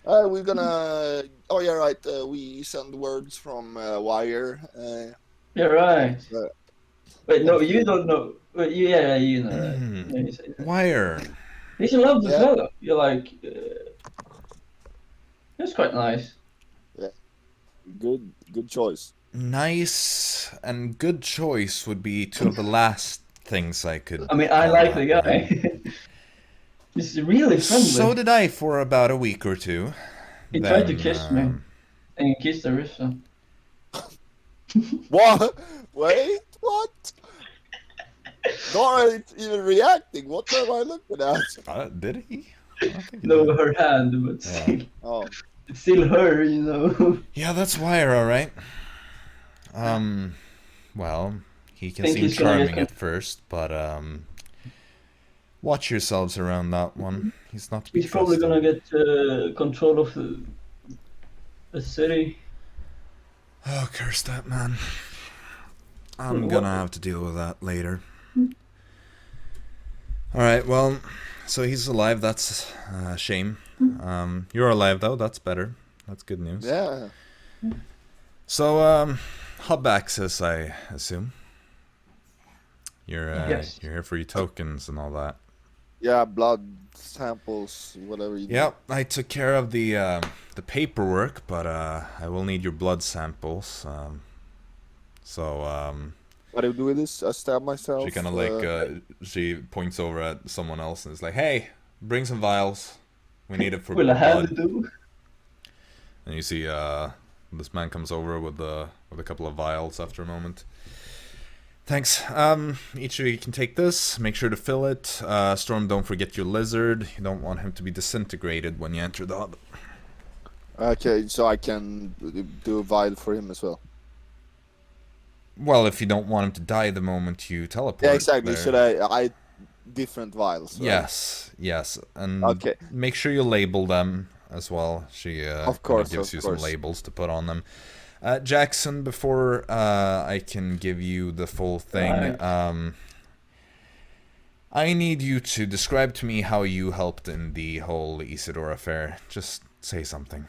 We're gonna. Oh yeah, right. We send words from Wire. Yeah, right. Uh, Wait, no, you don't know. Wait, yeah, you know that. Hmm. Yeah, you say that. Wire. He's a lovely Yeah. fellow. You're like, that's quite nice. good choice. Nice and good choice would be two of the last things I could. I mean, I call like that the guy. He's really friendly. So did I for about a week or two. He tried to kiss me, and he kissed Arisa. What? Wait, what? Dara even reacting. What am I looking at? Did he? I don't think he No, did. her hand, but Yeah. still, Oh, it's still her, you know. Yeah, that's Wire, all right. Well, he can Think seem he's gonna charming get at first, but watch yourselves around that one. He's not to be He's probably trusted. gonna get control of the city. Oh, curse that man. I'm What? gonna have to deal with that later. Alright, well, so he's alive, that's a shame. You're alive though, that's better. That's good news. yeah. So, hub access, I assume. You're Yes. you're here for your tokens and all that. Yeah, blood samples, whatever you Yep, I took care of the paperwork, but I will need your blood samples. What do I do with this? I stab myself. She kind of like she points over at someone else and is like, "Hey, bring some vials. We need it for Will I have blood." to do? And you see this man comes over with a couple of vials after a moment. Thanks. Each of you can take this. Make sure to fill it. Storm, don't forget your lizard. You don't want him to be disintegrated when you enter the hub. Okay, so I can do a vial for him as well. Well, if you don't want him to die the moment you teleport. Yeah, exactly. there. Should I different vials? Right? Yes, and Okay. make sure you label them as well. She Of course, gives of you course. some labels to put on them. Jaxson, before I can give you the full thing, Right. I need you to describe to me how you helped in the whole Isidore affair. Just say something.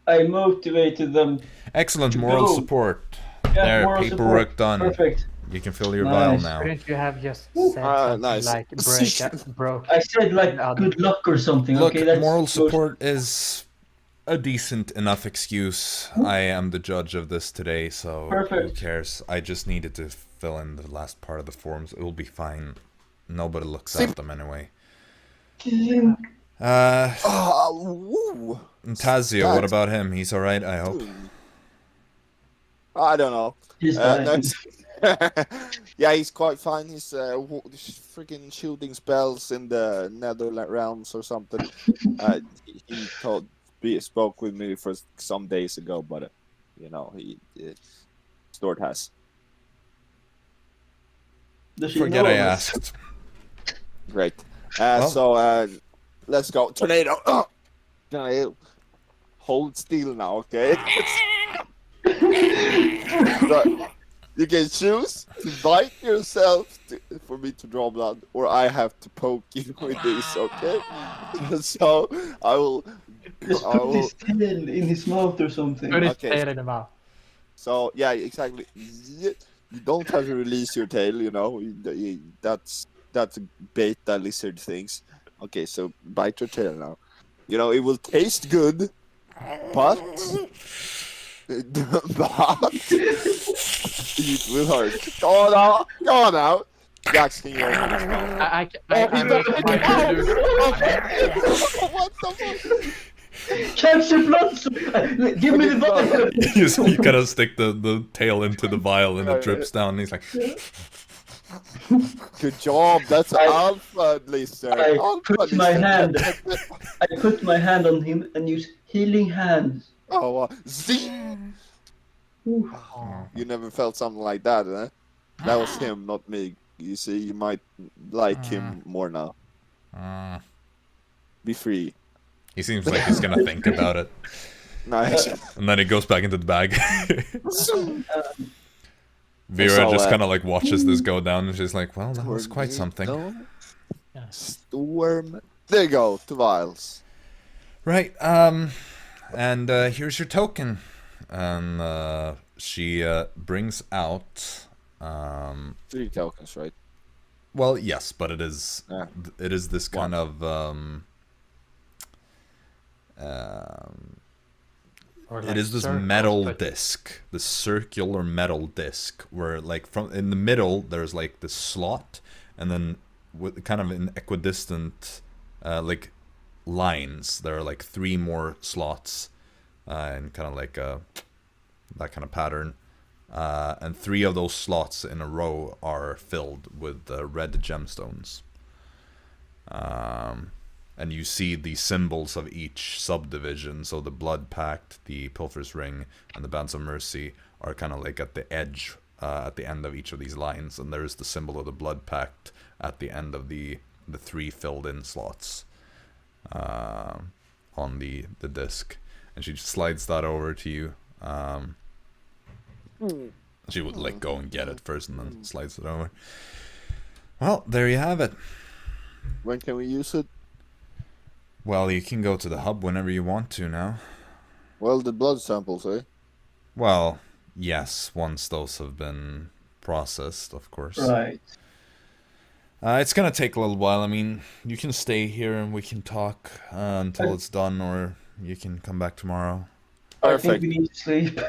I motivated them. Excellent To moral go. support. Yeah, There, moral paperwork support. done. Perfect. You can fill your Nice. vial now. Couldn't you have just said something nice. like broke? I said like No. good luck or something. Look, okay, that's moral most- support is a decent enough excuse. I am the judge of this today, so who Perfect. cares? I just needed to fill in the last part of the forms. It will be fine. Nobody looks Sim- at them anyway. Dude, Woo. Tazio, what That's- about him? He's alright, I hope. I don't know. he's No, nice. yeah, he's quite fine. He's freaking shooting spells in the nether realms or something. He spoke with me for some days ago, but you know, he Snort has. Does she Forget know I us? asked. Great. Well- So let's go. Tornado. Tornado. Hold still now, okay? So, you can choose to bite yourself for me to draw blood, or I have to poke you with this, okay? So I will. Just I put will. his tail in his mouth or something. Put his Okay. tail in the mouth. So yeah, exactly. You don't have to release your tail, you know. That's beta lizard things. Okay, so bite your tail now. You know it will taste good, but it will hurt. Go on now. Jaxson, you're I What the fuck? Capture blood! Give me the bottle! You kind of stick the tail into the vial and it drips down. And he's like, Good job. That's alpha lizard. I Alpha put my lizard. hand. I put my hand on him and use healing hands. Oh, zing! Ooh. You never felt something like that, huh? That was him, not me. You see, you might like him more now. Be free. He seems like he's gonna think about it. Nice. And then he goes back into the bag. Vera just kind of like watches this go down, and she's like, well, that was quite something. Storm. There you go, 2 vials. Right, and here's your token. And she brings out... 3 tokens, right? Well, yes, but it is this kind of... it is this metal disc, this circular metal disc, where like in the middle there's like this slot, and then with kind of in equidistant like lines, there are like 3 more slots, and kind of like that kind of pattern, and 3 of those slots in a row are filled with red gemstones. And you see the symbols of each subdivision, so the Blood Pact, the Pilfer's Ring, and the Bands of Mercy are kind of like at the edge, at the end of each of these lines, and there's the symbol of the Blood Pact at the end of the 3 filled-in slots on the disc. And she slides that over to you. She would like go and get it first, and then slides it over. Well, there you have it. When can we use it? Well, you can go to the hub whenever you want to now. Well, the blood samples, eh? Well, yes, once those have been processed, of course. Right. It's gonna take a little while. I mean, you can stay here and we can talk until it's done, or you can come back tomorrow. I think we need to sleep.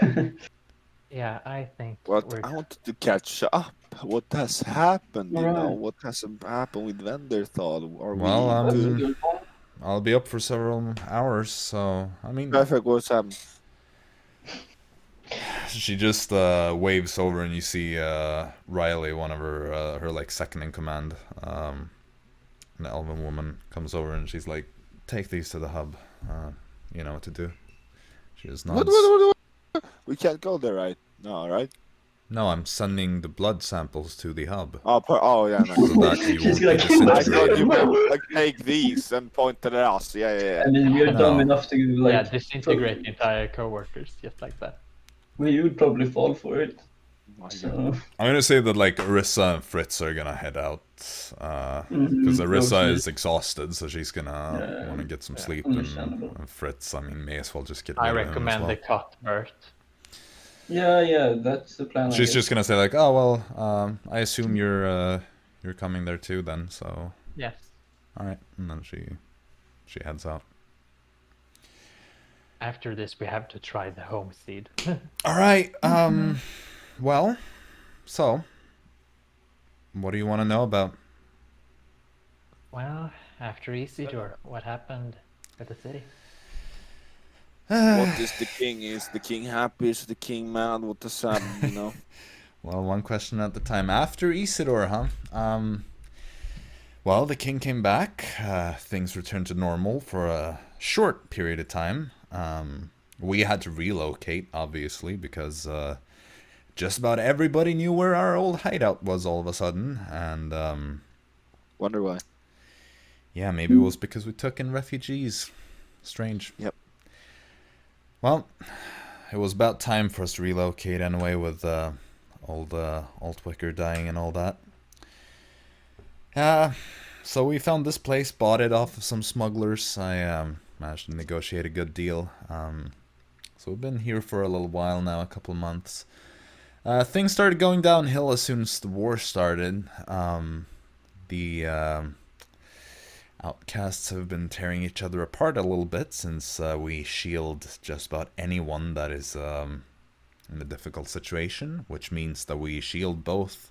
Yeah, I think I wanted to catch up. What has happened, you know? What has happened with Venderthal? I'll be up for several hours, so, I mean... Perfect, what's happened? She just waves over, and you see Riley, one of her like second in command, an elven woman, comes over, and she's like, take these to the hub. You know what to do. She just nods. What? We can't go there, right? No, right? No, I'm sending the blood samples to the hub. Oh yeah, no. So that you won't be I thought you disintegrated. meant, like, take these and point to us. Yeah. I mean, we're dumb enough to like... disintegrate the entire co-workers, just like that. We would probably fall for it. So... I'm gonna say that like Arisa and Fritz are gonna head out, because Arisa is exhausted, so she's gonna want to get some sleep, and Fritz, I mean, may as well just get rid of him as recommend well. the Cuthbert. Yeah, that's the plan. She's just gonna say like, oh well, I assume you're coming there too then, so... Yes. Alright, and then she heads out. After this, we have to try the home seed. Alright, well, so, what do you want to know about? Well, after Isidore, what happened at the city? What is the king? Is the king happy? Is the king mad? What does happen, you know? Well, one question at a time. After Isidore, huh? Well, the king came back. Things returned to normal for a short period of time. We had to relocate, obviously, because just about everybody knew where our old hideout was all of a sudden. And wonder why. Yeah, maybe it was because we took in refugees. Strange. Yep. Well, it was about time for us to relocate anyway, with old Wicker dying and all that. So we found this place, bought it off of some smugglers. I managed to negotiate a good deal. So we've been here for a little while now, a couple of months. Things started going downhill as soon as the war started. The outcasts have been tearing each other apart a little bit, since we shield just about anyone that is in a difficult situation, which means that we shield both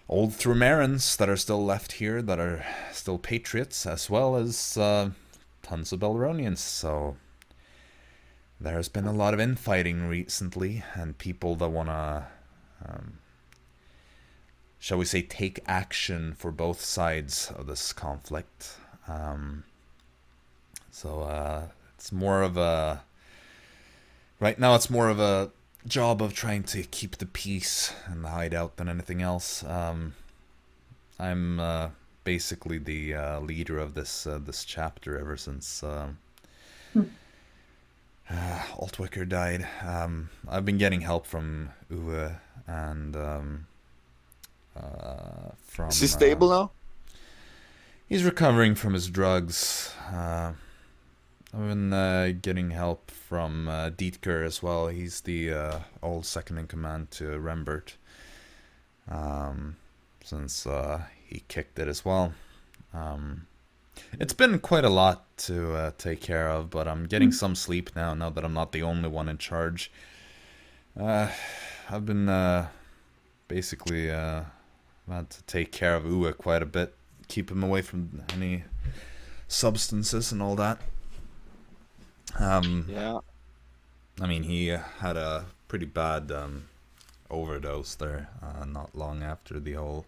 old Thrumerans that are still left here, that are still patriots, as well as tons of Belronians. So there's been a lot of infighting recently, and people that want to, shall we say, take action for both sides of this conflict. So it's more of a... Right now it's more of a job of trying to keep the peace in the hideout than anything else. I'm basically the leader of this chapter ever since Altwicker died. I've been getting help from Uwe and from. Is he stable now? He's recovering from his drugs. I've been getting help from Dietker as well. He's the old second in command to Rembert. Since he kicked it as well. It's been quite a lot to take care of, but I'm getting some sleep now that I'm not the only one in charge. I've been basically had to take care of Uwe quite a bit, keep him away from any substances and all that. Yeah. I mean, he had a pretty bad overdose there not long after the whole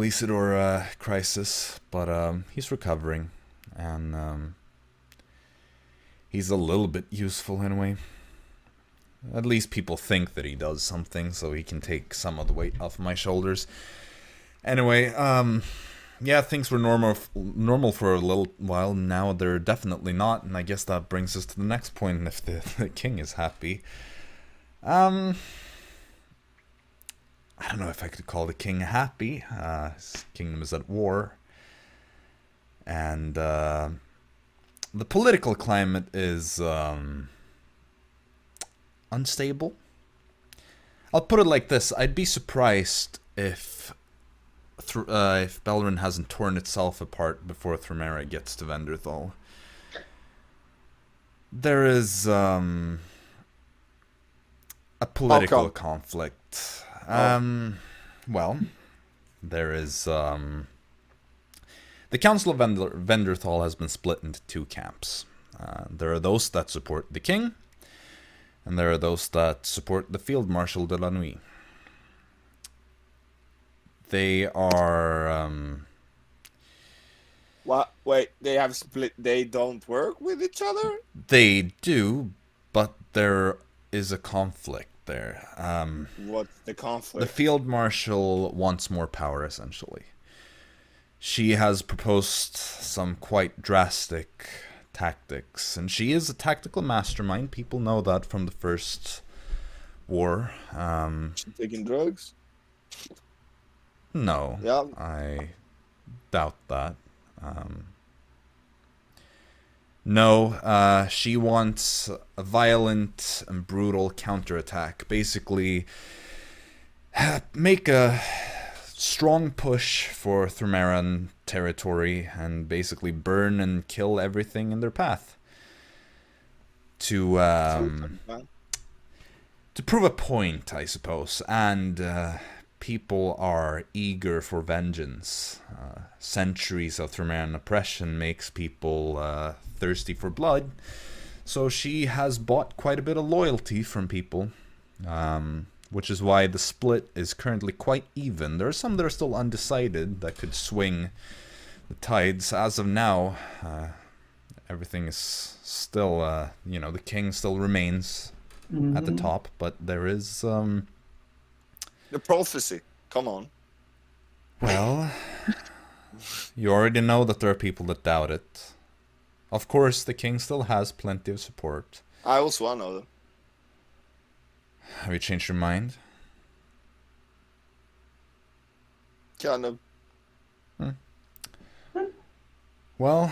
Isidore crisis, but he's recovering, and he's a little bit useful anyway. At least people think that he does something, so he can take some of the weight off my shoulders. Anyway, yeah, things were normal for a little while. Now they're definitely not, and I guess that brings us to the next point. If the king is happy, I don't know if I could call the king happy. His kingdom is at war, and the political climate is unstable. I'll put it like this: I'd be surprised if Beleren hasn't torn itself apart before Thramera gets to Venderthal. There is a political conflict. Well, there is the Council of Venderthal has been split into two camps. There are those that support the king, and there are those that support the Field Marshal de la Nuit. They are What? Wait, they have split. They don't work with each other? They do, but there is a conflict there. What's the conflict? The Field Marshal wants more power, essentially. She has proposed some quite drastic tactics, and she is a tactical mastermind. People know that from the first war. She taking drugs? No, Yeah. I doubt that. No, she wants a violent and brutal counterattack. Basically, make a strong push for Thrameran territory and basically burn and kill everything in their path. To prove a point, I suppose. And people are eager for vengeance. Centuries of Thrameran oppression makes people thirsty for blood. So she has bought quite a bit of loyalty from people, which is why the split is currently quite even. There are some that are still undecided that could swing the tides. As of now, everything is still, the king still remains at the top, but there is... The prophecy. Come on. Well, you already know that there are people that doubt it. Of course, the king still has plenty of support. I was one of them. Have you changed your mind? Kind of. Well,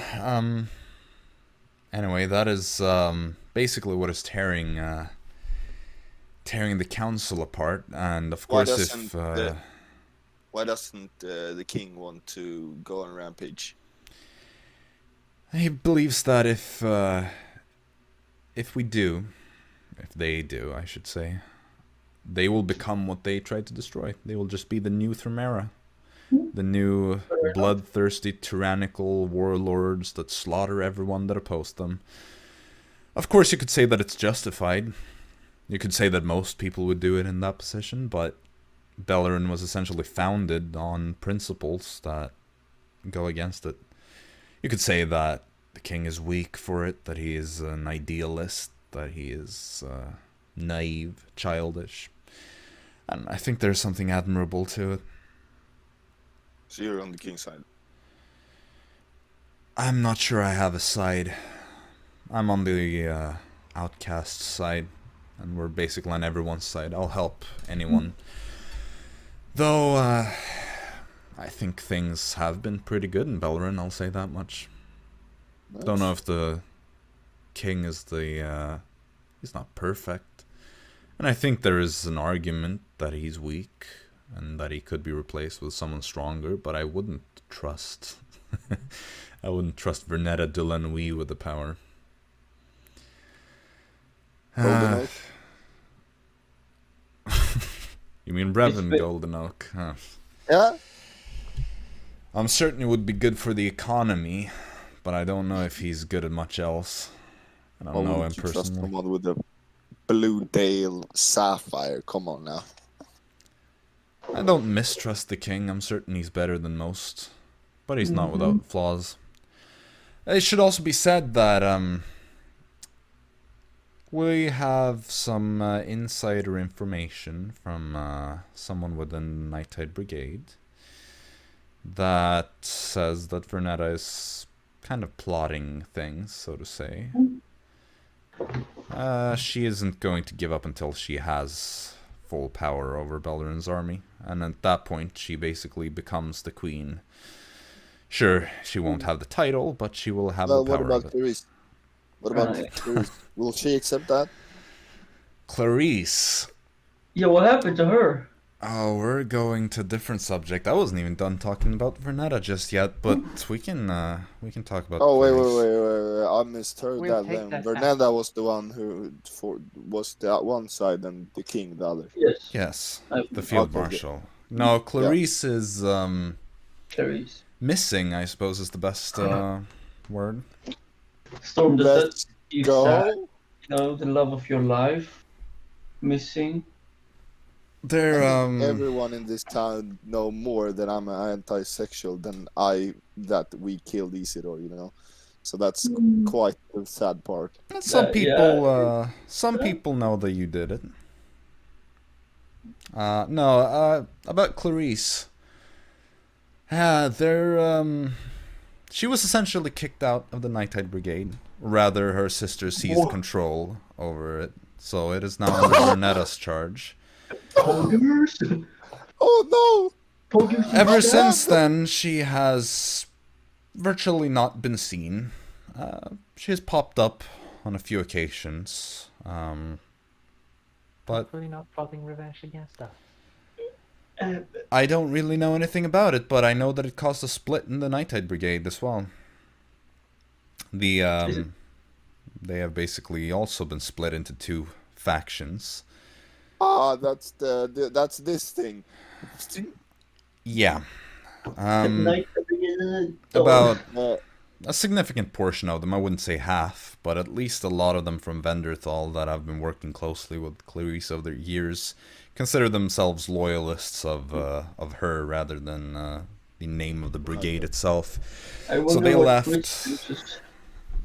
anyway, that is basically what is tearing the council apart, and of course why doesn't the king want to go on rampage? He believes that if they do, I should say, they will become what they tried to destroy. They will just be the new Thramera. The new bloodthirsty, tyrannical warlords that slaughter everyone that oppose them. Of course, you could say that it's justified. You could say that most people would do it in that position, but Beleren was essentially founded on principles that go against it. You could say that the king is weak for it, that he is an idealist, that he is naive, childish. And I think there's something admirable to it. So you're on the king's side. I'm not sure I have a side. I'm on the outcast side, and we're basically on everyone's side. I'll help anyone. Though, I think things have been pretty good in Beleren, I'll say that much. Nice. Don't know if the king is the, he's not perfect. And I think there is an argument that he's weak, and that he could be replaced with someone stronger, but I wouldn't trust... I wouldn't trust Vernetta Dulanui with the power. Golden Oak? You mean Brevin Golden Oak? Huh. Yeah? I'm certain it would be good for the economy, but I don't know if he's good at much else. I don't know him Trust personally. someone with a Blue Dale Sapphire? Come on now. I don't mistrust the king. I'm certain he's better than most, but he's not without flaws. It should also be said that we have some insider information from someone within the Nighttide Brigade that says that Vernetta is kind of plotting things, so to say. She isn't going to give up until she has full power over Beleren's army, and at that point she basically becomes the queen. Sure, she won't have the title, but she will have the power. What about of it. Clarice? What about Clarice? Will she accept that? Clarice. Yeah, what happened to her? Oh, we're going to a different subject. I wasn't even done talking about Vernetta just yet, but we can talk about. Oh Clarice. wait! I misheard We'll that. take Then that Vernetta was the one who was the one side and the king the other. Yes. Yes, I- the field Okay, marshal. No, Clarice is Clarice. missing, I suppose, is the best word. Storm the Let's set. You go. sad, you know, the love of your life. Missing. They're Everyone in this town know more that I'm anti-sexual than that we killed Isidore. You know, so that's quite the sad part. some Yeah, people. Some people know that you did it. No. About Clarice. She was essentially kicked out of the Nighttide Brigade. Rather, her sister seized control over it, so it is now under Vernetta's charge. Poggers? Oh Poggers? Ever since then, she has virtually not been seen. She has popped up on a few occasions, but Hopefully not plotting revenge against us. I don't really know anything about it, but I know that it caused a split in the Nighttide Brigade as well. They have basically also been split into two factions. Ah, that's that's this thing. Yeah. Night About Uh, a significant portion of them, I wouldn't say half, but at least a lot of them from Venderthal that have been working closely with Clarice over the years consider themselves loyalists of her rather than the name of the brigade itself. So they left.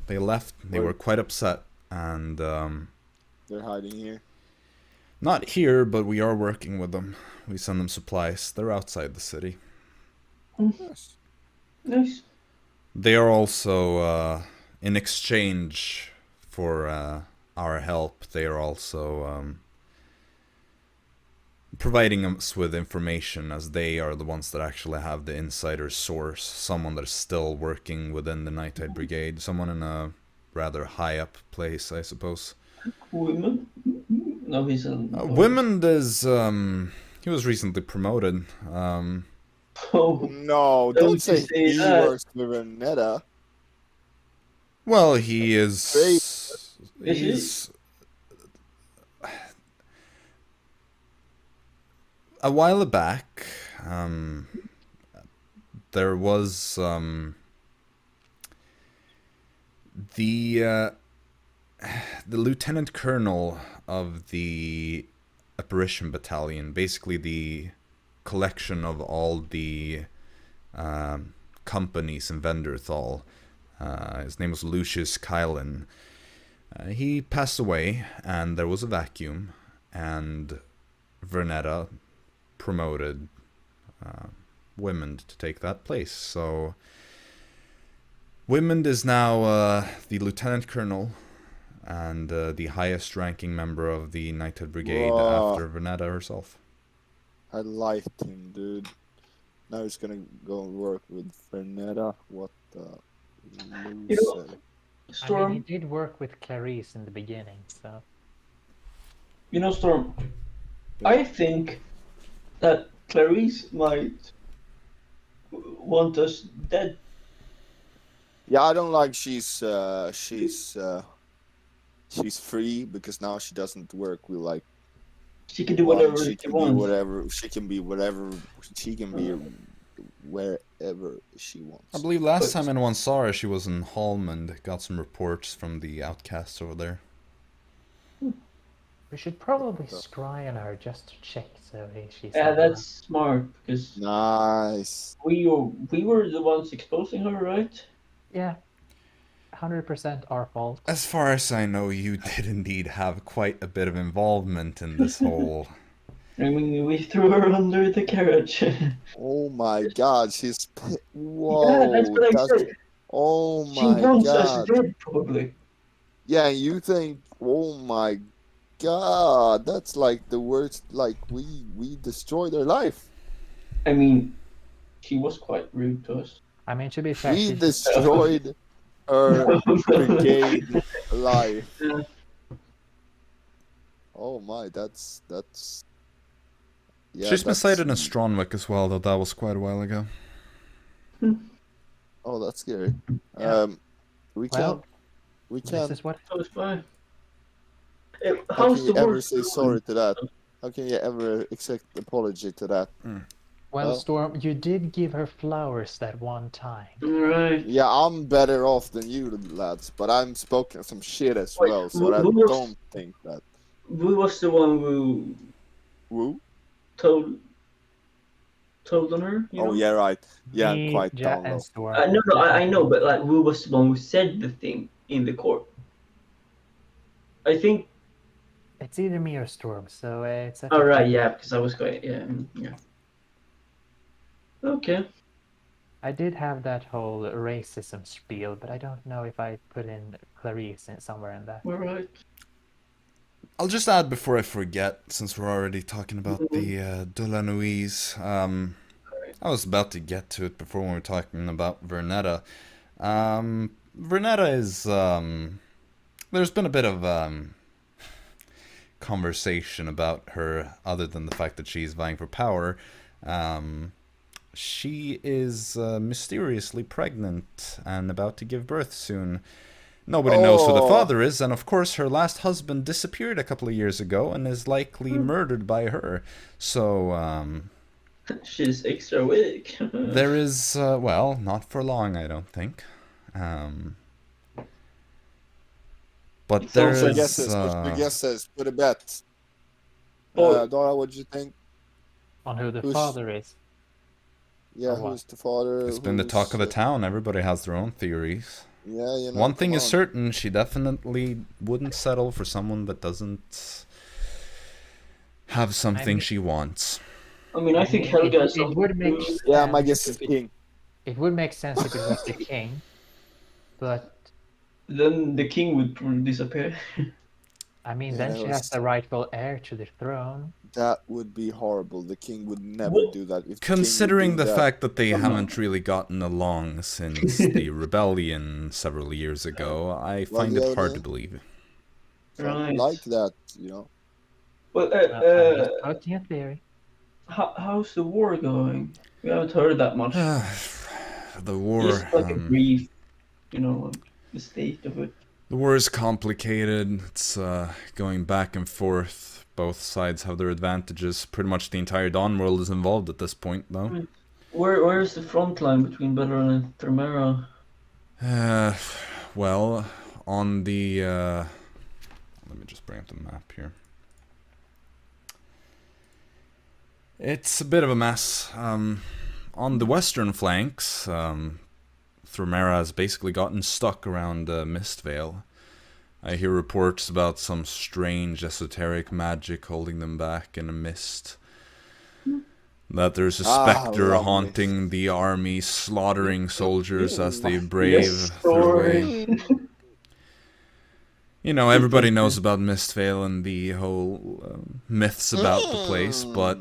They left. They were quite upset, and they're hiding here. not here, but we are working with them. We send them supplies. They're outside the city. Yes. Nice. They are also, in exchange for our help, they are also providing us with information, as they are the ones that actually have the insider source. Someone that is still working within the Nighttide Brigade. Someone in a rather high up place, I suppose. Women? No, he's a... Women is, he was recently promoted. Oh, No, Don't don't say you say he that. works with Vernetta. Well, he is... Is he? He's... A while back, there was the lieutenant colonel of the apparition battalion, basically the collection of all the companies in Venderthal. His name was Lucius Kylan. He passed away, and there was a vacuum, and Vernetta promoted Women to take that place. So Women is now the lieutenant colonel and the highest ranking member of the Knighthood Brigade after Vernetta herself. I liked him, dude. Now he's gonna go and work with Vernetta. What the loser. Storm. I mean, he did work with Clarice in the beginning, so. Storm. I think that Clarice might want us dead. Yeah, I don't like she's free because now she doesn't work with like. She can do whatever she she wants. She can be whatever. She can be wherever she wants. I believe last time anyone saw her, she was in Holmond. Got some reports from the outcasts over there. We should probably scry on her just to check so she's. Yeah, that's smart because nice. We were the ones exposing her, right? Yeah. 100% our fault. As far as I know, you did indeed have quite a bit of involvement in this whole... I mean, we threw her under the carriage. Oh my god, she's... Whoa. Yeah, that's what I said. Oh my god. She wants us dead, probably. Yeah, you think... Oh my god, that's like the worst... Like, we destroyed her life. I mean, she was quite rude to us. I mean, to be fair... We destroyed... her brigade life. Yeah. Oh my, that's yeah. She's been cited in Stronwick as well, though that was quite a while ago. Oh, that's scary. Yeah. We can't. This is what. That was fine. How can you ever say sorry to that? How can you ever accept apology to that? Well, Storm, you did give her flowers that one time. Right. Yeah, I'm better off than you lads, but I'm spoken some shit as well, so I don't think that. Who was the one who told on her? You know? Yeah, right. Yeah, Me, quite Jack, down and Storm. No, I know, but like, who was the one who said the thing in the court? I think. It's either me or Storm, so it's. All right, yeah, because I was going, yeah. Okay. I did have that whole racism spiel, but I don't know if I put in Clarice somewhere in that. All right. I'll just add before I forget, since we're already talking about the Dolanuis. I was about to get to it before when we were talking about Vernetta. Vernetta is... there's been a bit of conversation about her, other than the fact that she's vying for power. She is mysteriously pregnant and about to give birth soon. Nobody knows who the father is, and of course her last husband disappeared a couple of years ago and is likely murdered by her. So, she's extra weak. there is, well, not for long, I don't think. But there is... guesses, put a bet. Dara, what do you think? On who the father is? Yeah, who's the father? It's been the talk of the town. Everybody has their own theories. Yeah, you know. One thing is certain, she definitely wouldn't settle for someone that doesn't have something she wants. I mean, I think Helga is... It would make sense. Yeah, my guess is king. It would make sense if it was the king, but... Then the king would probably disappear. I mean, then she has the rightful heir to the throne. That would be horrible. The king would never do that. If considering the fact that they haven't really gotten along since the rebellion several years ago, I find it hard to believe. Right. Like that, you know. Well, Quoting a theory. How's the war going? We haven't heard that much. The war... Just like a brief, the state of it. The war is complicated. It's going back and forth. Both sides have their advantages. Pretty much the entire Dawn world is involved at this point, though. Where is the front line between Bellerin and Thermera? Well, on the... let me just bring up the map here. It's a bit of a mess. On the western flanks, Thermera has basically gotten stuck around Mistvale. I hear reports about some strange esoteric magic holding them back in a mist. That there's a specter lovely. haunting the army, slaughtering soldiers as they brave Yes, their way. story. You know, everybody knows about Mistvale and the whole myths about the place, but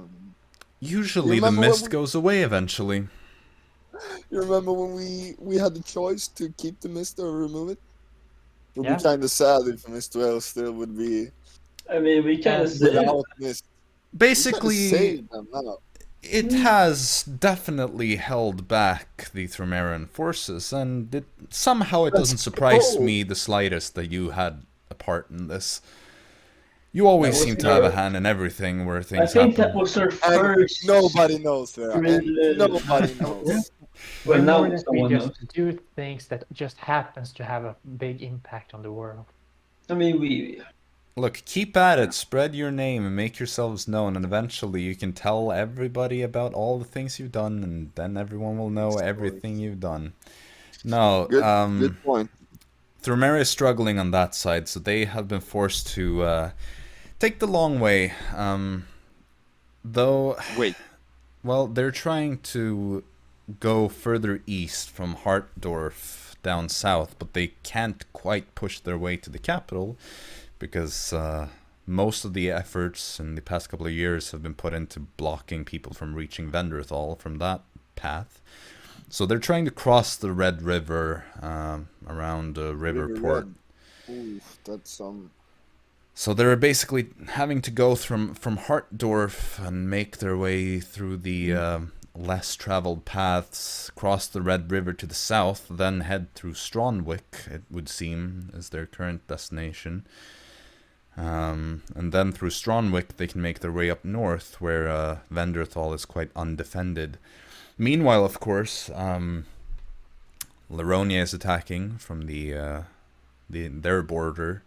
usually the mist goes away eventually. You remember when we had the choice to keep the mist or remove it? It would Yeah. be kind of sad if Mistwell still would be I mean, we kind of say without mist. Basically, Save them now. it has definitely held back the Thromeran forces, and somehow it doesn't surprise me the slightest that you had a part in this. You always seem to have a hand in everything where I things think that happen. was our And first. nobody knows that. Real- Nobody knows. Well, The now more that we someone just knows. do things that just happens to have a big impact on the world. I mean, we. Look, keep at it, spread your name and make yourselves known, and eventually you can tell everybody about all the things you've done, and then everyone will know everything you've done. No, Good point. Thromeria is struggling on that side, so they have been forced to take the long way. Though, Wait. well, they're trying to go further east from Hartdorf down south, but they can't quite push their way to the capital because most of the efforts in the past couple of years have been put into blocking people from reaching Venderthal from that path. So they're trying to cross the Red River around Riverport. Ooh, that's some. So they're basically having to go from Hartdorf and make their way through the less traveled paths, cross the Red River to the south, then head through Stronwick, it would seem, is their current destination. And then through Stronwick they can make their way up north, where Venderthal is quite undefended. Meanwhile, of course, Lironia is attacking from their border.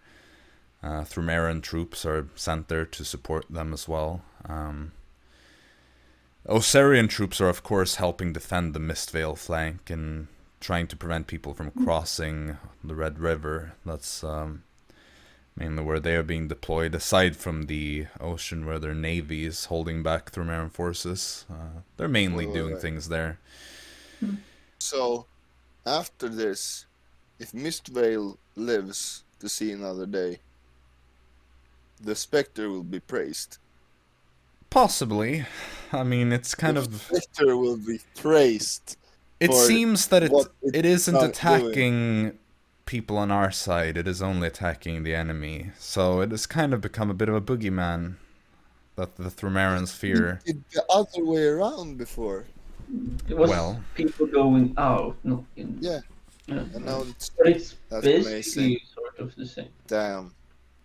Thromeran troops are sent there to support them as well. Osirian troops are, of course, helping defend the Mistvale flank and trying to prevent people from crossing the Red River. That's mainly where they are being deployed, aside from the ocean where their navy is holding back Thromeran forces. They're mainly doing things there. So, after this, if Mistvale lives to see another day, the Spectre will be praised. Possibly. I mean, it's kind The of... Spectre will be praised. It for seems that what it it's isn't not attacking people on our side, it is only attacking the enemy. So it has kind of become a bit of a boogeyman that the Thromerans fear. It did the other way around before. It was Well. people going out, not in. Yeah. Yeah. And now it's But it's That's basically amazing. sort of the same. damn.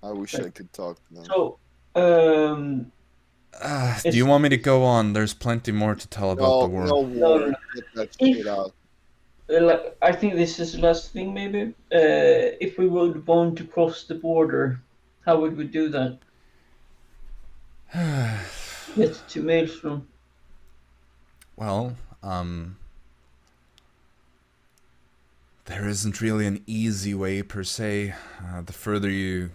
I wish I could talk to them. So, Do you want me to go on? There's plenty more to tell about the war. No war. No. Get that shit out. I think this is the last thing, maybe. If we would want to cross the border, how would we do that? Get to Maelstrom. Well, there isn't really an easy way per se. The further you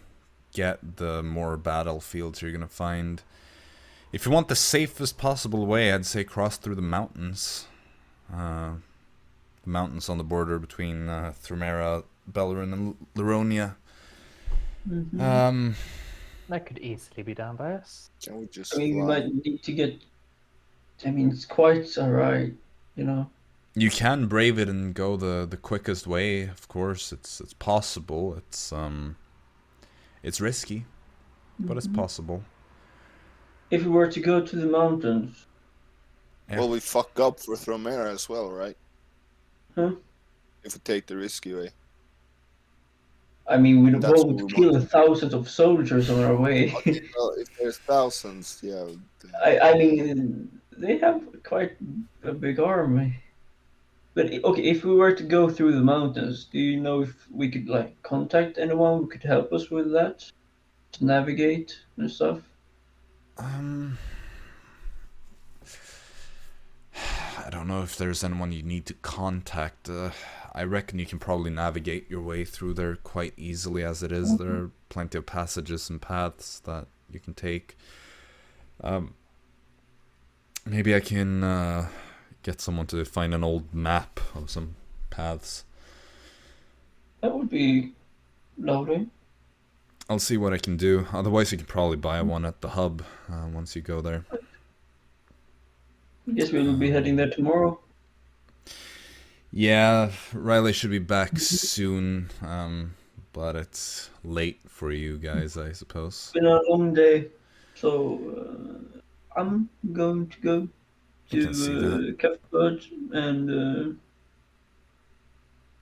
get, the more battlefields you're gonna find. If you want the safest possible way, I'd say cross through the mountains. The mountains on the border between Thumera, Bellerin, and Lironia. Mm-hmm. That could easily be done by us. Can we just I mean, we fly? might need to get. I mean, it's quite alright, you know. You can brave it and go the quickest way. Of course, it's possible. It's risky, but it's possible. If we were to go to the mountains, Yeah. Well, we fuck up for Thromera as well, right? Huh? If we take the risky way. I mean, we That's what won't we kill want. thousands of soldiers on our way. Okay, well, if there's thousands, yeah. I mean, they have quite a big army. But okay, if we were to go through the mountains, do you know if we could like contact anyone who could help us with that, to navigate and stuff? I don't know if there's anyone you need to contact. I reckon you can probably navigate your way through there quite easily as it is. There are plenty of passages and paths that you can take. Maybe I can get someone to find an old map of some paths. That would be lovely. I'll see what I can do. Otherwise, you can probably buy one at the hub once you go there. I guess we will be heading there tomorrow. Yeah, Riley should be back soon, but it's late for you guys, I suppose. It's been a long day, so I'm going to go to Cathbird and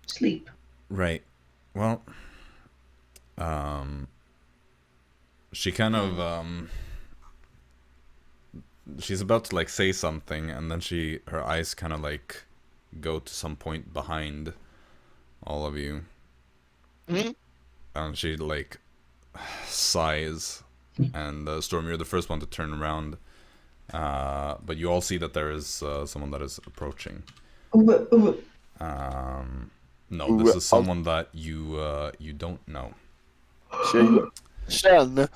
sleep. Right. Well, she kind of she's about to like say something, and then her eyes kind of like go to some point behind all of you, and she like sighs, and Storm, you're the first one to turn around, but you all see that there is someone that is approaching. No, this is someone that you don't know. Shen.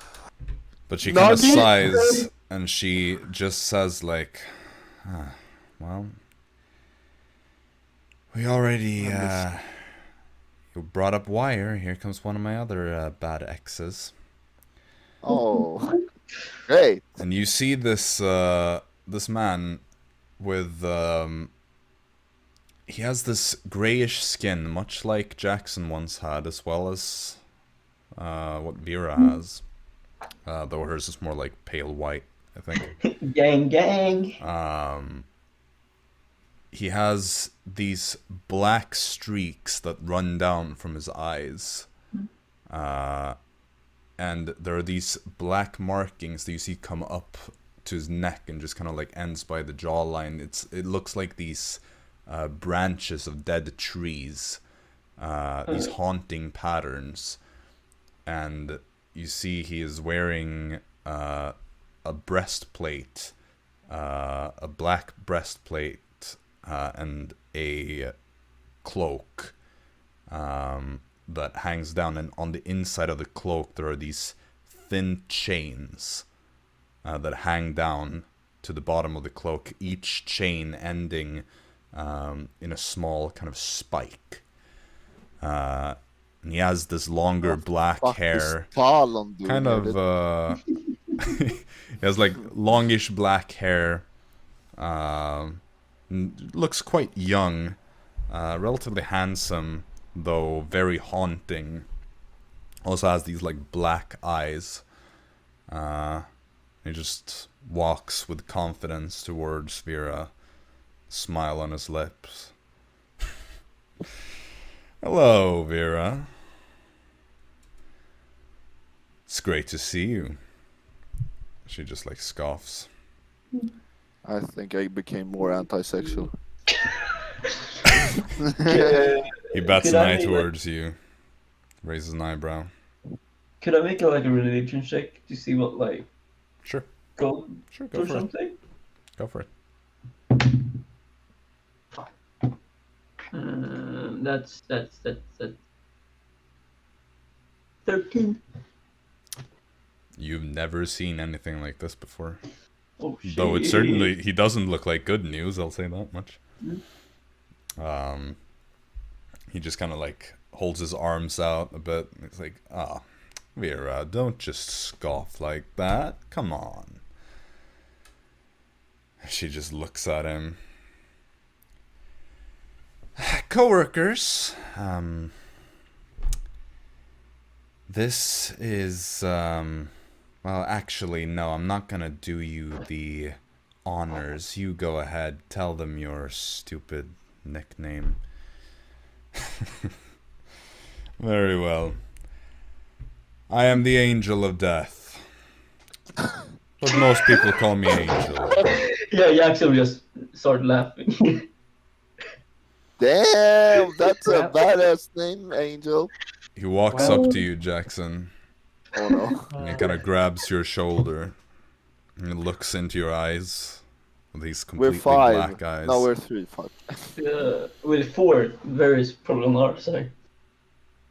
But she kind of sighs, and she just says like, well, we already you brought up Wire. Here comes one of my other bad exes. Oh, great. And you see this this man with he has this grayish skin, much like Jaxson once had, as well as what Vera has. Though hers is more like pale white, I think. Gang. He has these black streaks that run down from his eyes. And there are these black markings that you see come up to his neck and just kind of like ends by the jawline. It looks like these branches of dead trees, these haunting patterns. And you see he is wearing a breastplate, a black breastplate, and a cloak that hangs down, and on the inside of the cloak there are these thin chains that hang down to the bottom of the cloak, each chain ending in a small kind of spike. And he has this longer black hair, kind of he has like longish black hair, looks quite young, relatively handsome, though very haunting. Also has these like black eyes. He just walks with confidence towards Vera, smile on his lips. Hello, Vera. It's great to see you. She just like scoffs. I think I became more anti-sexual. He bats an eye towards you, raises an eyebrow. Could I make a religion check to see what Sure. Go Sure, or something? Go for it. That's 13. You've never seen anything like this before. Oh shit. Though it certainly, he doesn't look like good news, I'll say that much. He just kind of like holds his arms out a bit. It's like, Vera, don't just scoff like that. Come on. She just looks at him. Co-workers, this is, well, actually, no, I'm not gonna do you the honors. You go ahead, tell them your stupid nickname. Very well. I am the Angel of Death. But most people call me Angel. Yeah, Jaxson just started laughing. Damn, that's a badass name, Angel. He walks up to you, Jaxson. Oh no. And he kind of grabs your shoulder. And he looks into your eyes. with these We're completely 5. black eyes. No, we're 3. Fuck. With 4, varies probably on our side.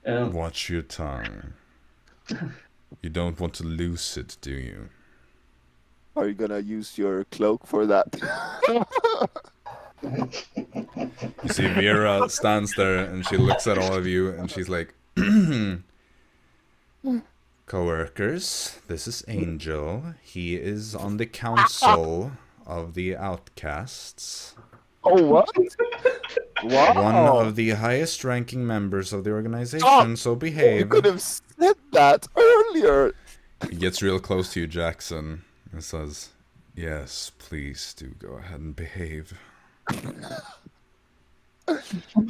Watch your tongue. You don't want to lose it, do you? Are you gonna use your cloak for that? You see Vera stands there and she looks at all of you and she's like, co-workers, this is Angel. He is on the council of the outcasts. Oh, what? Wow. One of the highest ranking members of the organization, so behave. You could have said that earlier. He gets real close to you, Jaxson, and says, yes, please do go ahead and behave.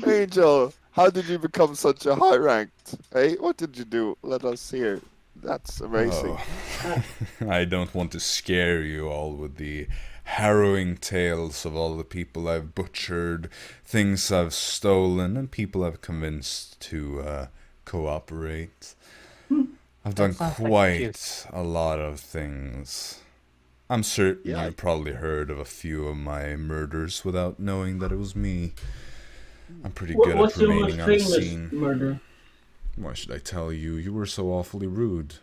Angel, how did you become such a high ranked? Hey, what did you do? Let us hear. That's amazing. Oh. I don't want to scare you all with the harrowing tales of all the people I've butchered, things I've stolen, and people I've convinced to cooperate. I've done quite a lot of things. I'm certain you probably heard of a few of my murders without knowing that it was me. I'm pretty good at remaining unseen. Murder? Why should I tell you? You were so awfully rude.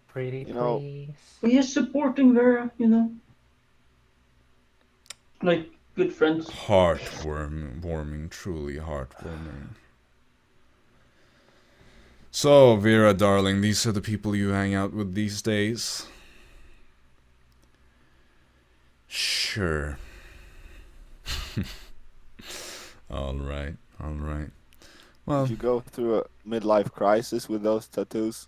Pretty know, please. We are supporting Vera, you know. Like good friends. Heartwarming, truly heartwarming. So, Vera, darling, these are the people you hang out with these days? Sure. Alright. Well, Did you go through a midlife crisis with those tattoos?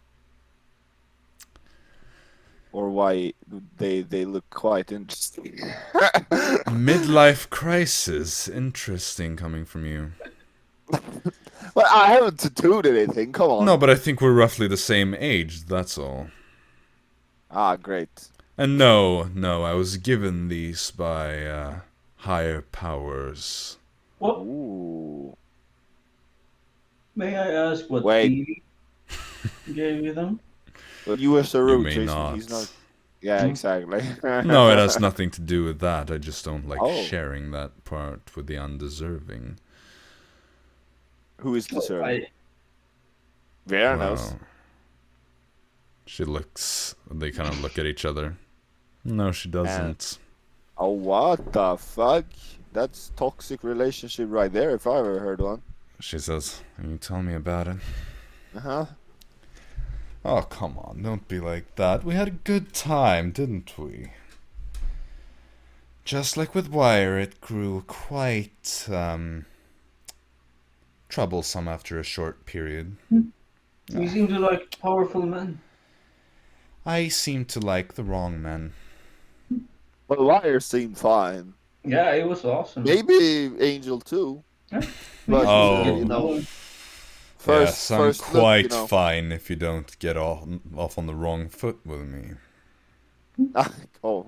Or why they look quite interesting? midlife crisis. Interesting coming from you. Well, I haven't tattooed anything, come on. No, but I think we're roughly the same age, that's all. Ah, great. And no, I was given these by higher powers. What? Ooh. May I ask what Wait. he gave you them? But you were so You rude, may Jason. not. He's not. Yeah, exactly. No, it has nothing to do with that. I just don't like Oh. sharing that part with the undeserving. Who is deserving? Very nice. She looks... They kind of look at each other. No, she doesn't. Oh, what the fuck? That's toxic relationship right there, if I ever heard one. She says, can you tell me about it? Uh-huh. Oh, come on, don't be like that. We had a good time, didn't we? Just like with Wire, it grew quite, troublesome after a short period. You seem to like powerful men. I seem to like the wrong men. But Liar seemed fine. Yeah, it was awesome. Maybe Angel too. Yeah. But, Oh. you know, Yes, I'm first quite look, you know. fine if you don't get off on the wrong foot with me. Oh.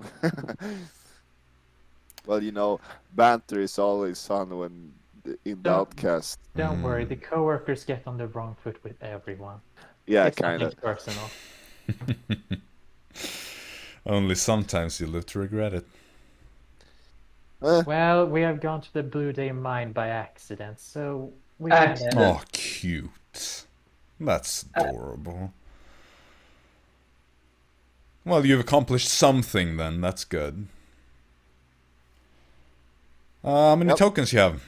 Well, you know, banter is always fun when in the outcast. Don't worry, the coworkers get on the wrong foot with everyone. Yeah, It's kind nothing of. personal. Only sometimes you live to regret it. Well, we have gone to the Blue Day mine by accident, so we kinda... Accident. Oh, cute. That's adorable. Well, you've accomplished something then. That's good. How many tokens you have?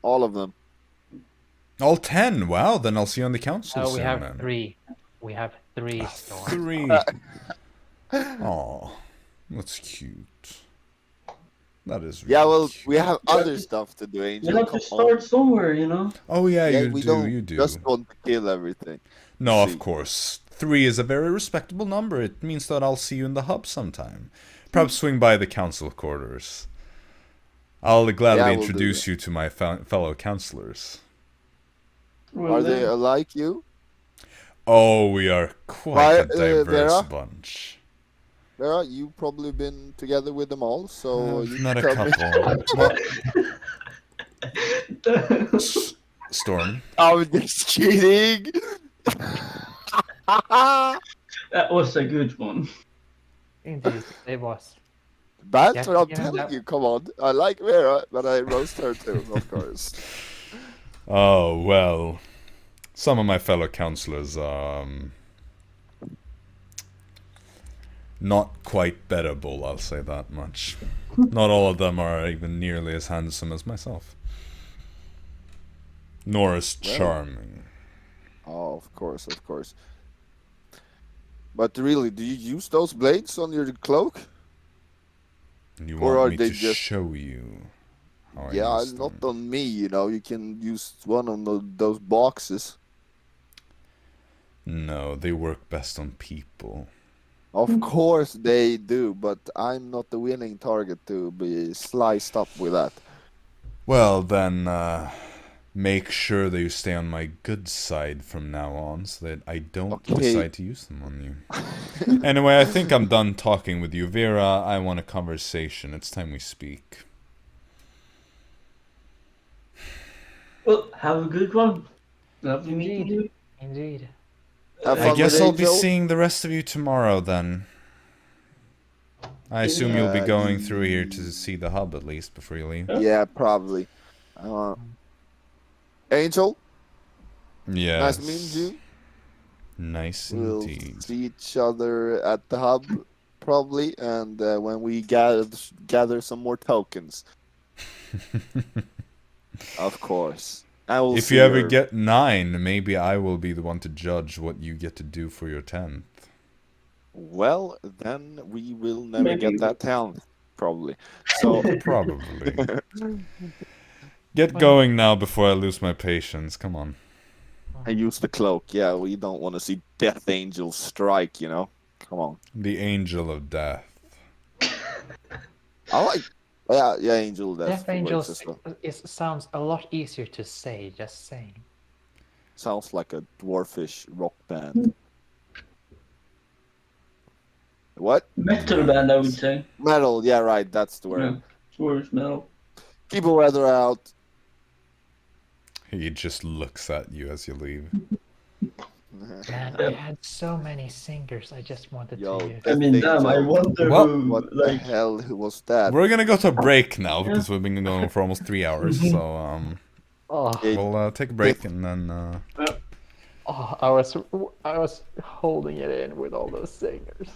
All of them. All 10. Wow, then I'll see you on the council Oh, soon, we have man. 3. We have 3 Storm. 3. Aw, that's cute. That is really Yeah, well, cute. we have other stuff to do, Angel. You have to start somewhere, you know? Oh yeah, Yeah, you we do, don't you do. just want to kill everything. No, See. of course. 3 is a very respectable number. It means that I'll see you in the hub sometime. Perhaps swing by the council quarters. I'll gladly Yeah, we'll do introduce that. you to my fellow councilors. Well, Are they then- like you? Oh, we are quite Why, a diverse Dara? bunch. Vera, you've probably been together with them all, so you Not a can tell me. couple. Storm. I'm just kidding. That was a good one. Indeed, it was. Banter, Yeah, I'm you know telling that- you, come on. I like Vera, but I roast her too, of course. Oh, well. Some of my fellow counselors are not quite bettable, I'll say that much. Not all of them are even nearly as handsome as myself. Nor as charming. Oh, of course, of course. But really, do you use those blades on your cloak? You Or want are me they to just... show you how I Yeah, use not them? on me, you know. You can use one of those boxes. No, they work best on people. Of course they do, but I'm not the willing target to be sliced up with that. Well, then, make sure that you stay on my good side from now on, so that I don't decide to use them on you. Anyway, I think I'm done talking with you. Vera, I want a conversation. It's time we speak. Well, have a good one. Lovely meeting you. Indeed. I guess I'll be seeing the rest of you tomorrow, then. I assume you'll be going through here to see the hub, at least, before you leave. Yeah, probably. Angel? Yes. Nice meeting you. Nice We'll indeed. see each other at the hub, probably, and when we gather some more tokens. Of course. I will If see you ever her. get 9, maybe I will be the one to judge what you get to do for your 10th. Well, then we will never get that talent, probably. So Probably. Get going now before I lose my patience. Come on. I use the cloak. Yeah, we don't want to see Death Angel strike, you know? Come on. The Angel of Death. I like... Yeah, Angel of Death. Death Angels as well. sounds a lot easier to say, just saying. Sounds like a dwarfish rock band. What? Metal band, I would say. Metal, yeah, right, that's the word. Yeah, towards metal. Keep a weather out. He just looks at you as you leave. Man, I had so many singers I just wanted Yo, to use. I mean, damn, I wonder What? who, What the like... hell was that? We're gonna go to a break now, because we've been going for almost 3 hours, so, Oh, we'll take a break and then, I was holding it in with all those singers.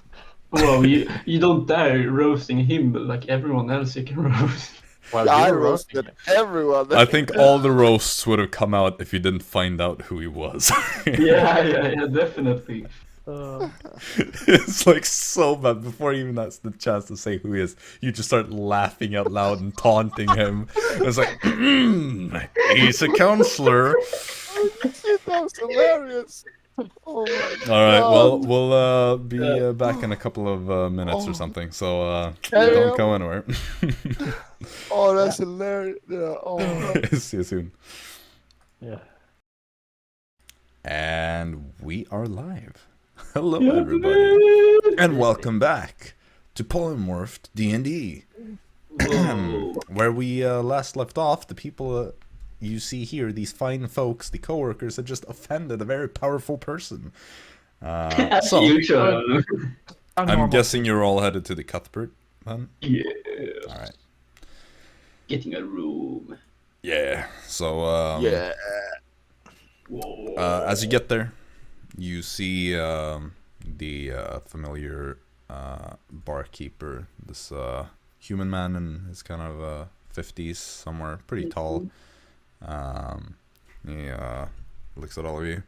Well, you don't dare roasting him like everyone else you can roast. Well, I you were roasting roasted it. everyone. I think all the roasts would have come out if you didn't find out who he was. Yeah, definitely. It's like so bad. Before he even has the chance to say who he is, you just start laughing out loud and taunting him. It's like, he's a counselor. That was hilarious. Oh my God. All right, well, we'll be back in a couple of minutes or something. So don't go anywhere. Oh, that's hilarious. Yeah. Oh. See you soon. Yeah. And we are live. Hello, everybody, and welcome back to Polymorphed D&D, where we last left off. The people you see here, these fine folks, the co-workers, had just offended a very powerful person. So Usual. I'm guessing you're all headed to the Cuthbert, then? Yeah. All right. Getting a room. Yeah. So Yeah. as you get there, you see the familiar barkeeper, this human man in his kind of 50s, somewhere pretty tall. He looks at all of you.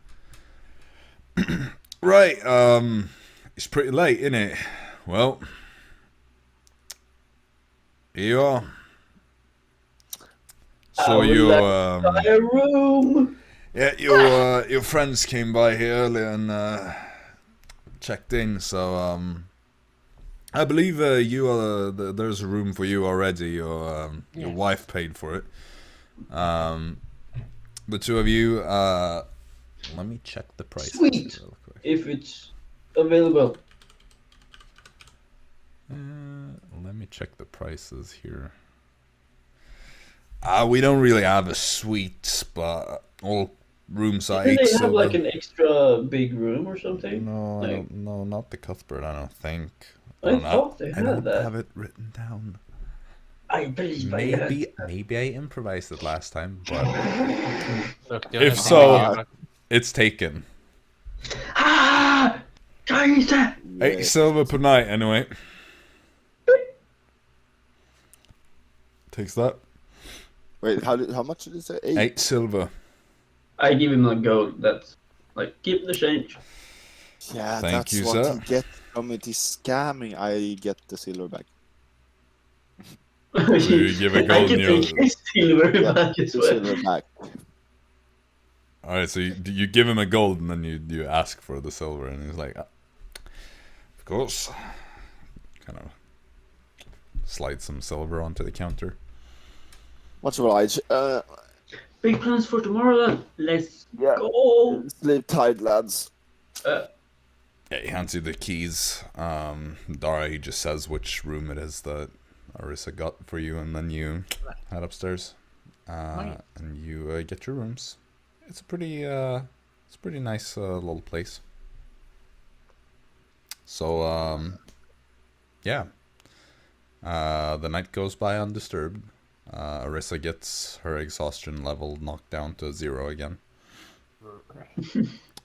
Right, it's pretty late, isn't it? Well, here you are. So you A room. yeah, your friends came by here earlier and checked in. So I believe there's a room for you already. Your wife paid for it. The two of you. Let me check the price. Sweet. Real quick. If it's available. Let me check the prices here. We don't really have a suite, but all rooms are Didn't 8 they have silver. like an extra big room or something? No, Like... no, not the Cuthbert. I don't think. I thought they I had don't that. have it written down. I believe I had. Maybe I improvised it last time, but Look, the only if thing so, we do it's taken. Ah! Scheiße! 8 Yeah. silver per night, anyway. Takes that. Wait, how much did you say? 8 silver. I give him a gold. That's like, keep the change. Yeah, Thank that's you, what sir. he gets from it. He's scamming. I get the silver back. So you give a gold I can and you're- take his silver Yeah, back as the well. silver back. Alright, so you give him a gold and then you ask for the silver, and he's like, of course. Kind of slide some silver onto the counter. Much obliged. Big plans for tomorrow then. Let's Yeah. go. Sleep tight, lads. Yeah, he hands you the keys. Dara, he just says which room it is that Arisa got for you, and then you head upstairs. Nice. And you get your rooms. It's a pretty nice little place. So, yeah. The night goes by undisturbed. Arisa gets her exhaustion level knocked down to 0 again.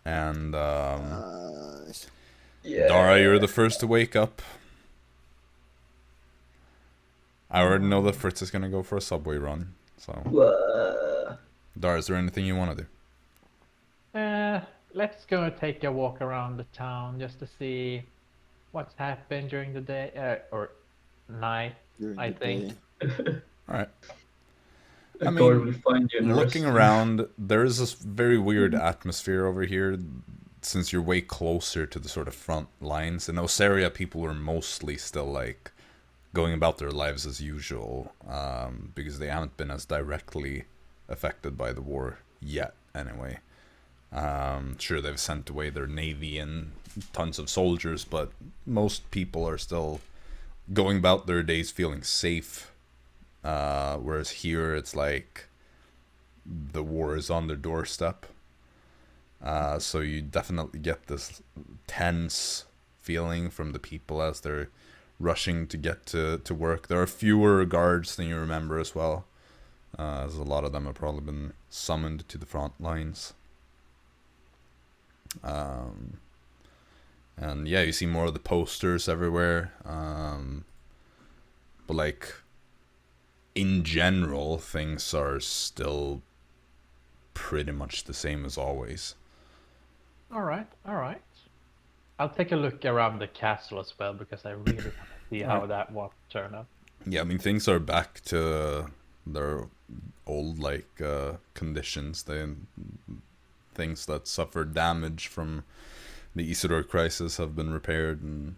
And, Yeah. Dara, you're the first to wake up. I already know that Fritz is gonna go for a subway run. So, Dara, is there anything you want to do? let's go and take a walk around the town just to see what's happened during the day or night. During I the think. day. Alright. I I mean, mean, will find you in the looking rest. around, there is this very weird atmosphere over here since you're way closer to the sort of front lines. In Osaria, people are mostly still like going about their lives as usual, because they haven't been as directly affected by the war yet, anyway. Sure, they've sent away their navy and tons of soldiers, but most people are still going about their days feeling safe. Whereas here, it's like the war is on their doorstep. So you definitely get this tense feeling from the people as they're rushing to get to work. There are fewer guards than you remember as well, as a lot of them have probably been summoned to the front lines. And yeah, you see more of the posters everywhere. But like, in general, things are still pretty much the same as always. All right. I'll take a look around the castle as well because I really want to see how that will turn out. Yeah, I mean, things are back to their old, like, conditions. Things that suffered damage from the Isidore crisis have been repaired, and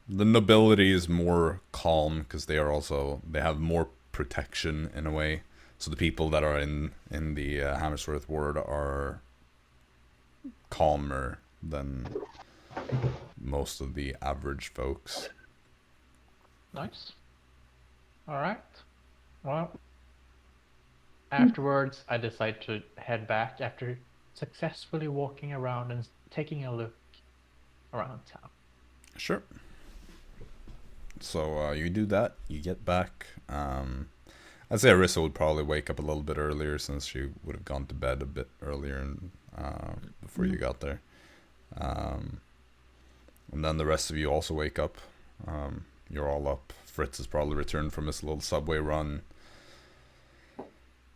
the nobility is more calm because they have more protection in a way. So the people that are in the Hammersworth ward are calmer than most of the average folks. Nice. All right. Well, afterwards, I decide to head back after successfully walking around and taking a look around town. Sure. So you do that. You get back. I'd say Arisa would probably wake up a little bit earlier since she would have gone to bed a bit earlier before you got there. And then the rest of you also wake up. You're all up. Fritz has probably returned from his little subway run.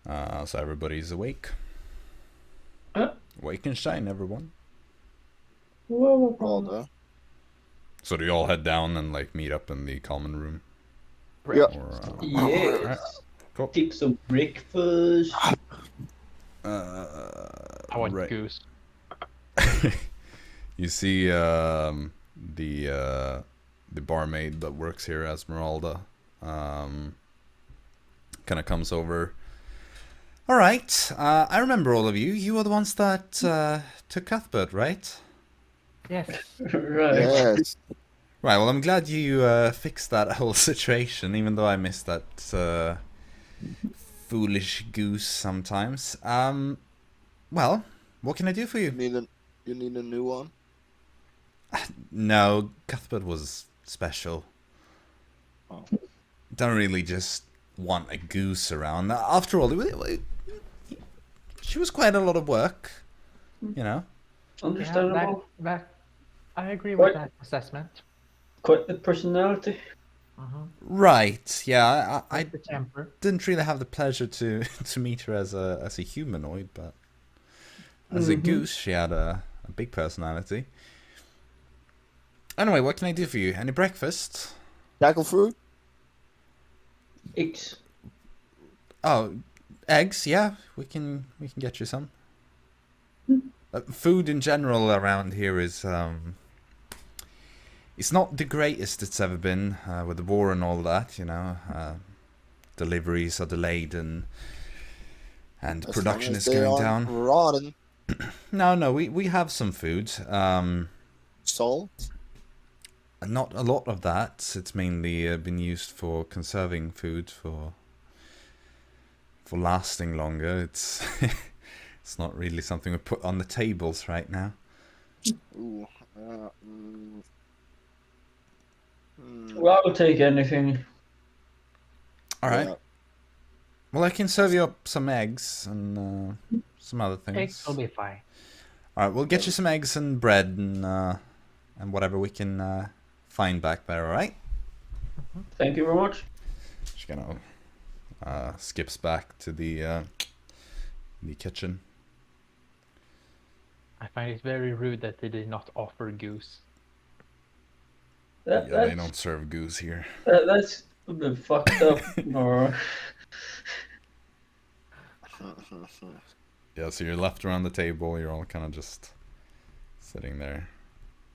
So everybody's awake. Wake and shine, everyone. Rather. So do you all head down and like meet up in the common room? Yeah. Or, Yes. alright, cool. Take some breakfast. I want right. goose. You see the barmaid that works here, Esmeralda, kind of comes over. All right, I remember all of you. You were the ones that took Cuthbert, right? Yes. Right. Yes. Right, well, I'm glad you fixed that whole situation, even though I miss that foolish goose sometimes. Well, what can I do for You you? need a new one. No, Cuthbert was special. Oh. Don't really just want a goose around. After all, she was quite a lot of work, you know. Understandable. I agree with that assessment. Quite the personality. Right. Yeah. I The temper. didn't really have the pleasure to meet her as a humanoid, but as a goose, she had a big personality. Anyway, what can I do for you? Any breakfast? Jackal fruit? Eggs. Oh, eggs. Yeah, we can get you some. Food in general around here is it's not the greatest it's ever been with the war and all that. You know, deliveries are delayed and production is going down. Rotten. No, we have some food. Salt? Not a lot of that. It's mainly been used for conserving food for lasting longer. It's it's not really something we put on the tables right now. Ooh. Well, I'll take anything. All right. Yeah. Well, I can serve you up some eggs and some other things. Eggs will be fine. All right, we'll get you some eggs and bread and whatever we can find back there. All right. Thank you very much. She kind of skips back to the kitchen. I find it very rude that they did not offer goose. Yeah, they don't serve goose here. That's a bit fucked up. Or Yeah, so you're left around the table. You're all kind of just sitting there.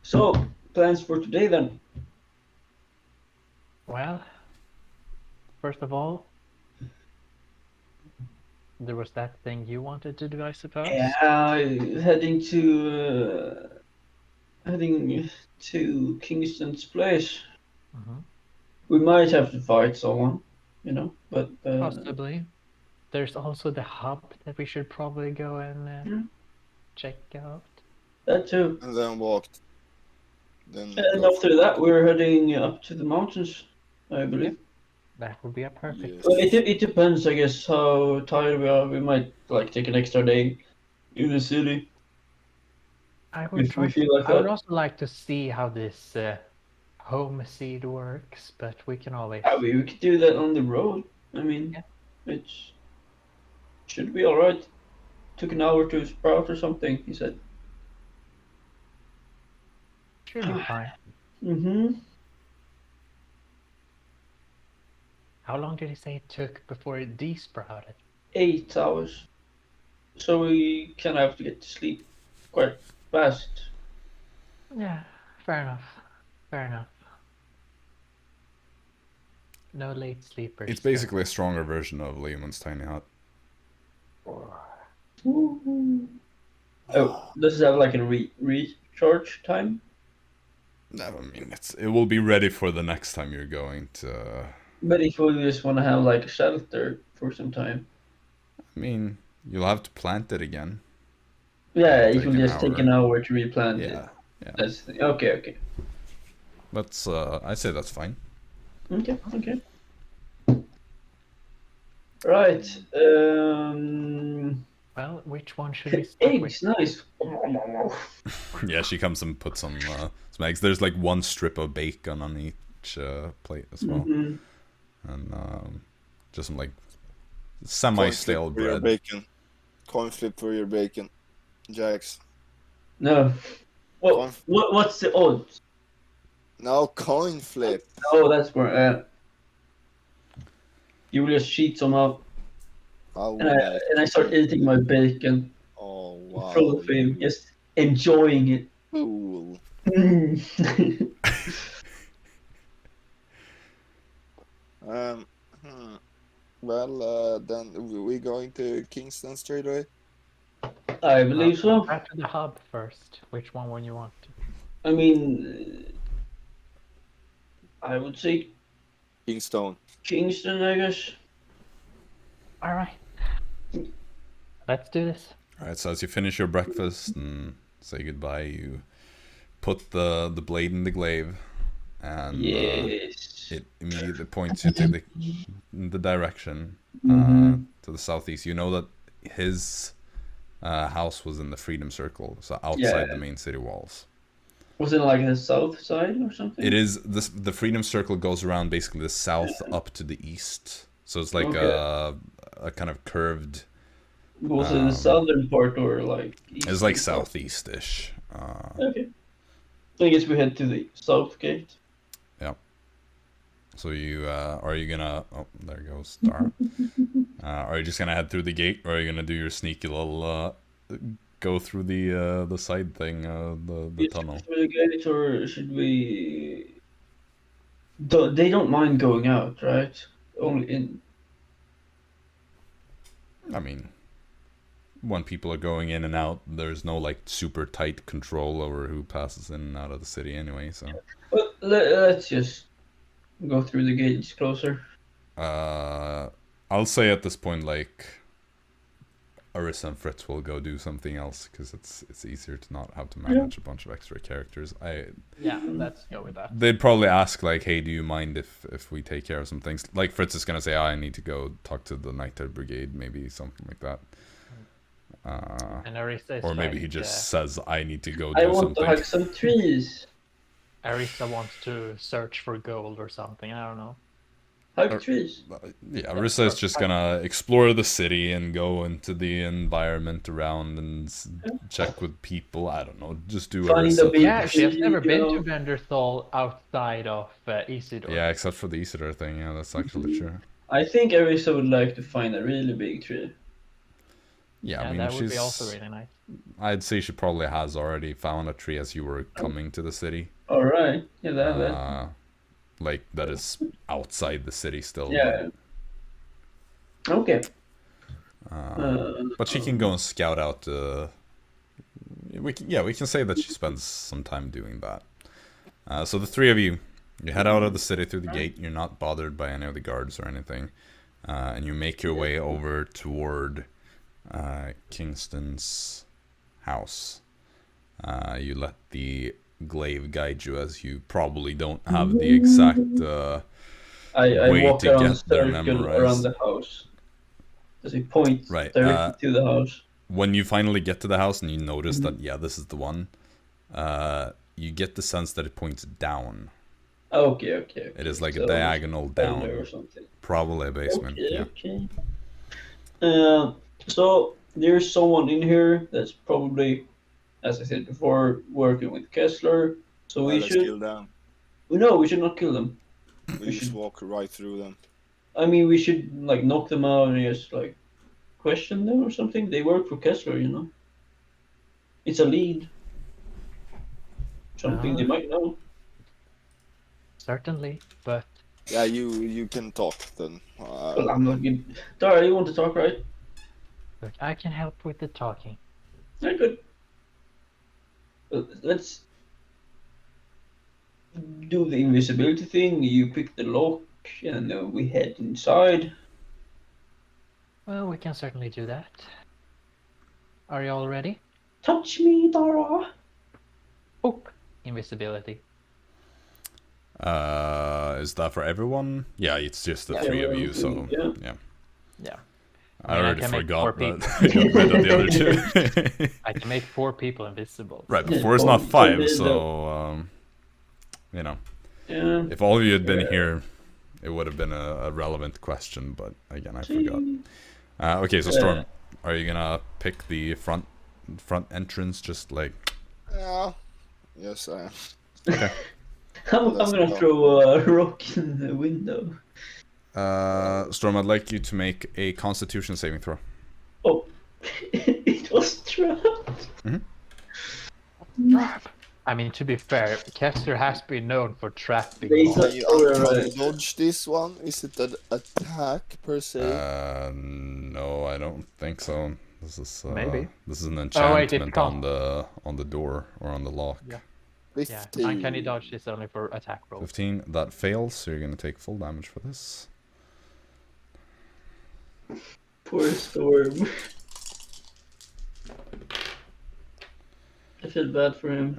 so, plans for today then? Well, first of all, there was that thing you wanted to do, I suppose. Yeah, heading to Kingston's place. We might have to fight someone, you know, but Possibly. There's also the hub that we should probably go and check out. that too. And then walked. Then And go after that, we're heading up to the mountains, I believe. That would be a perfect. Yes. Well, it depends, I guess, how tired we are. We might like take an extra day in the city. I would If we feel like I would that. also like to see how this home seed works, but we can always. Yeah, we could do that on the road. I mean, it should be alright. Took an hour to sprout or something, he said. Should be fine. Mm-hmm. How long did he say it took before it desprouted? 8 hours. So we kind of have to get to sleep quite fast. Yeah, fair enough. Fair enough. No late sleepers. It's basically a stronger version of Lehman's tiny hut. Oh, does it have like a recharge time? No, I mean it will be ready for the next time you're going to. But if we just want to have like a shelter for some time. I mean, you'll have to plant it again. Yeah, It'll it will take an just take an hour to replant it. Yeah. That's okay. That's I say that's fine. Okay. Right. Well, which one should we start with? Eggs, nice. Yeah, she comes and puts some eggs. There's like one strip of bacon on each plate as well, and just some like semi-stale Coin flip for your bread. bacon. Coin flip for your bacon, Jax. No. What's the odds? No, coin flip. Oh, that's where. You will just cheat somehow, Oh, and I start eating my bacon. oh wow. Full of him, just enjoying it. Cool. Well, then we going to Kingston straight away. I believe so. Back to the hub first. Which one would you want to? I mean, I would say Kingston. Kingston, I guess. All right. Let's do this. All right, so as you finish your breakfast and say goodbye, you put the blade in the glaive, and Yes. it immediately points you to the direction to the southeast. You know that his house was in the Freedom Circle, so outside the main city walls. Was it like the south side or something? It is the Freedom Circle goes around basically the south up to the east, so it's like a kind of curved. Was it the southern part or like? It's like southeast-ish. Okay. I guess we head to the south gate. Yeah. So you are you gonna? Oh, there goes Dara. Are you just gonna head through the gate, or are you gonna do your sneaky little go through the side thing, the tunnel? Through the gate, or should we? They don't mind going out, right? Only in. I mean, when people are going in and out, there's no like super tight control over who passes in and out of the city anyway. So. Well, let's just go through the gates closer. I'll say at this point, like, Arisa and Fritz will go do something else because it's easier to not have to manage a bunch of extra characters. Yeah, let's go with that. They'd probably ask like, "Hey, do you mind if we take care of some things?" Like Fritz is gonna say, "I need to go talk to the Night Brigade," maybe something like that. And Arisa is or maybe like, he just says, "I need to go I do want something." to hug some trees. Arisa wants to search for gold or something. I don't know. Hug trees. Yeah, Arisa is just gonna explore the city and go into the environment around and check with people. I don't know, just do Find Arisa. the big Yeah, she has never been you to Venderthal outside of Isidore. Yeah, except for the Isidore thing. Yeah, that's actually true. I think Arisa would like to find a really big tree. Yeah, Yeah, I mean, that would be also really nice. I'd say she probably has already found a tree as you were coming to the city. All right. Yeah, that. Like that is outside the city still. Yeah. Okay. But she can go and scout out. We can say that she spends some time doing that. So the three of you head out of the city through the gate. You're not bothered by any of the guards or anything, and you make your way over toward Kingston's house. You let the glaive guide you, as you probably don't have the exact I way walk to around get there circle around memorized. the house. Does he point Right, directly to the house? When you finally get to the house and you notice that, yeah, this is the one, you get the sense that it points down. Okay. It is like So a diagonal down. or something. Probably a basement, yeah. Okay. So there's someone in here that's probably, as I said before, working with Kessler. So we Let's should. kill them. No, we should not kill them. We just walk right through them. I mean, we should like knock them out and just like question them or something. They work for Kessler, you know. It's a lead. Something they might know. Certainly, but Yeah, you can talk then. Well, I'm not good. Dara, you want to talk, right? look, I can help with the talking. Very good. Well, let's do the invisibility thing. You pick the lock, and we head inside. Well, we can certainly do that. Are you all ready? Touch me, Dara. Oh, invisibility. Is that for everyone? Yeah, it's just the three of you, so yeah. Yeah. I I already can make forgot 4 that I got rid of the other two. I can make 4 people invisible. Right, but 4 is not 5, so you know. Yeah. If all of you had been here, it would have been a relevant question, but again, I forgot. Okay, so Storm, are you gonna pick the front entrance, just like? Yeah. Yes, I am. Okay. I'm gonna throw a rock in the window. Storm, I'd like you to make a Constitution saving throw. Oh, it was trapped. Trap. I mean, to be fair, Kessler has been known for trapping. They mobs. said- Can you dodge this one? Is it an attack per se? No, I don't think so. This is Maybe. This is an Oh, wait, enchantment it can't. on the door or on the lock. Yeah. 15. Yeah, uncanny dodge is only for attack rolls. 15. That fails, so you're gonna take full damage for this. Poor Storm. I feel bad for him.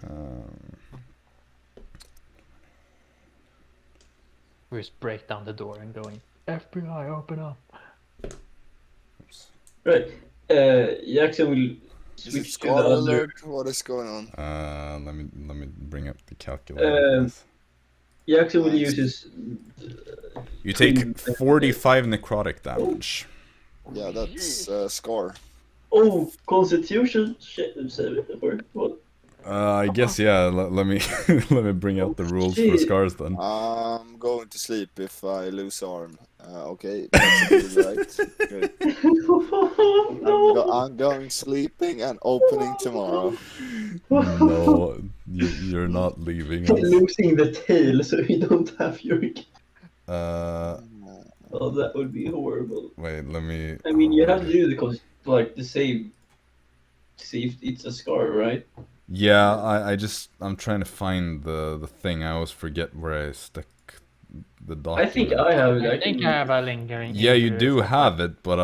We just break down the door and going, FBI, open up. Right. Jaxson will Is it switch to scar the other. alert? What is going on? Let me bring up the calculator. For this. Jaxson will use his. You take 45 necrotic damage. Yeah, that's scar. Oh, Constitution save or what? I guess yeah. Let me let me bring out the rules for shit. scars then. I'm going to sleep if I lose arm. Okay, that's a deal, right? Good. No. I'm going sleeping and opening tomorrow. No, you're not leaving us. Losing the tail so you don't have your. Oh, that would be horrible. Wait, let me. I mean, you have to do the save. See if it's a scar, right? Yeah, I'm trying to find the thing. I always forget where I stuck the document. I think I have it. I think I have a lingering. Yeah, you injury do or have it, but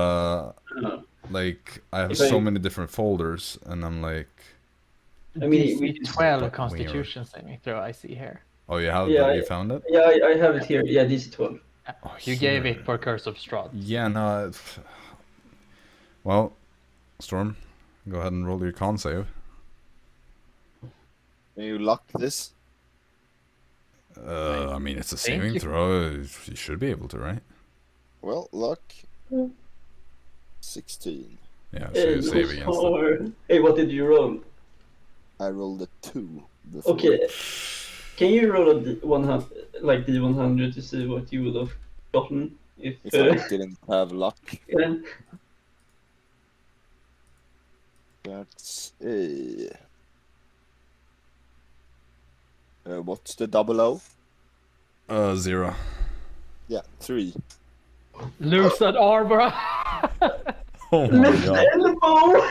No. like I have If so I- many different folders, and I'm like, I mean, we DC just- 12 Weird. Constitution saving throw I see here. oh, you have Yeah, you found it? Yeah, I have it here. Yeah, this 12. Oh, You gave here. it for Curse of Strahd. Yeah, no. Well, Storm, go ahead and roll your con save. Can you lock this? I mean, it's a Thank saving you. throw. You should be able to, right? Well, lock. 16. Yeah, so Hey, you save against it. power. Hey, what did you roll? I rolled a 2 before. Okay. Can you roll a D100, like D100 to see what you would have gotten if? If I didn't have luck, Yeah. that's a. What's the double O? 0. Yeah, 3. Lose that armor! Oh my god. Elbow!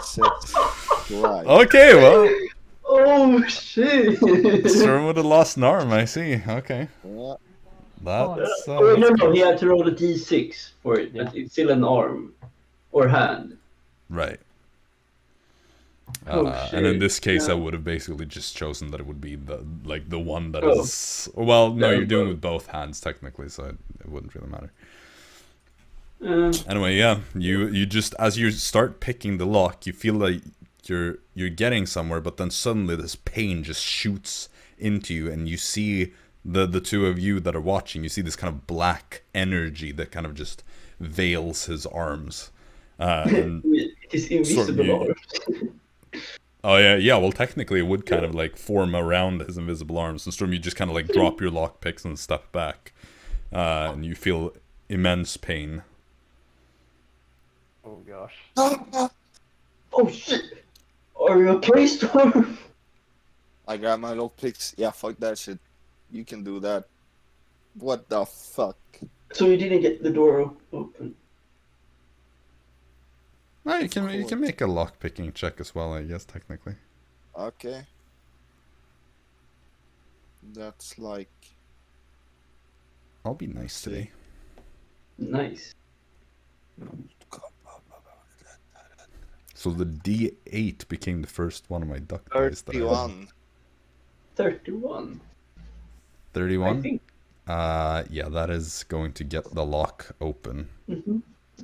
Jesus Christ. Okay, well, Oh shit! Storm with a lost an arm. I see. Okay, Yeah, that's. Oh, no, he had to roll a D6 for it, but it's still an arm or hand. Right. Oh, And in shit. this case, I Yeah. would have basically just chosen that it would be the one that Oh. is. Well, no, Yeah, you're doing but- with both hands technically, so it wouldn't really matter. Uh, Anyway, yeah, you just as you start picking the lock, you feel like you're getting somewhere, but then suddenly this pain just shoots into you, and you see the two of you that are watching. You see this kind of black energy that kind of just veils his arms. And, it is invisible you- arms. oh yeah. Well, technically, it would kind of like form around his invisible arms. And Storm, you just kind of like drop your lock picks and step back, and you feel immense pain. Oh gosh. Oh shit! Are you okay, Storm? I grab my lock picks. Yeah, fuck that shit. You can do that. What the fuck? So you didn't get the door open? No, you can make a lock picking check as well, I guess technically. Okay. That's like. I'll be nice today. Nice. So the D8 became the first one of my duck dice that I had. 31. 31. 31? I think. Yeah, that is going to get the lock open.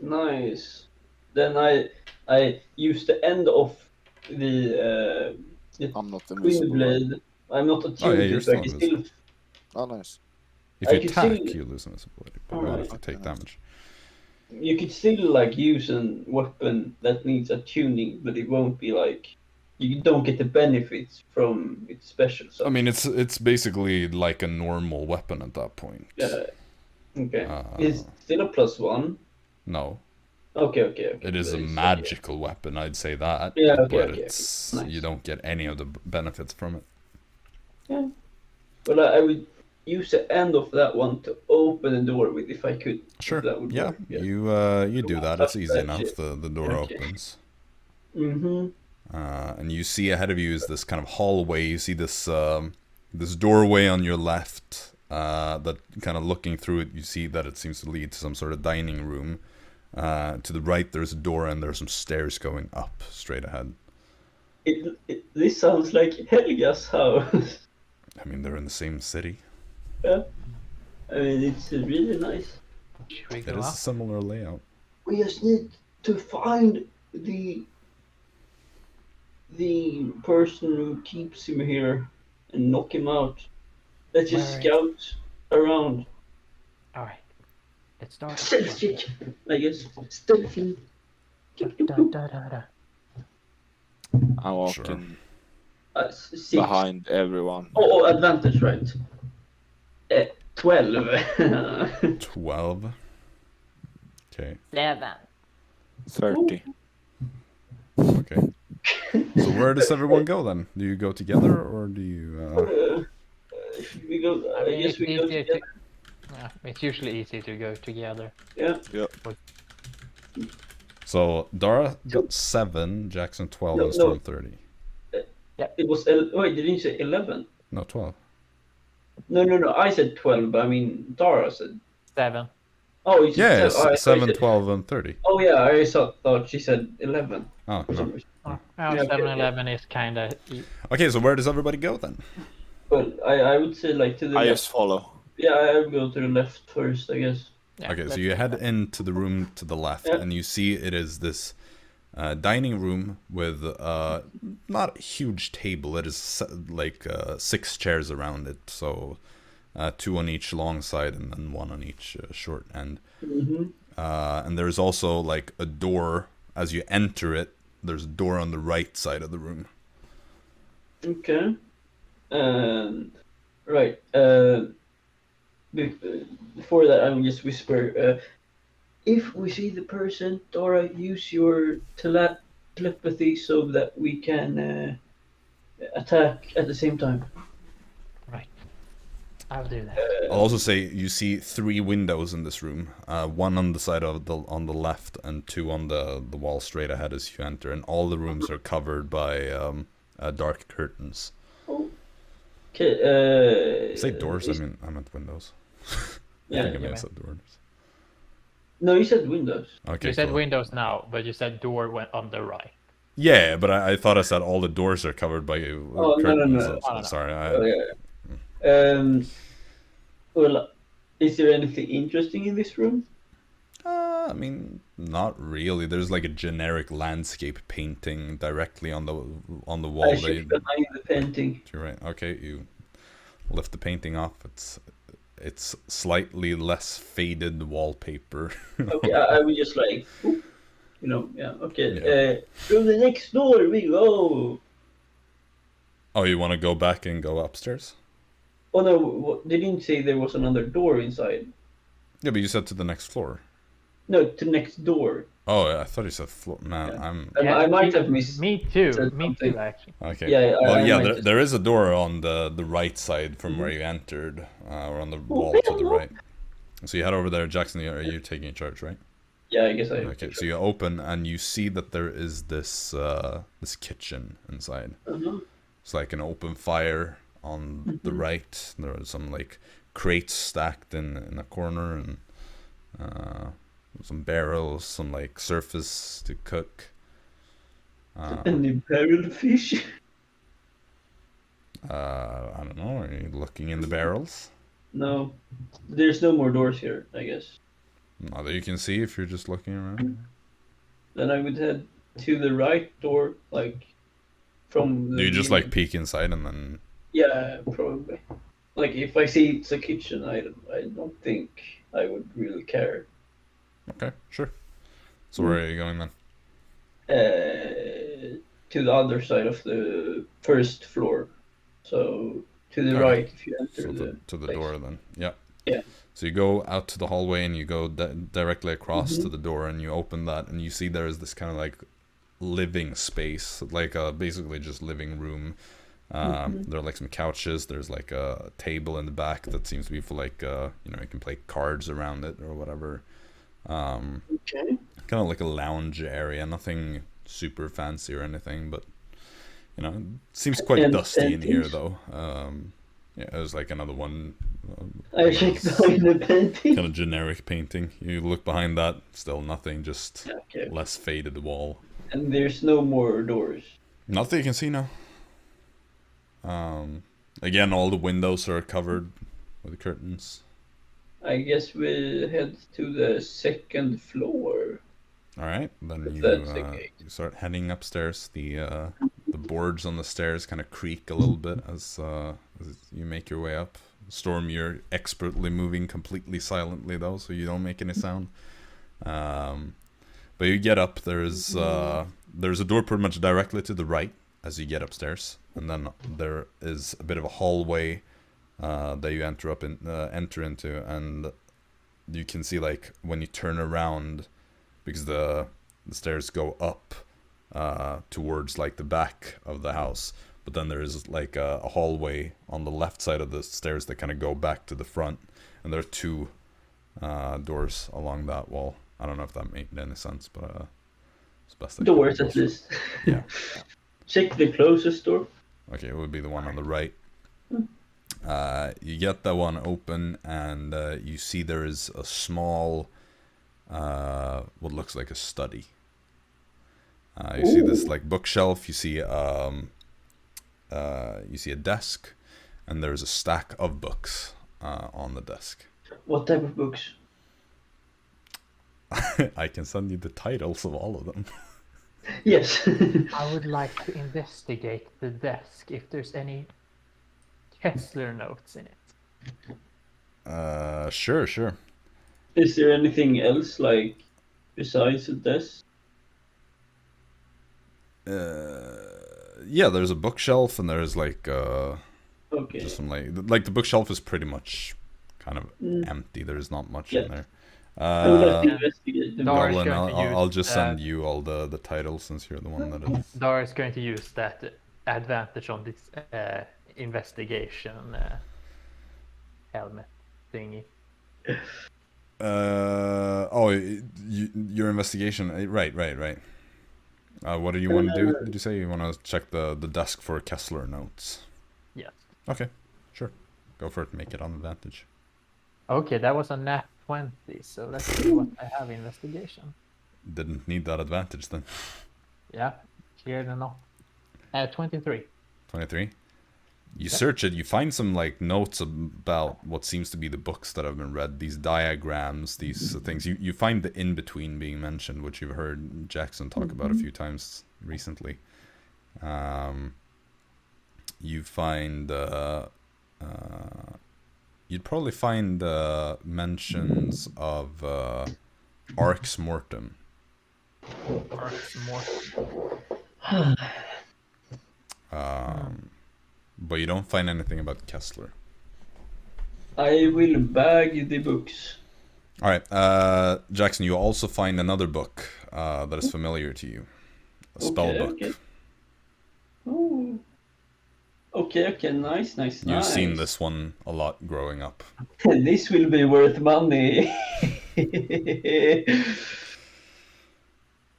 Nice. Then I used the end of the I'm not Queen invisible. Right? Blade. I'm not attuned Oh, yeah, to you're it, so I still can still. Oh, nice. If I you can attack, still- you lose invisibility, but Alright. not if you take damage. You could still like use a weapon that needs attuning, but it won't be like you don't get the benefits from its special. I mean, it's basically like a normal weapon at that point. Yeah. Okay. Uh, It's still a +1. No, Okay. it is a But it's- magical weapon, I'd say that. Yeah, okay, but okay. it's Nice. you don't get any of the benefits from it. Yeah. But I would use the end of that one to open the door with if I could. Sure. That would Yeah, work, yeah. you do that. It's easy That enough. shit. The door Okay. opens. Mm-hmm. And you see ahead of you is this kind of hallway. You see this this doorway on your left. That kind of looking through it, you see that it seems to lead to some sort of dining room. To the right, there's a door, and there's some stairs going up straight ahead. This sounds like Helga's house. I mean, they're in the same city. Yeah. I mean, it's really nice. Should we It go is a up? similar layout. We just need to find the person who keeps him here and knock him out. Let's just Where is- scout around. All right. Let's start. Stealth check, I guess. Stealthy. Da, da, da, da. I'm walking 6. behind everyone. Oh, advantage, right? 12. 12. Okay. 7. 30. Okay. So where does everyone go then? Do you go together or do you? Should we go? I guess we go together. Yeah, it's usually easy to go together. Yeah. So Dara got 7, Jaxson 12, No, and Storm 30. It was. Wait, didn't you say 11? No, 12. No. I said 12, but I mean, Dara said. 7. Oh, you said Yeah, 7. Oh, I thought you 7, said- 12, and 30. Oh, yeah, I thought she said 11. Oh, For some no. reason. Oh, Yeah, 7 okay, and 11 is kind of. Okay, so where does everybody go then? Well, I would say like to the I left. just follow. Yeah, I would go to the left first, I guess. Yeah, Okay, so let's you do head that. into the room to the left, Yeah. and you see it is this dining room with not a huge table. It is like 6 chairs around it, so 2 on each long side and then 1 on each short end. Mm-hmm. And there's also like a door as you enter it. There's a door on the right side of the room. Okay. Right. Before that, I will just whisper. If we see the person, Dora, use your telepathy so that we can attack at the same time. Right. I'll do that. I'll also say you see 3 windows in this room. 1 on the side of on the left, and 2 on the wall straight ahead as you enter. And all the rooms are covered by dark curtains. Okay. Say doors. I meant windows. Yeah. I think I may you have said doors. No, you said windows. Okay. You said cool. windows now, but you said door went on the right. Yeah, but I thought I said all the doors are covered by Oh, no, curtains. no. So- No. Sorry. Oh, yeah. Well, is there anything interesting in this room? I mean, not really. There's like a generic landscape painting directly on the wall. I should behind the painting. You're right. Okay, you lift the painting off. It's slightly less faded wallpaper. Okay, I will just like, whoop, yeah. Okay. Yeah. Through the next door we go. Oh, you want to go back and go upstairs? Oh no, they didn't say there was another door inside. Yeah, but you said to the next floor. No, to next door. Oh, I thought you said floor. Man, Yeah. I might have missed. Me too. said Me something. too, actually. Okay. Yeah, Well, I yeah, might there, just- there is a door on the right side from Mm-hmm. where you entered, or on the wall to the right. So you head over there, Jaxson. Are you taking charge, right? Yeah, I guess I. Okay. So you open and you see that there is this this kitchen inside. Uh-huh. It's like an open fire on the right. There are some like crates stacked in a corner, and some barrels, some like surface to cook. Any barrel fish? I don't know. Are you looking in the barrels? No, there's no more doors here. I guess. Not that you can see if you're just looking around. Then I would head to the right door, like from. Do you just like peek inside and then? Yeah, probably. Like if I see it's a kitchen, I don't think I would really care. Okay, sure. So where are you going then? To the other side of the first floor, so to the Okay. right if you enter So the to the place. door then. Yeah. Yeah. So you go out to the hallway and you go directly across Mm-hmm. to the door and you open that and you see there is this kind of like living space, like basically just living room. There are like some couches. There's like a table in the back that seems to be for like you can play cards around it or whatever. Okay. Kind of like a lounge area, nothing super fancy or anything, but it seems quite And dusty in here paintings? though. Yeah, there's like another one. I checked behind the painting. Kind of generic painting. You look behind that, still nothing, just Okay. less faded wall. And there's no more doors. Not that you can see now. Again, all the windows are covered with the curtains. I guess we head to the second floor. All right, then If you that's the case. you start heading upstairs. The boards on the stairs kind of creak a little bit as you make your way up. Storm, you're expertly moving completely silently though, so you don't make any sound. But you get up. There's a door pretty much directly to the right as you get upstairs, and then there is a bit of a hallway that you enter into, and you can see like when you turn around, because the stairs go up towards like the back of the house, but then there is like a hallway on the left side of the stairs that kind of go back to the front, and there are two doors along that wall. I don't know if that made any sense, but it's best. Doors at least. Yeah. Check the closest door. Okay, it would be the one on the right. You get that one open, and you see there is a small, what looks like a study. You see this like bookshelf. You see a desk, and there's a stack of books on the desk. What type of books? I can send you the titles of all of them. Yes. I would like to investigate the desk if there's any Kessler notes in it. Sure. Is there anything else like besides the desk? Yeah, there's a bookshelf, and there's like Okay. just some like the bookshelf is pretty much kind of empty. There's not much in there. I would like to investigate the Dara is Goblin, going to I'll use, just send you all the titles since you're the one that is. Dara is going to use that advantage on this investigation helmet thingy. Your investigation. Right. What do you want to do? Did you say you want to check the desk for Kessler notes? Yes. Okay, sure. Go for it. Make it on advantage. Okay, that was a nat 20, so let's see what I have investigation. Didn't need that advantage then. Yeah, clear enough. 23. 23. You search it, you find some like notes about what seems to be the books that have been read, these diagrams, these things. You find the in-between being mentioned, which you've heard Jaxson talk about a few times recently. You find you'd probably find mentions of Arx Mortem. Arx Mortem. But you don't find anything about Kessler. I will bag the books. Alright, Jaxson, you also find another book that is familiar to you. A spell book. Okay. Oh. Okay, nice. You've seen this one a lot growing up. This will be worth money.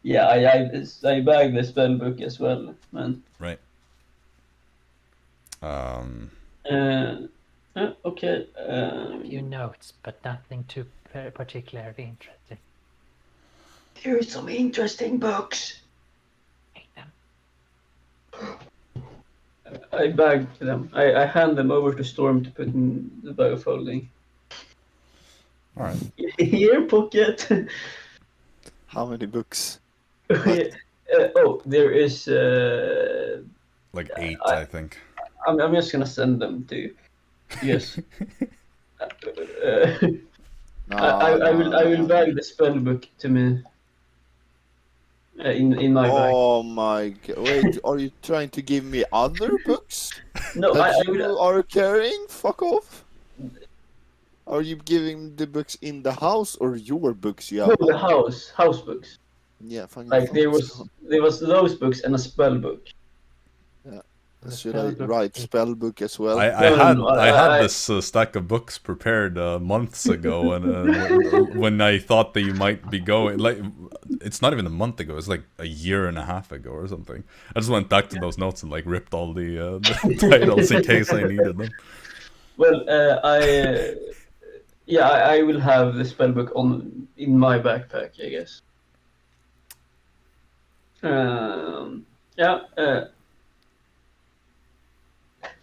Yeah, I bagged the spell book as well, man. Right. Okay. A few notes, but nothing too particularly interesting. There are some interesting books. Take them. I bagged them. I hand them over to Storm to put in the bag of holding. Alright. Here, pocket. How many books? There is. Like 8, I think. I'm just gonna send them to you. Yes. I will bag the spell book to me. In my bag. Oh my god! Wait, are you trying to give me other books No, that I you will. are carrying? Fuck off! Are you giving the books in the house or your books? You No, have? the house books. Yeah, fucking Like there fuck. was those books and a spell book. Should I write spell book as well? I had this stack of books prepared months ago, and when I thought that you might be going, like, it's not even a month ago, it's like a year and a half ago or something. I just went back to those notes and like ripped all the titles in case I needed them. Well, I will have the spell book in my backpack, I guess.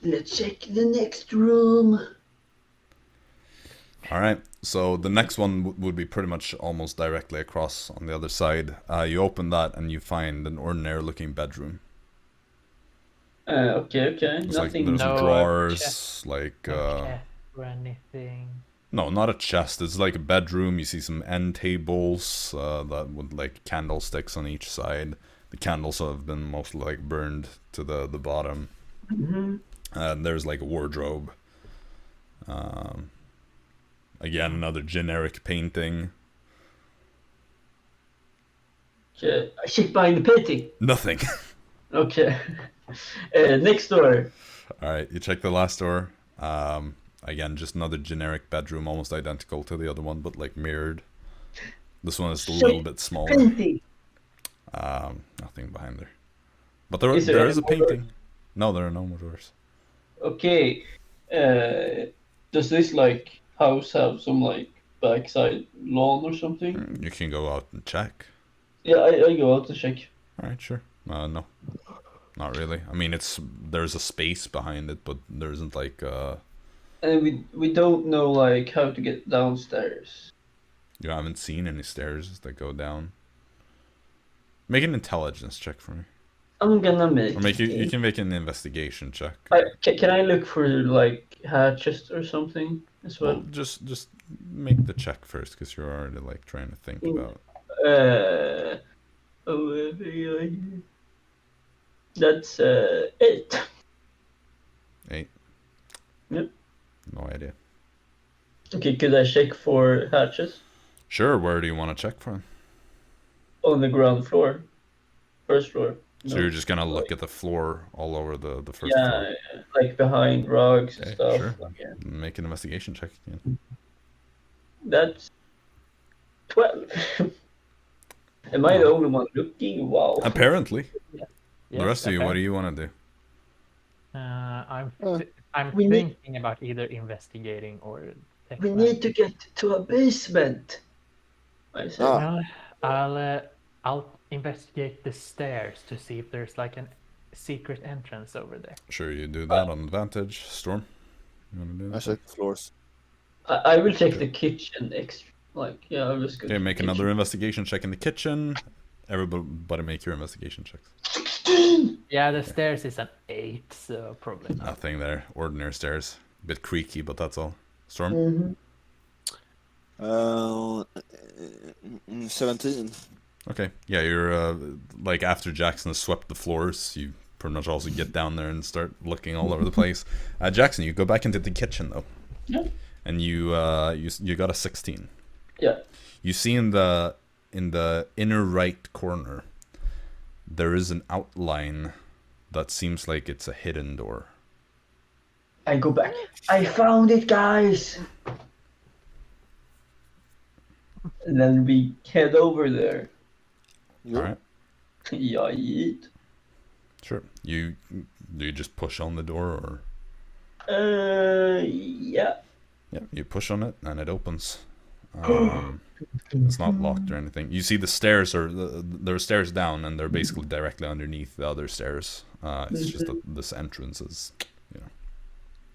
Let's check the next room. All right. So the next one would be pretty much almost directly across on the other side. You open that and you find an ordinary-looking bedroom. Okay. It's like Nothing. there's No drawers, chest. like No chest or anything. no, not a chest. It's like a bedroom. You see some end tables that with like candlesticks on each side. The candles have been mostly like burned to the bottom. Mm-hmm. And there's like a wardrobe. Again, another generic painting. Okay. I check behind the painting. Nothing. Okay. Next door. All right, you check the last door. Again, just another generic bedroom, almost identical to the other one, but like mirrored. This one is a little bit smaller. Painting. Nothing behind there. But there Is there there is a any more painting. No, there are no more doors. Okay. Does this like house have some like backside lawn or something? You can go out and check. Yeah, I go out to check. All right, sure. No, not really. I mean, there's a space behind it, but there isn't like And we don't know like how to get downstairs. you haven't seen any stairs that go down. Make an intelligence check for me. I'm gonna make. Or you can make an investigation check. Can I look for like hatches or something as Well, well? just make the check first, because you're already like trying to think about. That's 8. 8. Yep. No idea. Okay, could I check for hatches Sure. Where do you want to check from? on the ground floor, first floor? So No. you're just gonna look at the floor all over the first Yeah, floor. like behind rugs and Okay, stuff. sure. Yeah. Make an investigation check again. That's 12. Am I the only one looking? Wow. Apparently. Yes, The rest of you, what do you want to do? I'm We need- thinking about either investigating or tech We lab. need to get to a basement. I said. Well, I'll investigate the stairs to see if there's like a secret entrance over there. Sure, you do that on advantage. Storm, you want to do I that? check the floors. I will check the kitchen extra. Like, yeah, I'll just go. Okay, to make the another investigation check in the kitchen. Everybody make your investigation checks. Yeah, the stairs is an 8, so probably not. Nothing there. Ordinary stairs. Bit creaky, but that's all. Storm? Mhm. 17. Okay. Yeah, you're like after Jaxson has swept the floors, you pretty much also get down there and start looking all over the place. Jaxson, you go back into the kitchen though. Yeah. And you got a 16. Yeah. You see in the inner right corner, there is an outline that seems like it's a hidden door. I go back. I found it, guys. And then we head over there. All right. Yeah, yeet. Sure. Do you just push on the door or? Yeah. Yeah, you push on it and it opens. It's not locked or anything. You see the stairs there are stairs down and they're basically directly underneath the other stairs. It's just that this entrance is,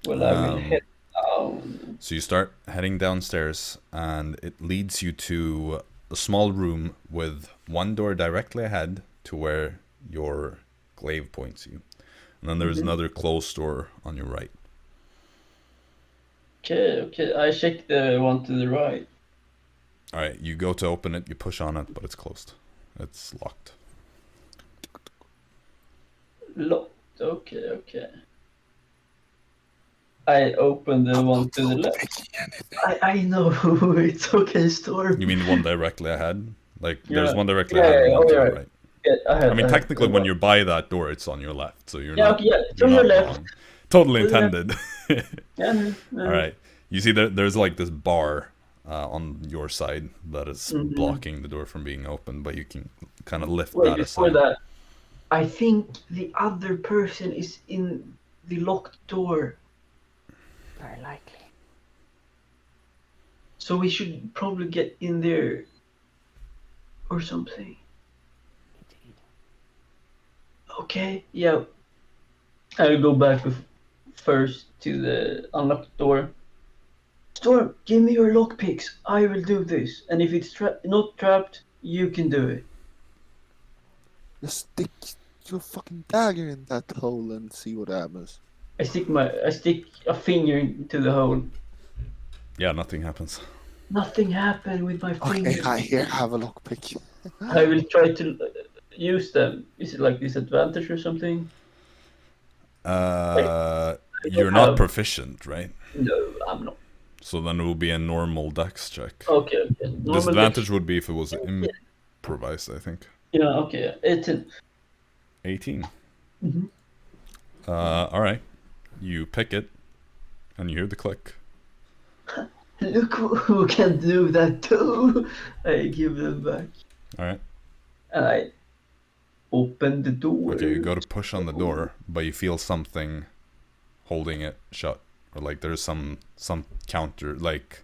Well, I will head down. So you start heading downstairs and it leads you to a small room with one door directly ahead to where your glaive points you. And then there's another closed door on your right. Okay. I check the one to the right. Alright, you go to open it, you push on it, but it's closed. It's locked. Locked. Okay. I open the one to the left. I know. It's okay, Storm. You mean the one directly ahead? Like, there's Yeah. one directly Yeah, ahead and one to yeah. the right. Yeah, I mean, technically, when you're by that door, it's on your left, so you're not. Okay, yeah, you're to your not left. wrong. Totally To the left. intended. Yeah. All right. You see, there's like this bar on your side that is blocking the door from being open, but you can kind of lift Wait, that before aside. that, I think the other person is in the locked door. Very likely. So we should probably get in there or something. Okay, yeah. I'll go back first to the unlocked door. Storm, give me your lockpicks. I will do this. And if it's not trapped, you can do it. Just stick your fucking dagger in that hole and see what happens. I stick a finger into the hole. Yeah, nothing happens. Nothing happened with my finger. Okay, I have a lockpick. I will try to use them. Is it like disadvantage or something? You're not proficient, right? No, I'm not. So then it will be a normal dex check. Okay. Disadvantage would be if it was improvised, I think. Yeah, okay. 18. 18. Mhm. Alright. You pick it, and you hear the click. Look who can do that too. I give them back. Alright. And I open the door. Okay, you go to push on the door, but you feel something holding it shut. Or like there's some counter, like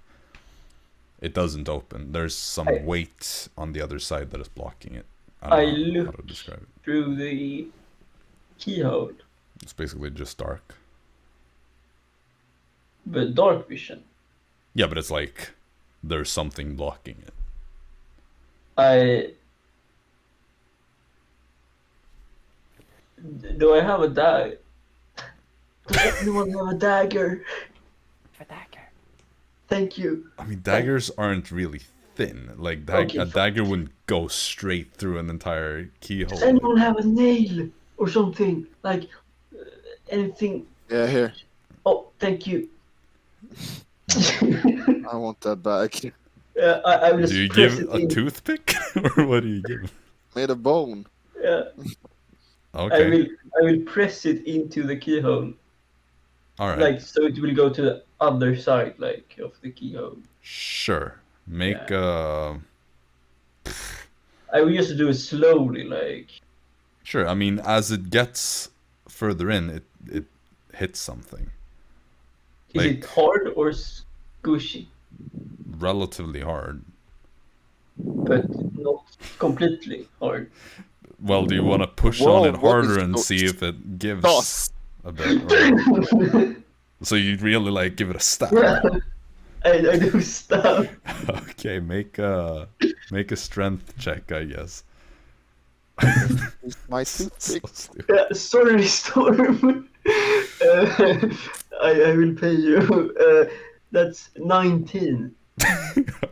it doesn't open. There's some weight on the other side that is blocking it. I don't know how to describe it. Through the keyhole. It's basically just dark. But dark vision. Yeah, but it's like there's something blocking it. Do I have a dagger? Does anyone have a dagger? A dagger. Thank you. I mean, daggers aren't really thin. Like a dagger wouldn't go straight through an entire keyhole. Does anyone have a nail or something? Like anything? Yeah, here. Oh, thank you. I want that back. I will Do you press give it a in. toothpick? Or what do you give? Made of bone. Yeah. Okay. I will press it into the keyhole. Alright. Like, so it will go to the other side, like, of the keyhole. Sure. Make a... I will just do it slowly, like... Sure, I mean, as it gets further in, it hits something. Is Like, it hard or squishy? relatively hard. But not completely hard. Well, do you want to push Whoa, on it what harder is and those see if it gives Toss. a bit? Or... So you really like give it a stab? Yeah. I do stuff. Okay, make a strength check, I guess. It's my So toothpick. stupid. Yeah, sorry, Storm. I will pay you. That's 19.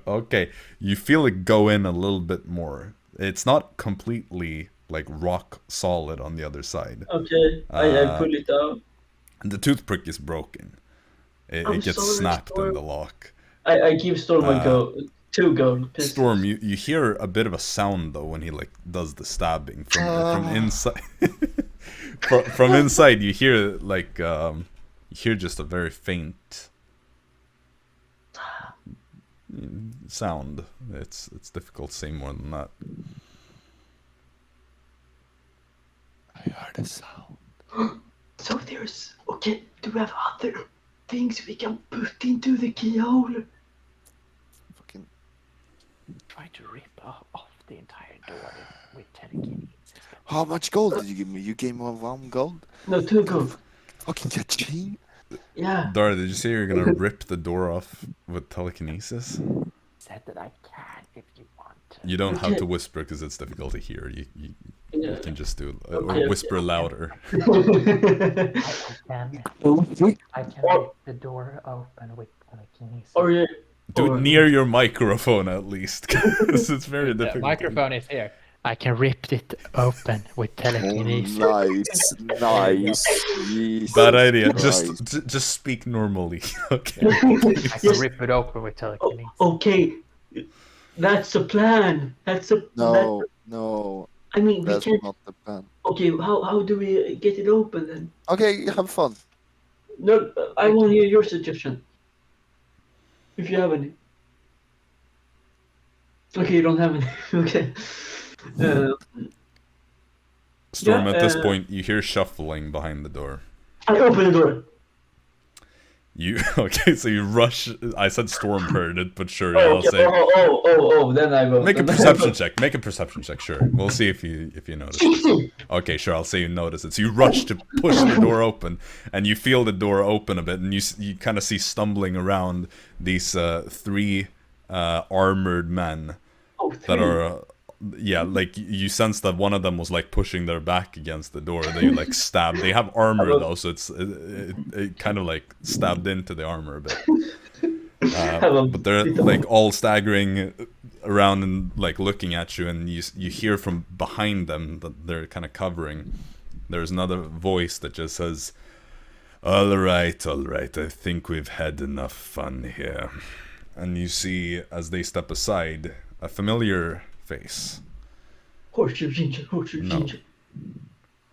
Okay, you feel it go in a little bit more. It's not completely like rock solid on the other side. Okay, I pull it out. The toothpick is broken. It gets sorry, snapped in Storm. the lock. I give Storm a 2 gold pieces. Storm, you hear a bit of a sound though when he like does the stabbing from inside. from inside, you hear like you hear just a very faint sound. It's difficult to say more than that. I heard a sound. So there's... Okay, do we have other things we can put into the keyhole? Fucking. Try to rip off the entire door with telekinesis. How much gold did you give me? You gave me 1 gold? No, 2 gold. Fucking cha-ching. Yeah. Dara, did you say you're gonna rip the door off with telekinesis? Said that I can if you want to. You don't have Okay. to whisper because it's difficult to hear. You Yeah. can just do it. Okay, Or whisper louder. I can rip the door open with telekinesis. Or you... Do or- it near your microphone at least, because it's very The difficult. microphone is here. I can rip it open with Oh, telekinesis. nice. Jesus Bad idea. Christ. Just speak normally. Okay. I can Yes. rip it open with telekinesis. Okay. That's a plan. No, I mean, we that's can't... not the plan. Okay, how do we get it open then? Okay, have fun. No, I want to hear your suggestion. If you have any. Okay, you don't have any. Okay. Storm, Yeah, at this point, you hear shuffling behind the door. I open the door. Okay, so you rush. I said storm heard it, but sure, Oh, I'll okay. say Then I go. make a perception check. Make a perception check. Sure, we'll see if you notice. Okay, sure, I'll say you notice it. So you rush to push the door open, and you feel the door open a bit, and you kind of see stumbling around these three armored men that are. Yeah, like you sense that one of them was like pushing their back against the door. They like stabbed. They have armor though, so it kind of like stabbed into the armor a bit. But they're like all staggering around and like looking at you, and you hear from behind them that they're kind of covering. There's another voice that just says, all right, I think we've had enough fun here." And you see, as they step aside, a familiar face. Horseshoe ginger.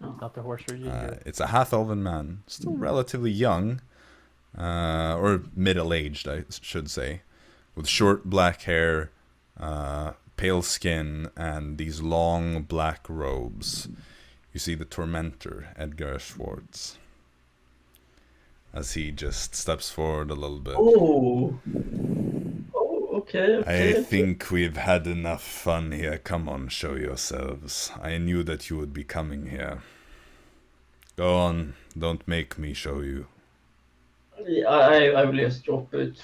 Not the horseshoe ginger. It's a half-elven man, still relatively young, or middle-aged, I should say, with short black hair, pale skin, and these long black robes. You see the tormentor, Edgar Schwartz, as he just steps forward a little bit. Oh, okay. I think we've had enough fun here. Come on, show yourselves. I knew that you would be coming here. Go on, don't make me show you. I will just drop it,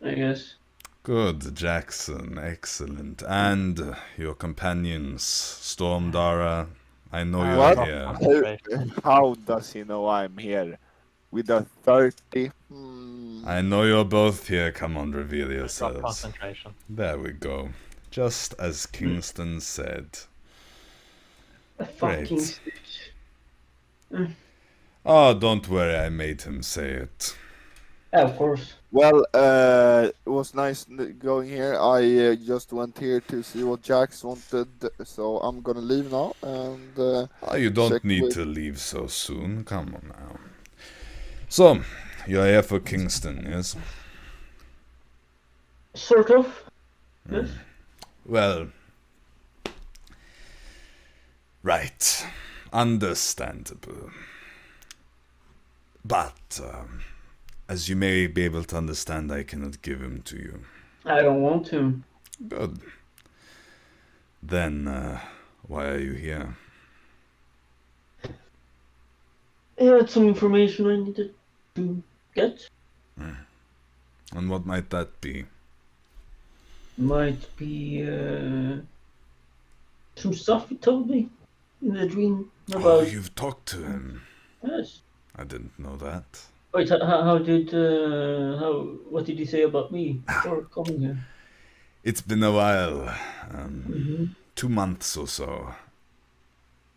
I guess. Good, Jaxson, excellent. And your companions, Storm, Dara, I know you're What? here. How does he know I'm here? With a 30? I know you're both here. Come on, reveal Drop yourselves. concentration. There we go. Just as Kingston said. A fucking Great. stitch. Oh, don't worry, I made him say it. Yeah, of course. Well, it was nice going here. I just went here to see what Jax wanted, so I'm gonna leave now. And Oh, you don't check need with- to leave so soon. Come on now. So, you're here for Kingston, yes? Sort of. Yes. Well, right. Understandable. But, as you may be able to understand, I cannot give him to you. I don't want to. Good. Then, why are you here? I had some information I needed to get. And what might that be? Might be some stuff he told me in the dream Oh, about. you've talked to him. Yes. I didn't know that. Wait, what did he say about me before coming here? It's been a while. Mm-hmm. 2 months or so.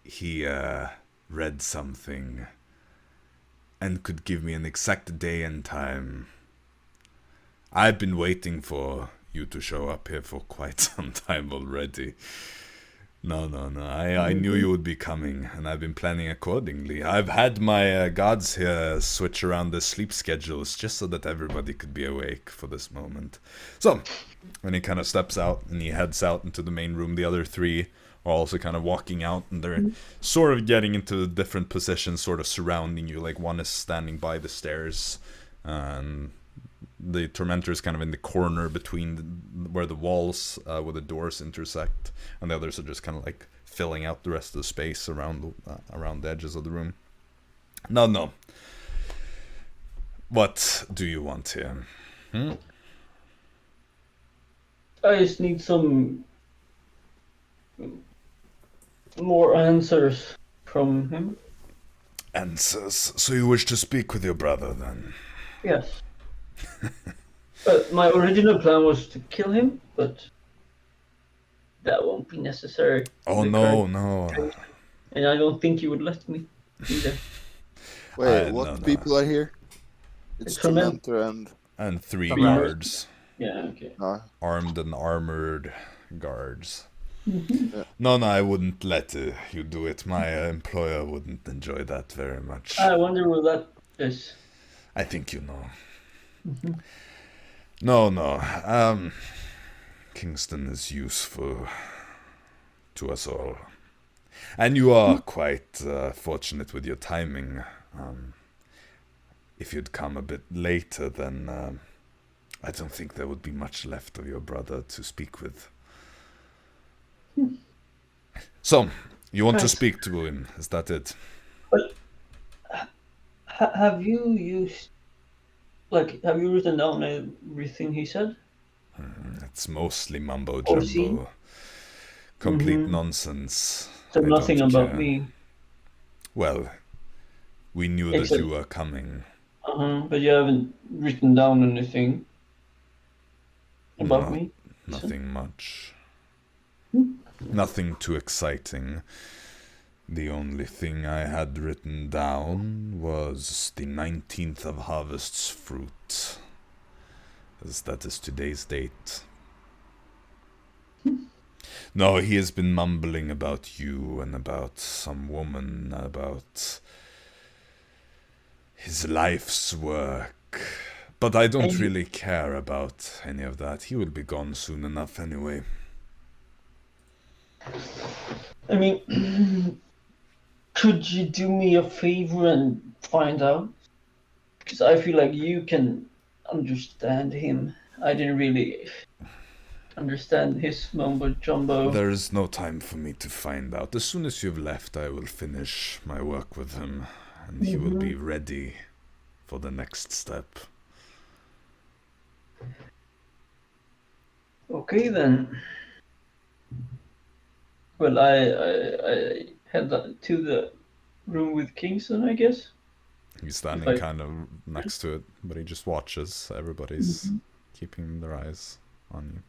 He read something and could give me an exact day and time. I've been waiting for you to show up here for quite some time already. No. I knew you would be coming, and I've been planning accordingly. I've had my guards here switch around the sleep schedules just so that everybody could be awake for this moment. So, when he kind of steps out and he heads out into the main room, the other three are also kind of walking out, and they're sort of getting into different positions, sort of surrounding you. Like one is standing by the stairs, and the tormentor is kind of in the corner between where the walls where the doors intersect, and the others are just kind of like filling out the rest of the space around the edges of the room. No. What do you want here? I just need some more answers from him. Answers. So you wish to speak with your brother, then? Yes. My original plan was to kill him, but that won't be necessary. Oh, no. And I don't think you would let me either. Wait, what people are here? It's Tormentor and 3 Some guards. Yeah, okay. Armed and armored guards. Mm-hmm. Yeah. No, I wouldn't let you do it. My employer wouldn't enjoy that very much. I wonder what that is. I think you know. Mm-hmm. No. Kingston is useful to us all. And you are quite fortunate with your timing. if you'd come a bit later, then I don't think there would be much left of your brother to speak with. So, you want to speak to him, is that it? But have you used, have you written down everything he said? It's mostly mumbo Or seen? jumbo. Complete nonsense. So I nothing don't about care. me. Well, we knew that you were coming. But you haven't written down anything about me? Nothing much. Nothing too exciting. The only thing I had written down was the 19th of Harvest's fruit, as that is today's date. No, he has been mumbling about you and about some woman, about his life's work. But I don't really care about any of that. He will be gone soon enough anyway. I mean, could you do me a favor and find out? Because I feel like you can understand him. I didn't really understand his mumbo jumbo. There is no time for me to find out. As soon as you've left, I will finish my work with him, and he will be ready for the next step. Okay then. Well, I head to the room with Kingston, I guess. He's standing kind of next to it, but he just watches. Everybody's keeping their eyes on you.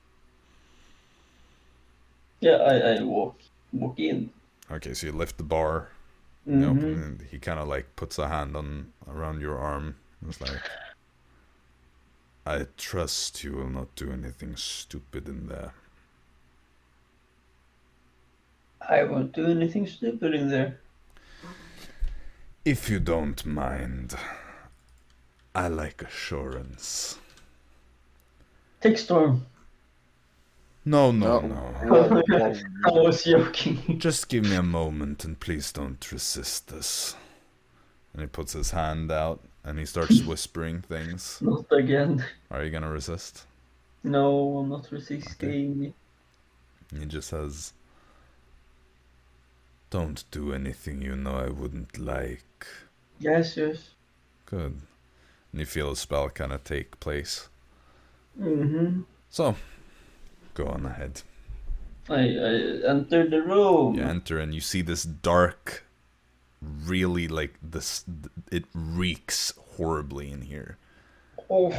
Yeah, I walk in. Okay, so you lift the bar. You open it, and he kind of like puts a hand around your arm. It's like, I trust you will not do anything stupid in there. I won't do anything stupid in there. If you don't mind, I like assurance. Take Storm. No. I was joking. Just give me a moment and please don't resist this. And he puts his hand out and he starts whispering things. Not again. Are you gonna resist? No, I'm not resisting. Okay. He just says, don't do anything you know I wouldn't like. Yes. Good. And you feel a spell kind of take place. So, go on ahead. I enter the room. You enter and you see this dark, really like this, it reeks horribly in here. Oh.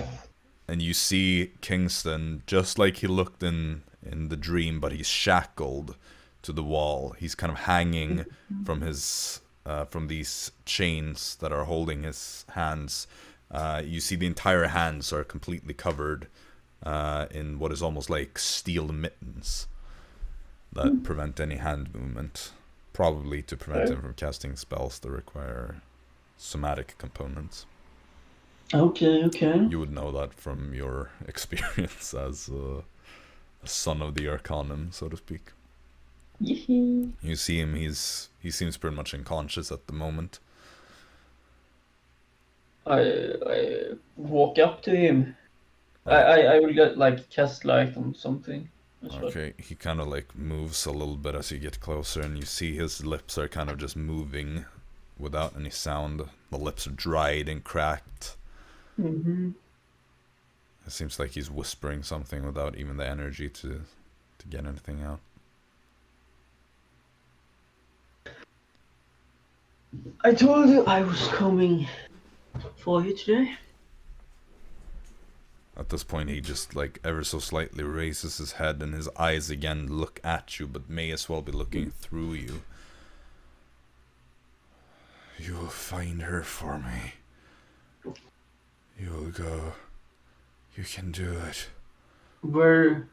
And you see Kingston just like he looked in the dream, but he's shackled to the wall. He's kind of hanging from his from these chains that are holding his hands. You see the entire hands are completely covered in what is almost like steel mittens that prevent any hand movement, probably to prevent him from casting spells that require somatic components. Okay. You would know that from your experience as a son of the Arcanum, so to speak. You see him, he seems pretty much unconscious at the moment. I walk up to him. I will get cast light on something. Okay, he kind of moves a little bit as you get closer, and you see his lips are kind of just moving without any sound. The lips are dried and cracked. It seems like he's whispering something without even the energy to get anything out. I told you I was coming for you today. At this point, he just ever so slightly raises his head, and his eyes again look at you, but may as well be looking through you. You will find her for me. You will go. You can do it. Where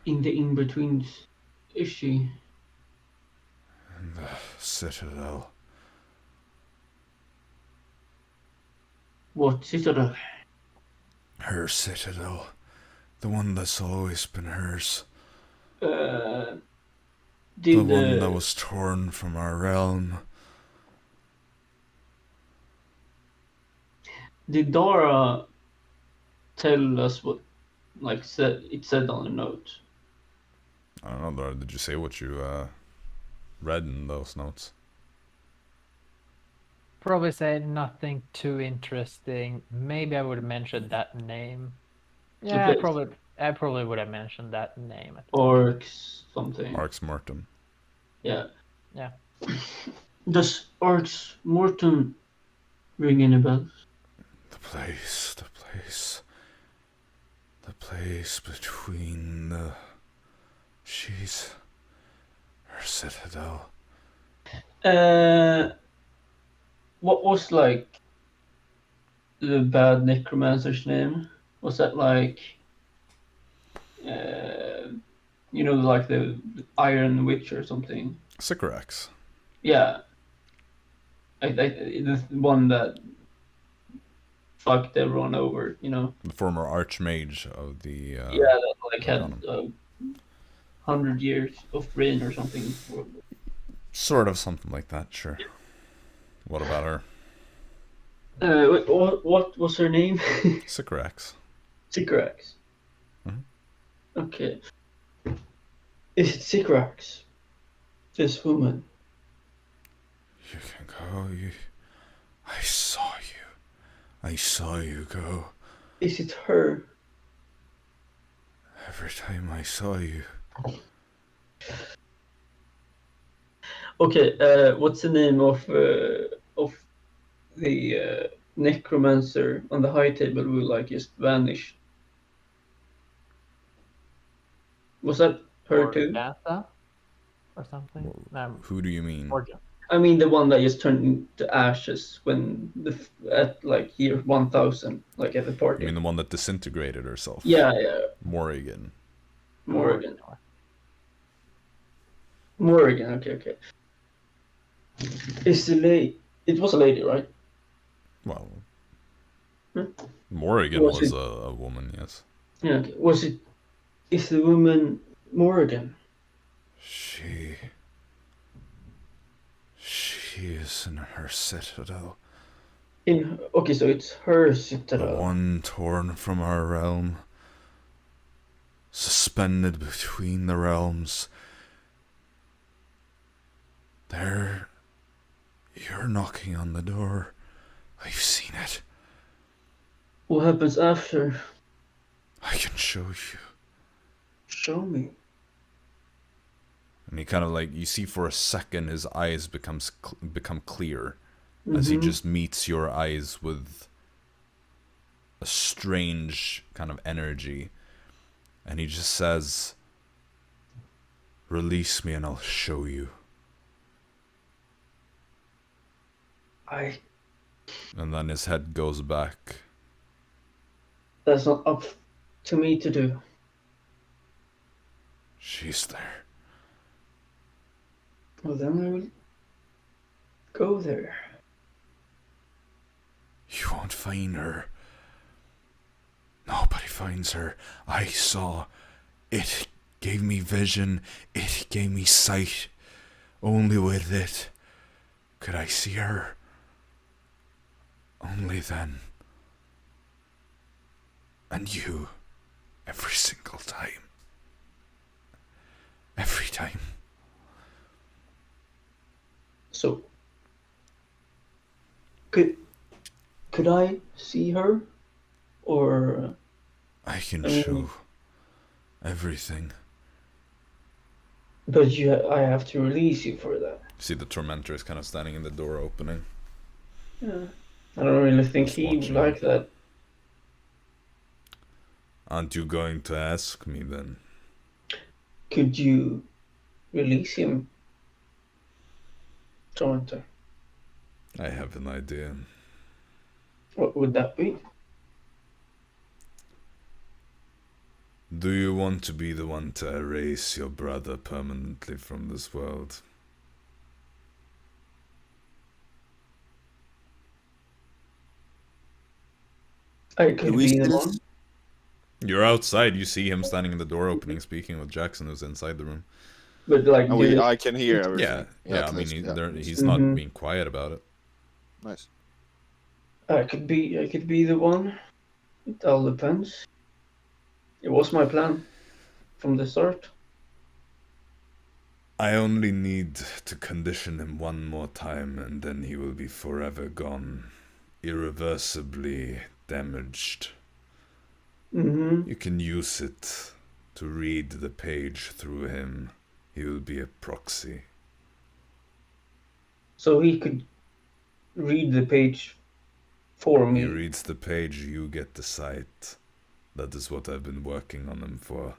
in the in-betweens is she? In the Citadel. What citadel? Her Citadel. The one that's always been hers. The one that was torn from our realm. Did Dara tell us what, like, it said on the note? I don't know, Dara, did you say what you read in those notes? Probably say nothing too interesting. Maybe I would have mentioned that name. Yeah, Okay. I probably would have mentioned that name. Orcs something. Arx Mortem. Yeah. Yeah. Does Arx Mortem ring any bells? The place between the... She's... her citadel. What was, like, the bad necromancer's name? Was that, like, you know, like the Iron Witch or something? Sycorax. Yeah. The one that fucked everyone over, you know? The former archmage of the... Yeah, that, like, had Arcanum. 100 years of reign or something. Sort of something like that, sure. What about her? What was her name? Sycorax. Sycorax. Mhm. Okay. Is it Sycorax? This woman. You can go, I saw you go. Is it her? Every time I saw you. Okay, what's the name of the necromancer on the high table who, like, just vanished? Was that her Or too? Gatha? Or something? Who do you mean? Morgan. I mean the one that just turned into ashes when at, like, year 1000, like, at the party. You mean the one that disintegrated herself? Yeah, Morrigan. Morrigan. Morrigan, okay. Is the lady... It was a lady, right? Well, Hmm? Morrigan Was was it- a woman, yes. Yeah, okay. Was it... Is the woman Morrigan? She is in her citadel. Okay, so it's her The citadel. one torn from our realm. Suspended between the realms. There, you're knocking on the door. I've seen it. What happens after? I can show you. Show me. And he kind of, like, you see for a second his eyes become clear as he just meets your eyes with a strange kind of energy. And he just says, release me and I'll show you. And then his head goes back. That's not up to me to do. She's there. Well, then I will go there. You won't find her. Nobody finds her. I saw. It gave me vision. It gave me sight. Only with it could I see her. Only then. And you. Every single time. Every time. So, could I see her, or? I can show everything. But I have to release you for that. See, the tormentor is kind of standing in the door opening. Yeah. I don't really think Just he would watching. like that. Aren't you going to ask me then? Could you release him, Tormentor? I have an idea. What would that be? Do you want to be the one to erase your brother permanently from this world? I could be the one. You're outside, you see him standing in the door opening, speaking with Jaxson, who's inside the room. But, like, I can hear everything. Yeah, I at mean, least, yeah. he's not being quiet about it. Nice. I could be the one. It all depends. It was my plan from the start. I only need to condition him one more time, and then he will be forever gone, irreversibly damaged. Mm-hmm. You can use it to read the page through him. He will be a proxy. So he could read the page for me. He reads the page, you get the sight. That is what I've been working on him for.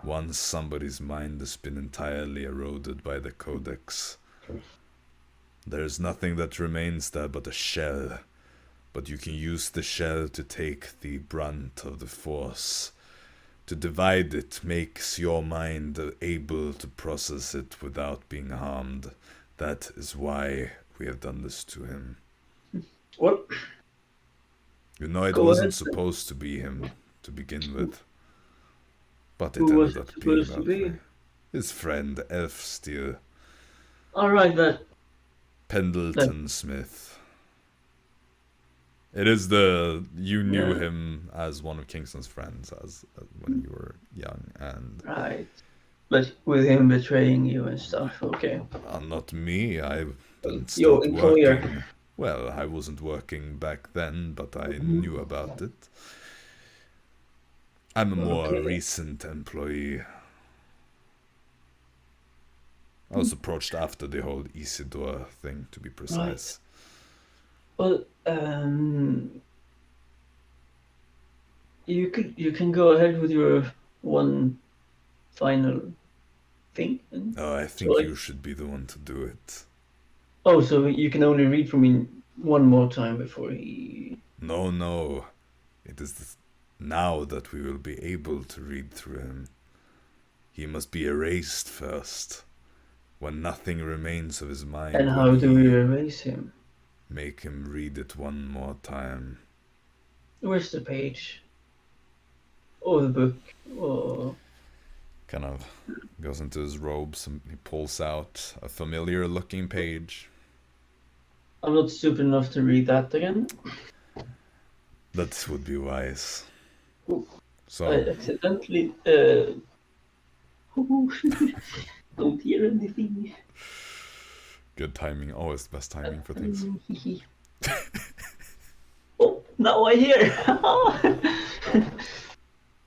Once somebody's mind has been entirely eroded by the codex, there's nothing that remains there but a shell. But you can use the shell to take the brunt of the force. To divide it makes your mind able to process it without being harmed. That is why we have done this to him. What? You know, it Go wasn't ahead. supposed to be him to begin with. But it Who was ended it up being supposed to that be? way. His friend, Elf Steel, Alright, that. Pendleton Smith. It is you knew Yeah. him as one of Kingston's friends as when you were young, and Right. But with him betraying you and stuff, okay. not me. I didn't Your start employer. working. Well, I wasn't working back then, but I knew about it. I'm a more Okay. recent employee. I was approached after the whole Isidore thing, to be precise. Well, you can go ahead with your one final thing. Then? Oh, I think So, you should be the one to do it. Oh, so you can only read from me one more time before he. No. It is now that we will be able to read through him. He must be erased first. When nothing remains of his mind. And how do we erase him? Make him read it one more time. Where's the page? Or the book? Or Kind of goes into his robes and he pulls out a familiar looking page. I'm not stupid enough to read that again. That would be wise. Ooh. So I accidentally don't hear anything. good timing, always the best timing for things. Oh, now I hear.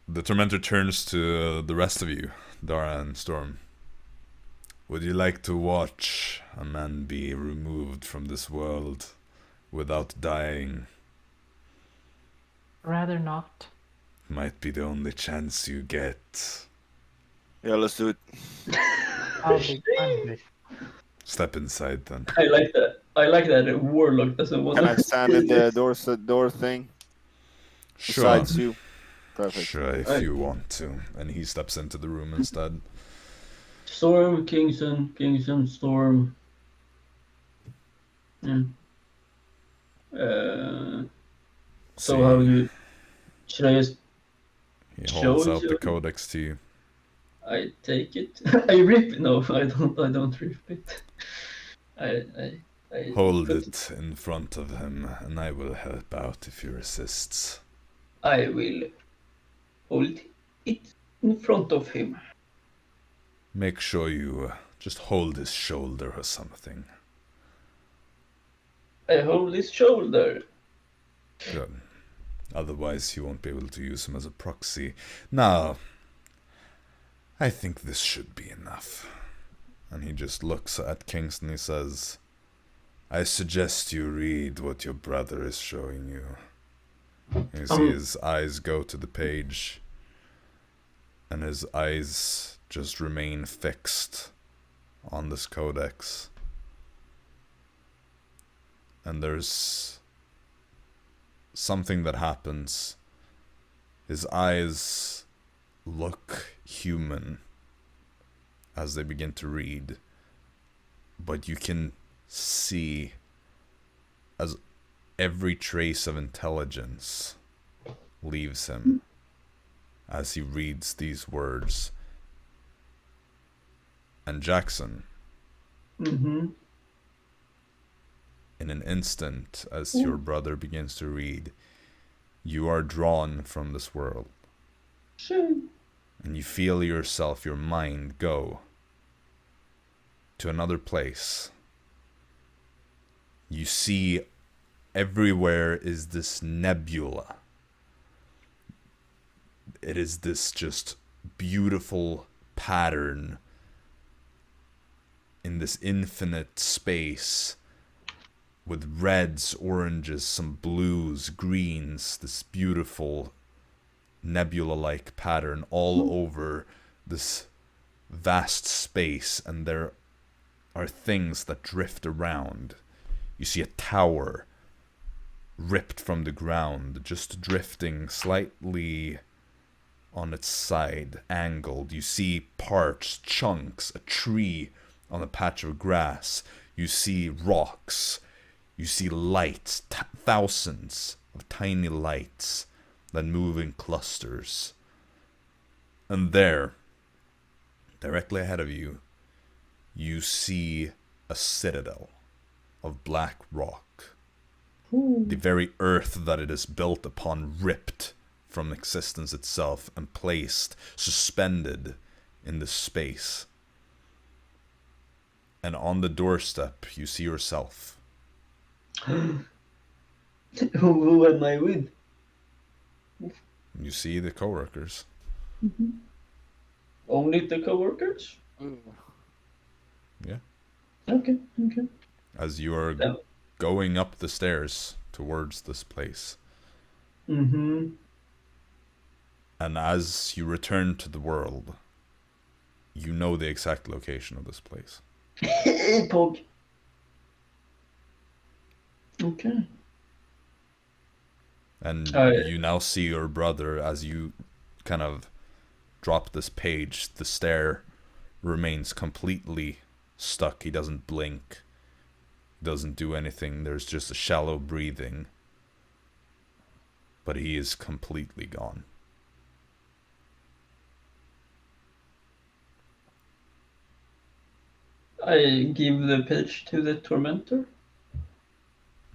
The Tormentor turns to the rest of you, Dara and Storm. Would you like to watch a man be removed from this world without dying? Rather not. Might be the only chance you get. Yeah, let's do it. I'll be hungry. Step inside then. I like that. I like that a warlock doesn't want Can I to stand in the door thing Sure. besides you? Perfect. Sure, if Right. you want to. And he steps into the room instead. Storm, Kingston, Storm. Yeah. So See, how you? Should I just? he holds show out the you? codex to you. I take it. I rip it. No, I don't. I don't rip it. I Hold put it in front of him, and I will help out if he resists. I will hold it in front of him. Make sure you just hold his shoulder or something. I hold his shoulder. Good. Otherwise, you won't be able to use him as a proxy. Now, I think this should be enough. And he just looks at Kingston and he says, I suggest you read what your brother is showing you. You see his eyes go to the page, and his eyes just remain fixed on this codex. And there's something that happens. His eyes look human as they begin to read, but you can see as every trace of intelligence leaves him as he reads these words. And Jaxson, Mm-hmm. in an instant, as your brother begins to read, you are drawn from this world. And you feel yourself, your mind, go to another place. You see everywhere is this nebula. It is this just beautiful pattern in this infinite space with reds, oranges, some blues, greens, this beautiful nebula-like pattern all over this vast space, and there are things that drift around. You see a tower ripped from the ground, just drifting slightly on its side, angled. You see parts, chunks, a tree on a patch of grass. You see rocks. You see lights, thousands of tiny lights that move in clusters. And there, directly ahead of you, you see a citadel of black rock. The very earth that it is built upon ripped from existence itself and placed, suspended in this space. And on the doorstep, you see yourself. Who am I with? You see the coworkers. Only the coworkers? Yeah. Okay. As you are going up the stairs towards this place. Mm-hmm. And as you return to the world, you know the exact location of this place. Pog. Okay. And you now see your brother as you kind of drop this page. The stare remains completely stuck. He doesn't blink. Doesn't do anything. There's just a shallow breathing. But he is completely gone. I give the page to the tormentor.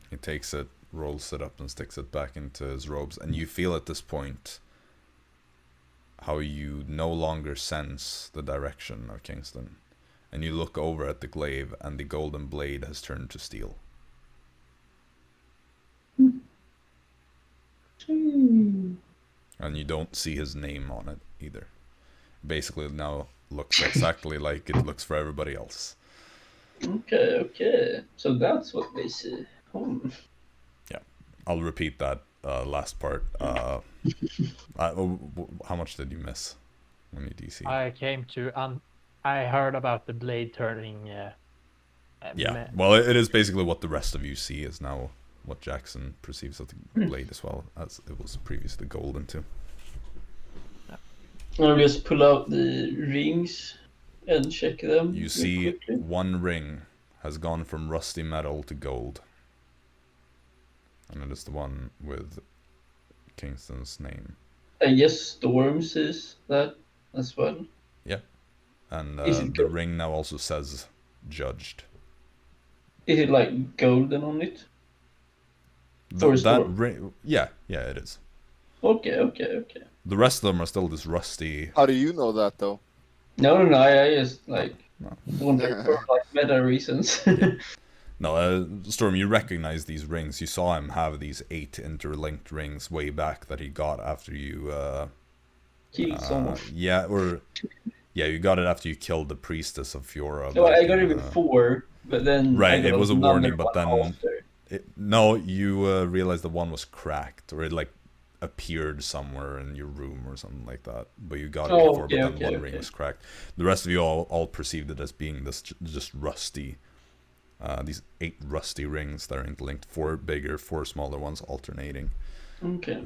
He takes it, rolls it up and sticks it back into his robes. And you feel at this point how you no longer sense the direction of Kingston. And you look over at the glaive and the golden blade has turned to steel. And you don't see his name on it either. Basically it now looks exactly like it looks for everybody else. Okay. So that's what they see. Yeah. I'll repeat that last part. How much did you miss when you DC? I came to I heard about the blade turning. Yeah. Well, it is basically what the rest of you see is now what Jaxson perceives of the blade as well, as it was previously golden too. I'll just pull out the rings and check them. You see one ring has gone from rusty metal to gold. And it is the one with Kingston's name. I guess Storm sees that as well. Yeah. And the gold? Ring now also says judged. Is it like golden on it? That ring, yeah, it is. Okay. The rest of them are still this rusty. How do you know that though? No. I just wonder for meta reasons. No, Storm, you recognize these rings. You saw him have these 8 interlinked rings way back that he got after you killed someone. Yeah, you got it after you killed the priestess of Fiora. No, I got it before, but then right, it was a warning, but then you realized the one was cracked, or it appeared somewhere in your room or something like that. But you got it before, but then one ring was cracked. The rest of you all perceived it as being this just rusty. These 8 rusty rings that are interlinked, 4 bigger, 4 smaller ones alternating. Okay.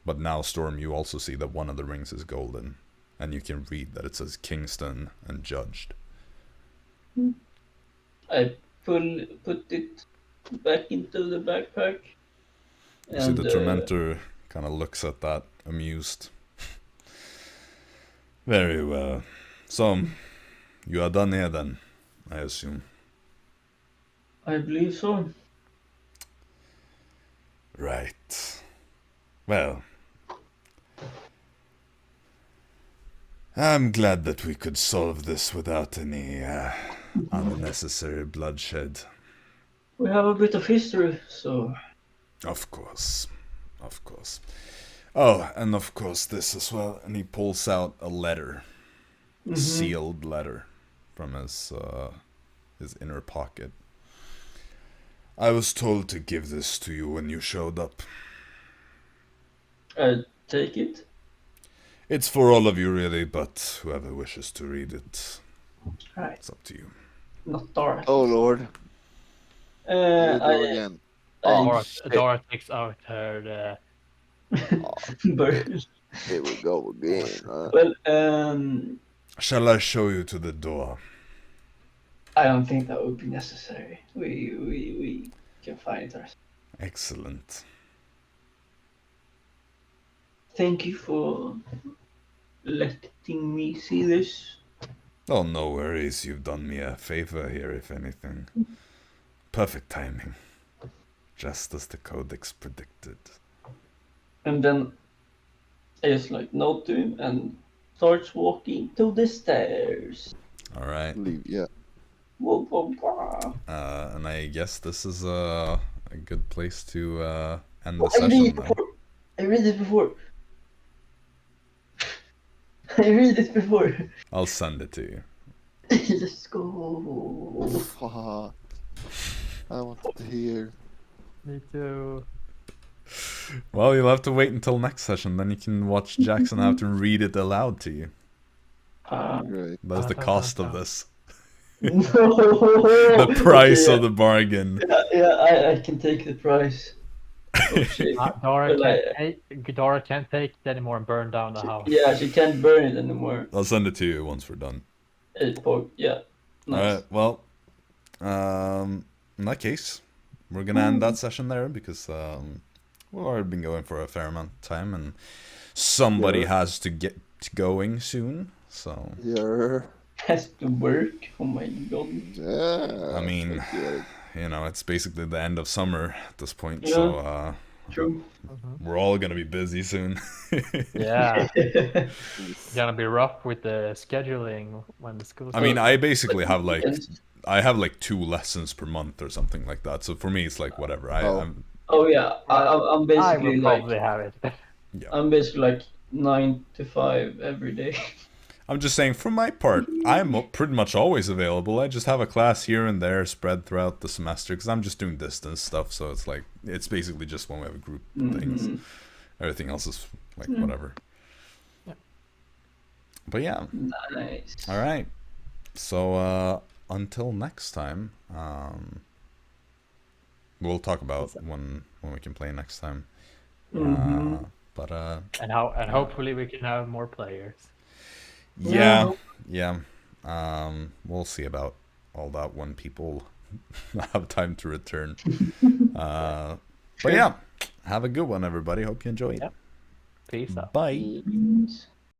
But now, Storm, you also see that one of the rings is golden, and you can read that it says Kingston and Judged. I put it back into the backpack. You see the Tormentor kind of looks at that, amused. Very well. So, you are done here then, I assume. I believe so. Right. Well, I'm glad that we could solve this without any unnecessary bloodshed. We have a bit of history, so... Of course. Of course. Oh, and of course this as well. And he pulls out a letter. A sealed letter from his inner pocket. I was told to give this to you when you showed up. Take it. It's for all of you really, but whoever wishes to read it, Right. it's up to you. Not Dara. Oh lord. Here we go again. Dara takes out her. Bird. Here we go again. Well, Shall I show you to the door? I don't think that would be necessary. We can find it ourselves. Excellent. Thank you for letting me see this. Oh, no worries. You've done me a favor here, if anything. Perfect timing. Just as the Codex predicted. And then I just like nod to him and starts walking to the stairs. Alright. Yeah. Whoa, whoa, whoa. And I guess this is a good place to end the session now. I read it before. I read it before. I'll send it to you. Let's go. Fuck. I want to hear. Me too. Well, you'll have to wait until next session, then you can watch Jaxson have to read it aloud to you. Great. That's the cost of this. No. The price of the bargain. Yeah, I can take the price. Oh, shit. Dara can't take it anymore and burn down the house. Yeah, she can't burn it anymore. I'll send it to you once we're done. Yeah. Nice. Alright, well, in that case, we're gonna end that session there because we've already been going for a fair amount of time and somebody has to get going soon, so... Yeah. Has to work. Oh my god. Yeah. I mean, you know, it's basically the end of summer at this point, Yeah. so True. we're all gonna be busy soon. Yeah. It's gonna be rough with the scheduling when the school I mean, I basically have like 2 lessons per month or something like that, so for me it's like whatever. I'm Yeah, I'm I basically will like probably have it. I'm basically like 9 to 5 every day. I'm just saying, for my part, I'm pretty much always available. I just have a class here and there spread throughout the semester because I'm just doing distance stuff. So it's like, it's basically just when we have a group things. Everything else is like whatever. Yeah. But yeah. Nice. All right. So until next time, we'll talk about when we can play next time. But And hopefully we can have more players. Yeah. We'll see about all that when people have time to return. But yeah, have a good one, everybody. Hope you enjoy it. Yep. Peace out. Bye. Peace.